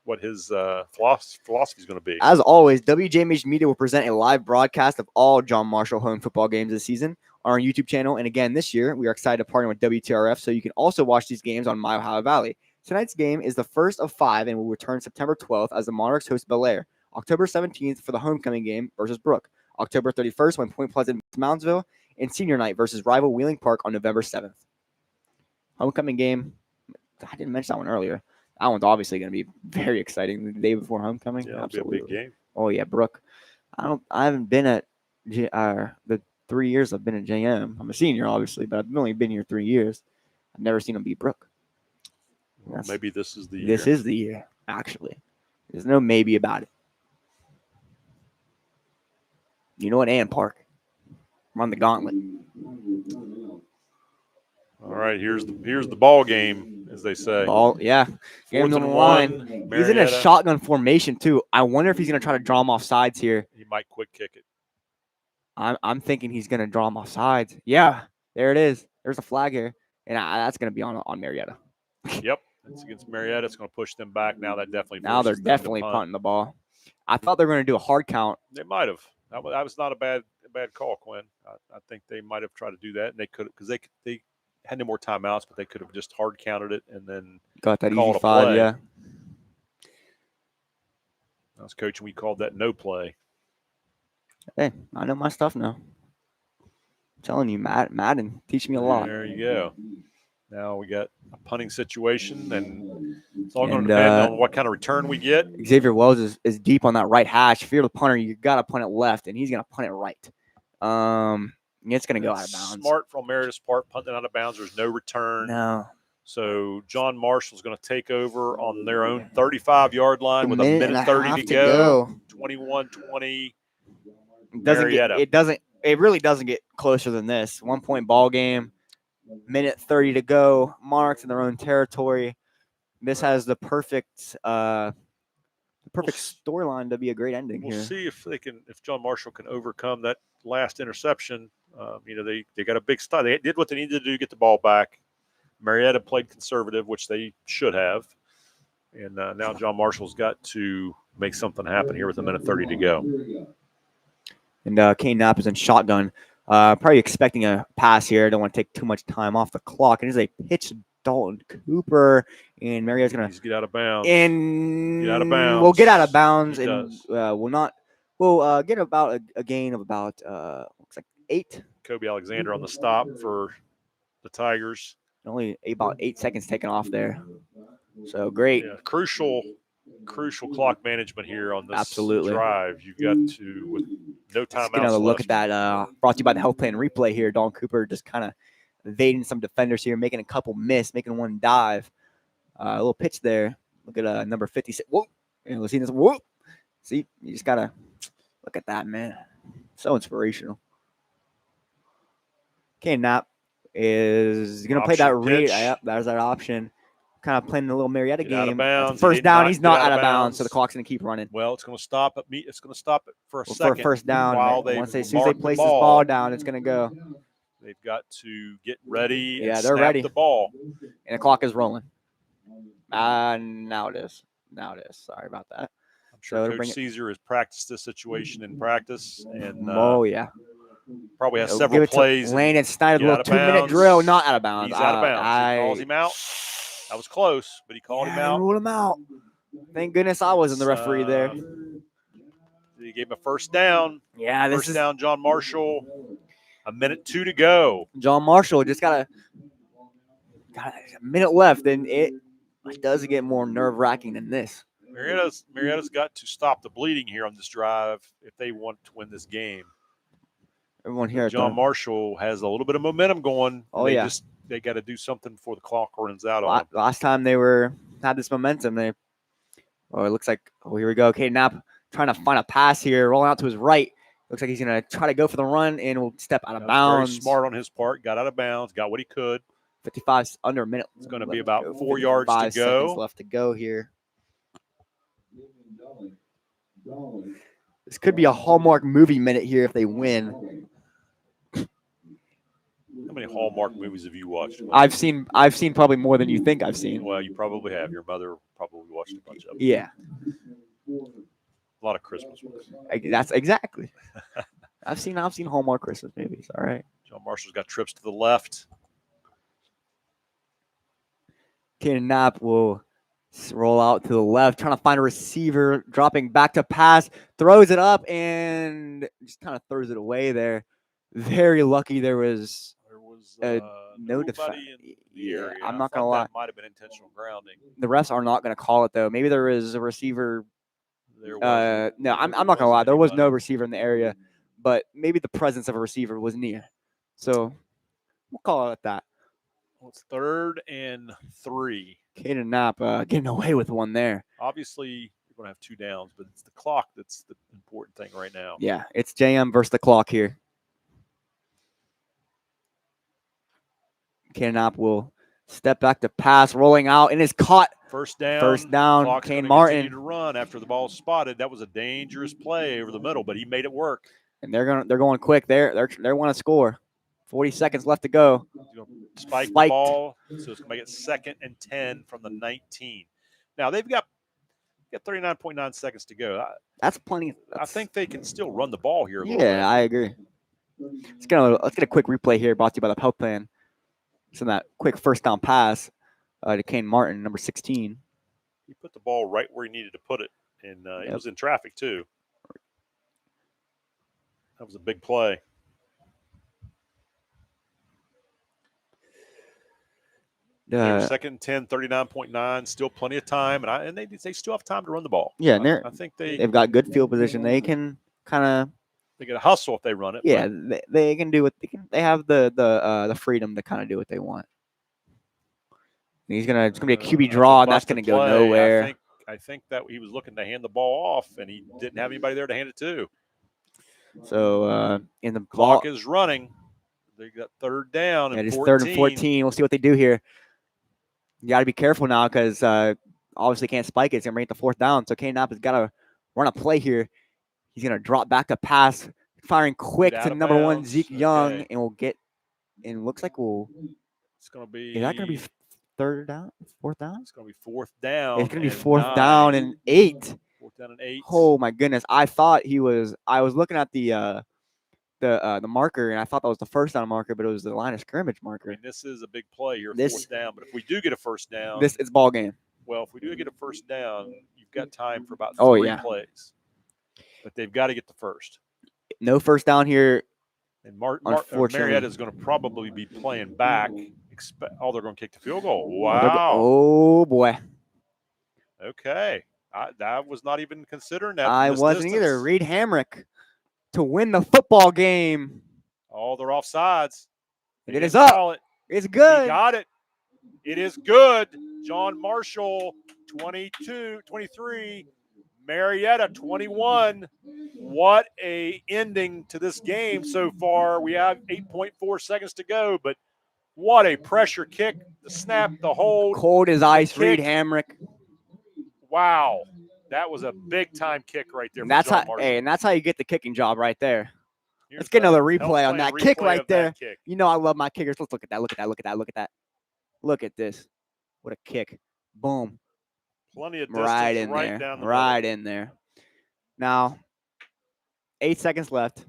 what his philosophy is going to be. As always, WJMH Media will present a live broadcast of all John Marshall home football games this season on our YouTube channel. And again, this year, we are excited to partner with WTRF, so you can also watch these games on My Ohio Valley. Tonight's game is the first of 5 and will return September 12th as the Monarchs host Bel Air. October 17th for the homecoming game versus Brooke. October 31st when Point Pleasant meets Moundsville. And senior night versus rival Wheeling Park on November 7th. Homecoming game. I didn't mention that one earlier. That one's obviously going to be very exciting. The day before homecoming. Yeah, it'll be a big game. Oh yeah, Brooke. I haven't been at the 3 years I've been at JM. I'm a senior, obviously, but I've only been here 3 years. I've never seen them beat Brooke. Well, maybe this is the year. This is the year, actually. There's no maybe about it. You know what, Ann Park. Run the gauntlet. All right, here's the ball game, as they say. Yeah. Game's on the line. He's in a shotgun formation, too. I wonder if he's going to try to draw him off sides here. He might quick kick it. I'm thinking he's going to draw him off sides. Yeah, there it is. There's a flag here. And that's going to be on Marietta. Yep. It's against Marietta. It's going to push them back. Now they're definitely punting the ball. I thought they were going to do a hard count. They might have. That was not a bad call, Quinn. I think they might have tried to do that, and they could because they had no more timeouts, but they could have just hard counted it and then got that easy 5. Yeah. I was coaching. We called that no play. Hey, I know my stuff now. I'm telling you, Madden, teach me a lot. There you go. Now we got a punting situation, and it's all going to depend on what kind of return we get. Xavier Wells is deep on that right hash. If you're the punter, you got to punt it left, and he's going to punt it right. It's going to go out of bounds. Smart from Meredith's part, punting out of bounds. There's no return. No. So John Marshall's going to take over on their own 35-yard line with a minute 30 to go. 21-20. It really doesn't get closer than this. 1 point ball game. Minute 30 to go. Monarchs in their own territory. This has the perfect storyline to be a great ending We'll here. see if John Marshall can overcome that last interception. They got a big stop. They did what they needed to do to get the ball back. Marietta played conservative, which they should have. And now John Marshall's got to make something happen here with a minute 30 to go. And Kane Knapp is in shotgun. Probably expecting a pass here. Don't want to take too much time off the clock. It is a pitch to Dalton Cooper. And Marietta's going to get out of bounds. And get out of bounds. We'll get out of bounds. He and does. We'll get about a gain of about, looks like 8. Kobe Alexander on the stop for the Tigers. Only about 8 seconds taken off there. So great. Yeah, crucial clock management here on this Absolutely. drive. You've got to, with no timeouts left. Another look at that. Brought to you by the Health Plan replay here. Dalton Cooper just kind of evading some defenders here, making a couple miss, making one dive. A little pitch there. Look at number 56. Whoa. You see this? Whoa. See, you just got to look at that, man. So inspirational. Okay, Knapp is going to play that read. Yep, there's that option. Kind of playing the little Marietta game. First down, he's not out of bounds, so the clock's going to keep running. Well, it's going to stop at me. It's going to stop it for a second. For a first down. As soon as they place this ball down, it's going to go. They've got to get ready. Yeah, and they're ready. The ball. And the clock is rolling. Now it is. Sorry about that. I'm sure Coach Caesar has practiced this situation in practice. And yeah. Probably has several plays. Landon Snyder, a little 2-minute drill, not out of bounds. He's out of bounds. He calls him out. That was close, but he called him out. Ruled him out. Thank goodness I wasn't the referee there. He gave him a first down. Yeah, first down, John Marshall. A minute 2 to go. John Marshall just got a minute left, and it doesn't get more nerve-wracking than this. Marietta's got to stop the bleeding here on this drive if they want to win this game. Everyone here. John Marshall has a little bit of momentum going. Oh, They got to do something before the clock runs out on them. Last time they had this momentum, it looks like, here we go. Okay, Knapp trying to find a pass here, rolling out to his right. Looks like he's going to try to go for the run and will step out of bounds. Very smart on his part. Got out of bounds. Got what he could. 55 under a minute. It's going to be about 4 yards to go. 5 seconds left to go here. This could be a Hallmark movie minute here if they win. How many Hallmark movies have you watched? I've seen probably more than you think I've seen. Well, you probably have. Your mother probably watched a bunch of them. Yeah. A lot of Christmas ones. That's exactly. I've seen Hallmark Christmas movies. All right. John Marshall's got trips to the left. Kane Knapp will roll out to the left, trying to find a receiver, dropping back to pass, throws it up, and just kind of throws it away there. Very lucky there was no defense. Yeah, I'm not going to lie. That might have been intentional grounding. The refs are not going to call it, though. Maybe there was a receiver. No, I'm not going to lie. There was no receiver in the area, but maybe the presence of a receiver was near. So we'll call it that. Well, it's 3rd and 3. Kane Knapp getting away with one there. Obviously, you're going to have 2 downs, but it's the clock that's the important thing right now. Yeah, it's JM versus the clock here. Kane Knapp will step back to pass, rolling out, and is caught. First down. Clock's Kane Martin. Continue to run after the ball spotted. That was a dangerous play over the middle, but he made it work. And they're going quick. They want to score. 40 seconds left to go. Spike the ball, so it's going to make it 2nd and 10 from the 19. Now they've got 39.9 seconds to go. That's plenty. I think they can still run the ball here. Yeah, I agree. Let's get a quick replay here, brought to you by the Health Plan. So that quick first down pass to Kane Martin, number 16. He put the ball right where he needed to put it, and it was in traffic too. That was a big play. Second and 10, 39.9, still plenty of time, and they still have time to run the ball. Yeah, and I think they've got good field position. They can kind of. They get a hustle if they run it. Yeah, they can do what they can. They have the freedom to kind of do what they want. It's gonna be a QB draw, and that's gonna go nowhere. I think that he was looking to hand the ball off, and he didn't have anybody there to hand it to. So in the clock is running. They got third down and It is 14. third and 14. We'll see what they do here. You got to be careful now because obviously can't spike it. It's going to bring it to fourth down. So Kane Knapp has got to run a play here. He's going to drop back a pass, firing quick to number 1, Zeke Young, and we'll get – and looks like we'll – It's going to be – is that going to be third down? Fourth down? It's going to be fourth down. It's going to be fourth down and 8. Fourth down and 8. Oh, my goodness. I thought he was – I was looking at the marker, and I thought that was the first down marker, but it was the line of scrimmage marker. I mean, this is a big play here, fourth down. But if we do get a first down, it's ball game. Well, if we do get a first down, you've got time for about 3 plays. But they've got to get the first. No first down here. And Marietta is going to probably be playing back. They're going to kick the field goal. Wow. Oh boy. Okay. I was not even considering that. I wasn't either. Reed Hamrick to win the football game. Oh, they're offsides. It is up. It's good. He got it. It is good. John Marshall, 23. Marietta, 21. What a ending to this game so far. We have 8.4 seconds to go, but what a pressure kick. The snap, the hold. Cold as ice, Reed Hamrick. Wow. That was a big-time kick right there. And that's how you get the kicking job right there. Let's get another replay on that kick right there. You know I love my kickers. Let's look at that. Look at that. Look at that. Look at that. Look at this. What a kick. Boom. Plenty of distance right in right there. Down the right middle. in there. Now, 8 seconds left.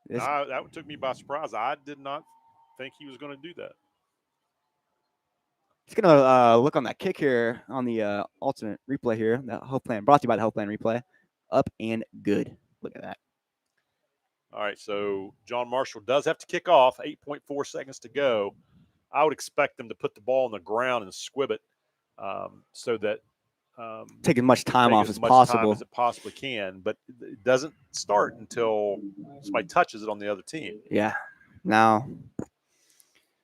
That took me by surprise. I did not think he was going to do that. Just going to look on that kick here on the alternate replay here. The Health Plan, brought to you by the Health Plan replay. Up and good. Look at that. All right, so John Marshall does have to kick off. 8.4 seconds to go. I would expect them to put the ball on the ground and squib it so that take as much time off as much possible. time as it possibly can, but it doesn't start until somebody touches it on the other team. Yeah. Now.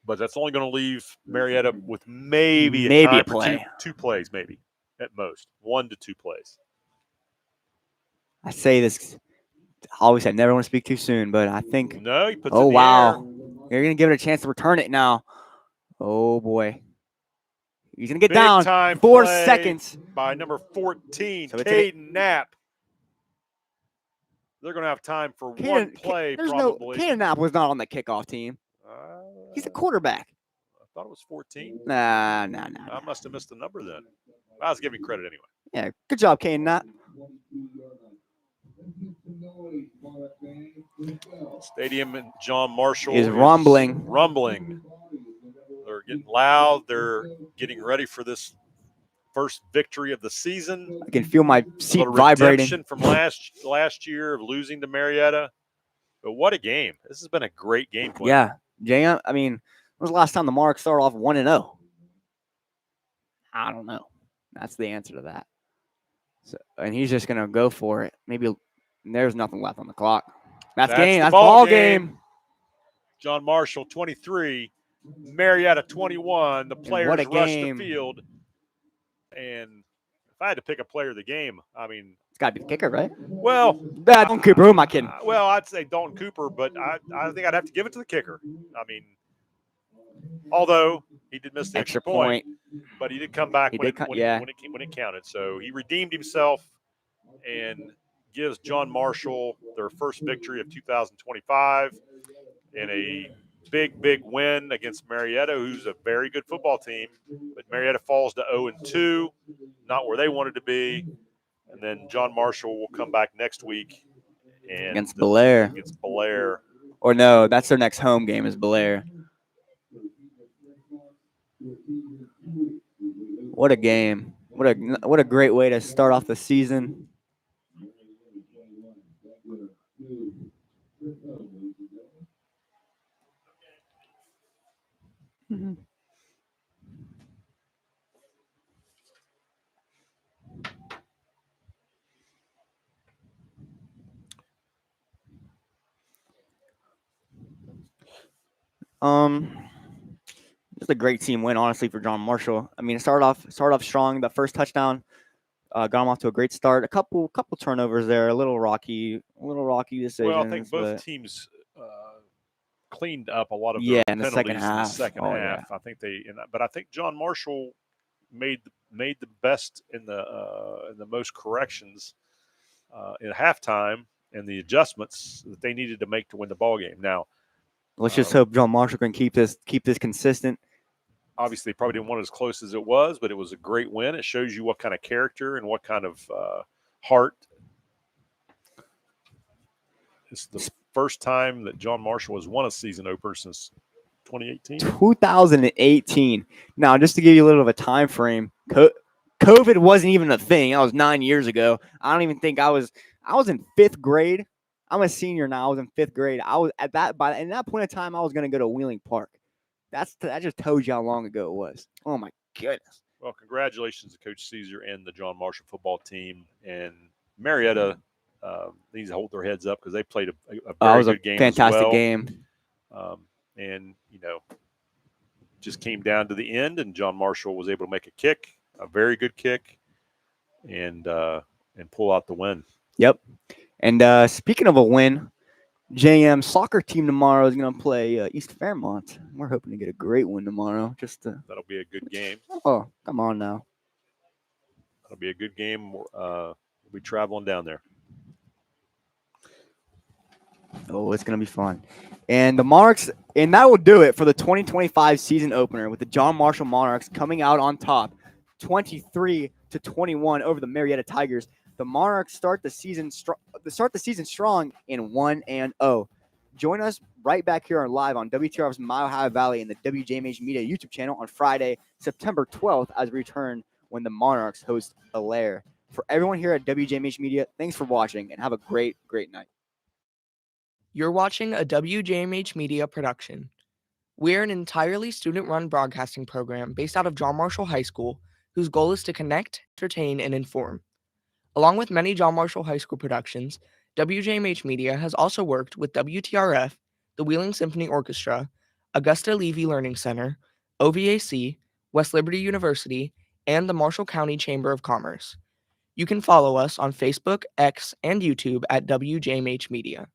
But that's only going to leave Marietta with maybe a play. Two plays, maybe at most 1 to 2 plays. I say this. Always, I never want to speak too soon, but I think. No, he puts it in the air. You're going to give it a chance to return it now. Oh boy. He's going to get Big down. Time 4 seconds. By number 14, so Caden Knapp. They're going to have time for one play, probably. Caden Knapp was not on the kickoff team. He's a quarterback. I thought it was 14. Nah. I must have missed the number then. I was giving credit anyway. Yeah, good job, Caden Knapp. Stadium and John Marshall is rumbling. They're getting loud. They're getting ready for this first victory of the season. I can feel my seat vibrating. vibrating From last year of losing to Marietta. But what a game. This has been a great game plan. Yeah. Jay, I mean, when was the last time the Monarchs started off 1-0? I don't know. That's the answer to that. So, and he's just going to go for it. Maybe there's nothing left on the clock. That's game. That's ball game. John Marshall, 23. Marietta, 21. The players rushed the field. And if I had to pick a player of the game, I mean. It's got to be the kicker, right? Well. Dalton Cooper. Who am I kidding? Well, I'd say Dalton Cooper, but I think I'd have to give it to the kicker. I mean, although he did miss the extra point. But he did come back when it counted. So he redeemed himself and gives John Marshall their first victory of 2025 and a big win against Marietta, who's a very good football team. But Marietta falls to 0-2, not where they wanted to be. And then John Marshall will come back next week against Belair. Or no, that's their next home game is Belair. What a game. What a great way to start off the season. Mm-hmm. It's a great team win, honestly, for John Marshall. I mean, it started off strong. The first touchdown got him off to a great start. A couple turnovers there, a little rocky decisions. Well, I think both teams cleaned up a lot of Yeah, their in the penalties second in the half. second Oh, half. yeah. I think but I think John Marshall made the best in the most corrections in halftime and the adjustments that they needed to make to win the ball game. Now, Let's just hope John Marshall can keep this consistent. obviously, they probably didn't want it as close as it was, but it was a great win. It shows you what kind of character and what kind of heart. It's the first time that John Marshall has won a season opener since 2018. 2018. Now, just to give you a little of a time frame, COVID wasn't even a thing. That was 9 years ago. I don't even think I was in 5th grade. I'm a senior now. I was in 5th grade. I was at that point in time, I was going to go to Wheeling Park. That just tells you how long ago it was. Oh my goodness. Well, congratulations to Coach Caesar and the John Marshall football team. And Marietta needs to hold their heads up because they played a very good game. Fantastic as well. game. And just came down to the end, and John Marshall was able to make a very good kick, and pull out the win. Yep. And speaking of a win, JM soccer team tomorrow is going to play East Fairmont. We're hoping to get a great win tomorrow. That'll be a good game. Oh, come on now. That'll be a good game. We'll be traveling down there. Oh, it's going to be fun. And the Monarchs, and that will do it for the 2025 season opener with the John Marshall Monarchs coming out on top 23-21 over the Marietta Tigers. The Monarchs start the season strong in 1-0. Join us right back here live on WTRF's Mile High Valley and the WJMH Media YouTube channel on Friday, September 12th as we return when the Monarchs host Alaire. For everyone here at WJMH Media, thanks for watching and have a great, great night. You're watching a WJMH Media production. We're an entirely student-run broadcasting program based out of John Marshall High School, whose goal is to connect, entertain, and inform. Along with many John Marshall High School productions, WJMH Media has also worked with WTRF, the Wheeling Symphony Orchestra, Augusta Levy Learning Center, OVAC, West Liberty University, and the Marshall County Chamber of Commerce. You can follow us on Facebook, X, and YouTube at WJMH Media.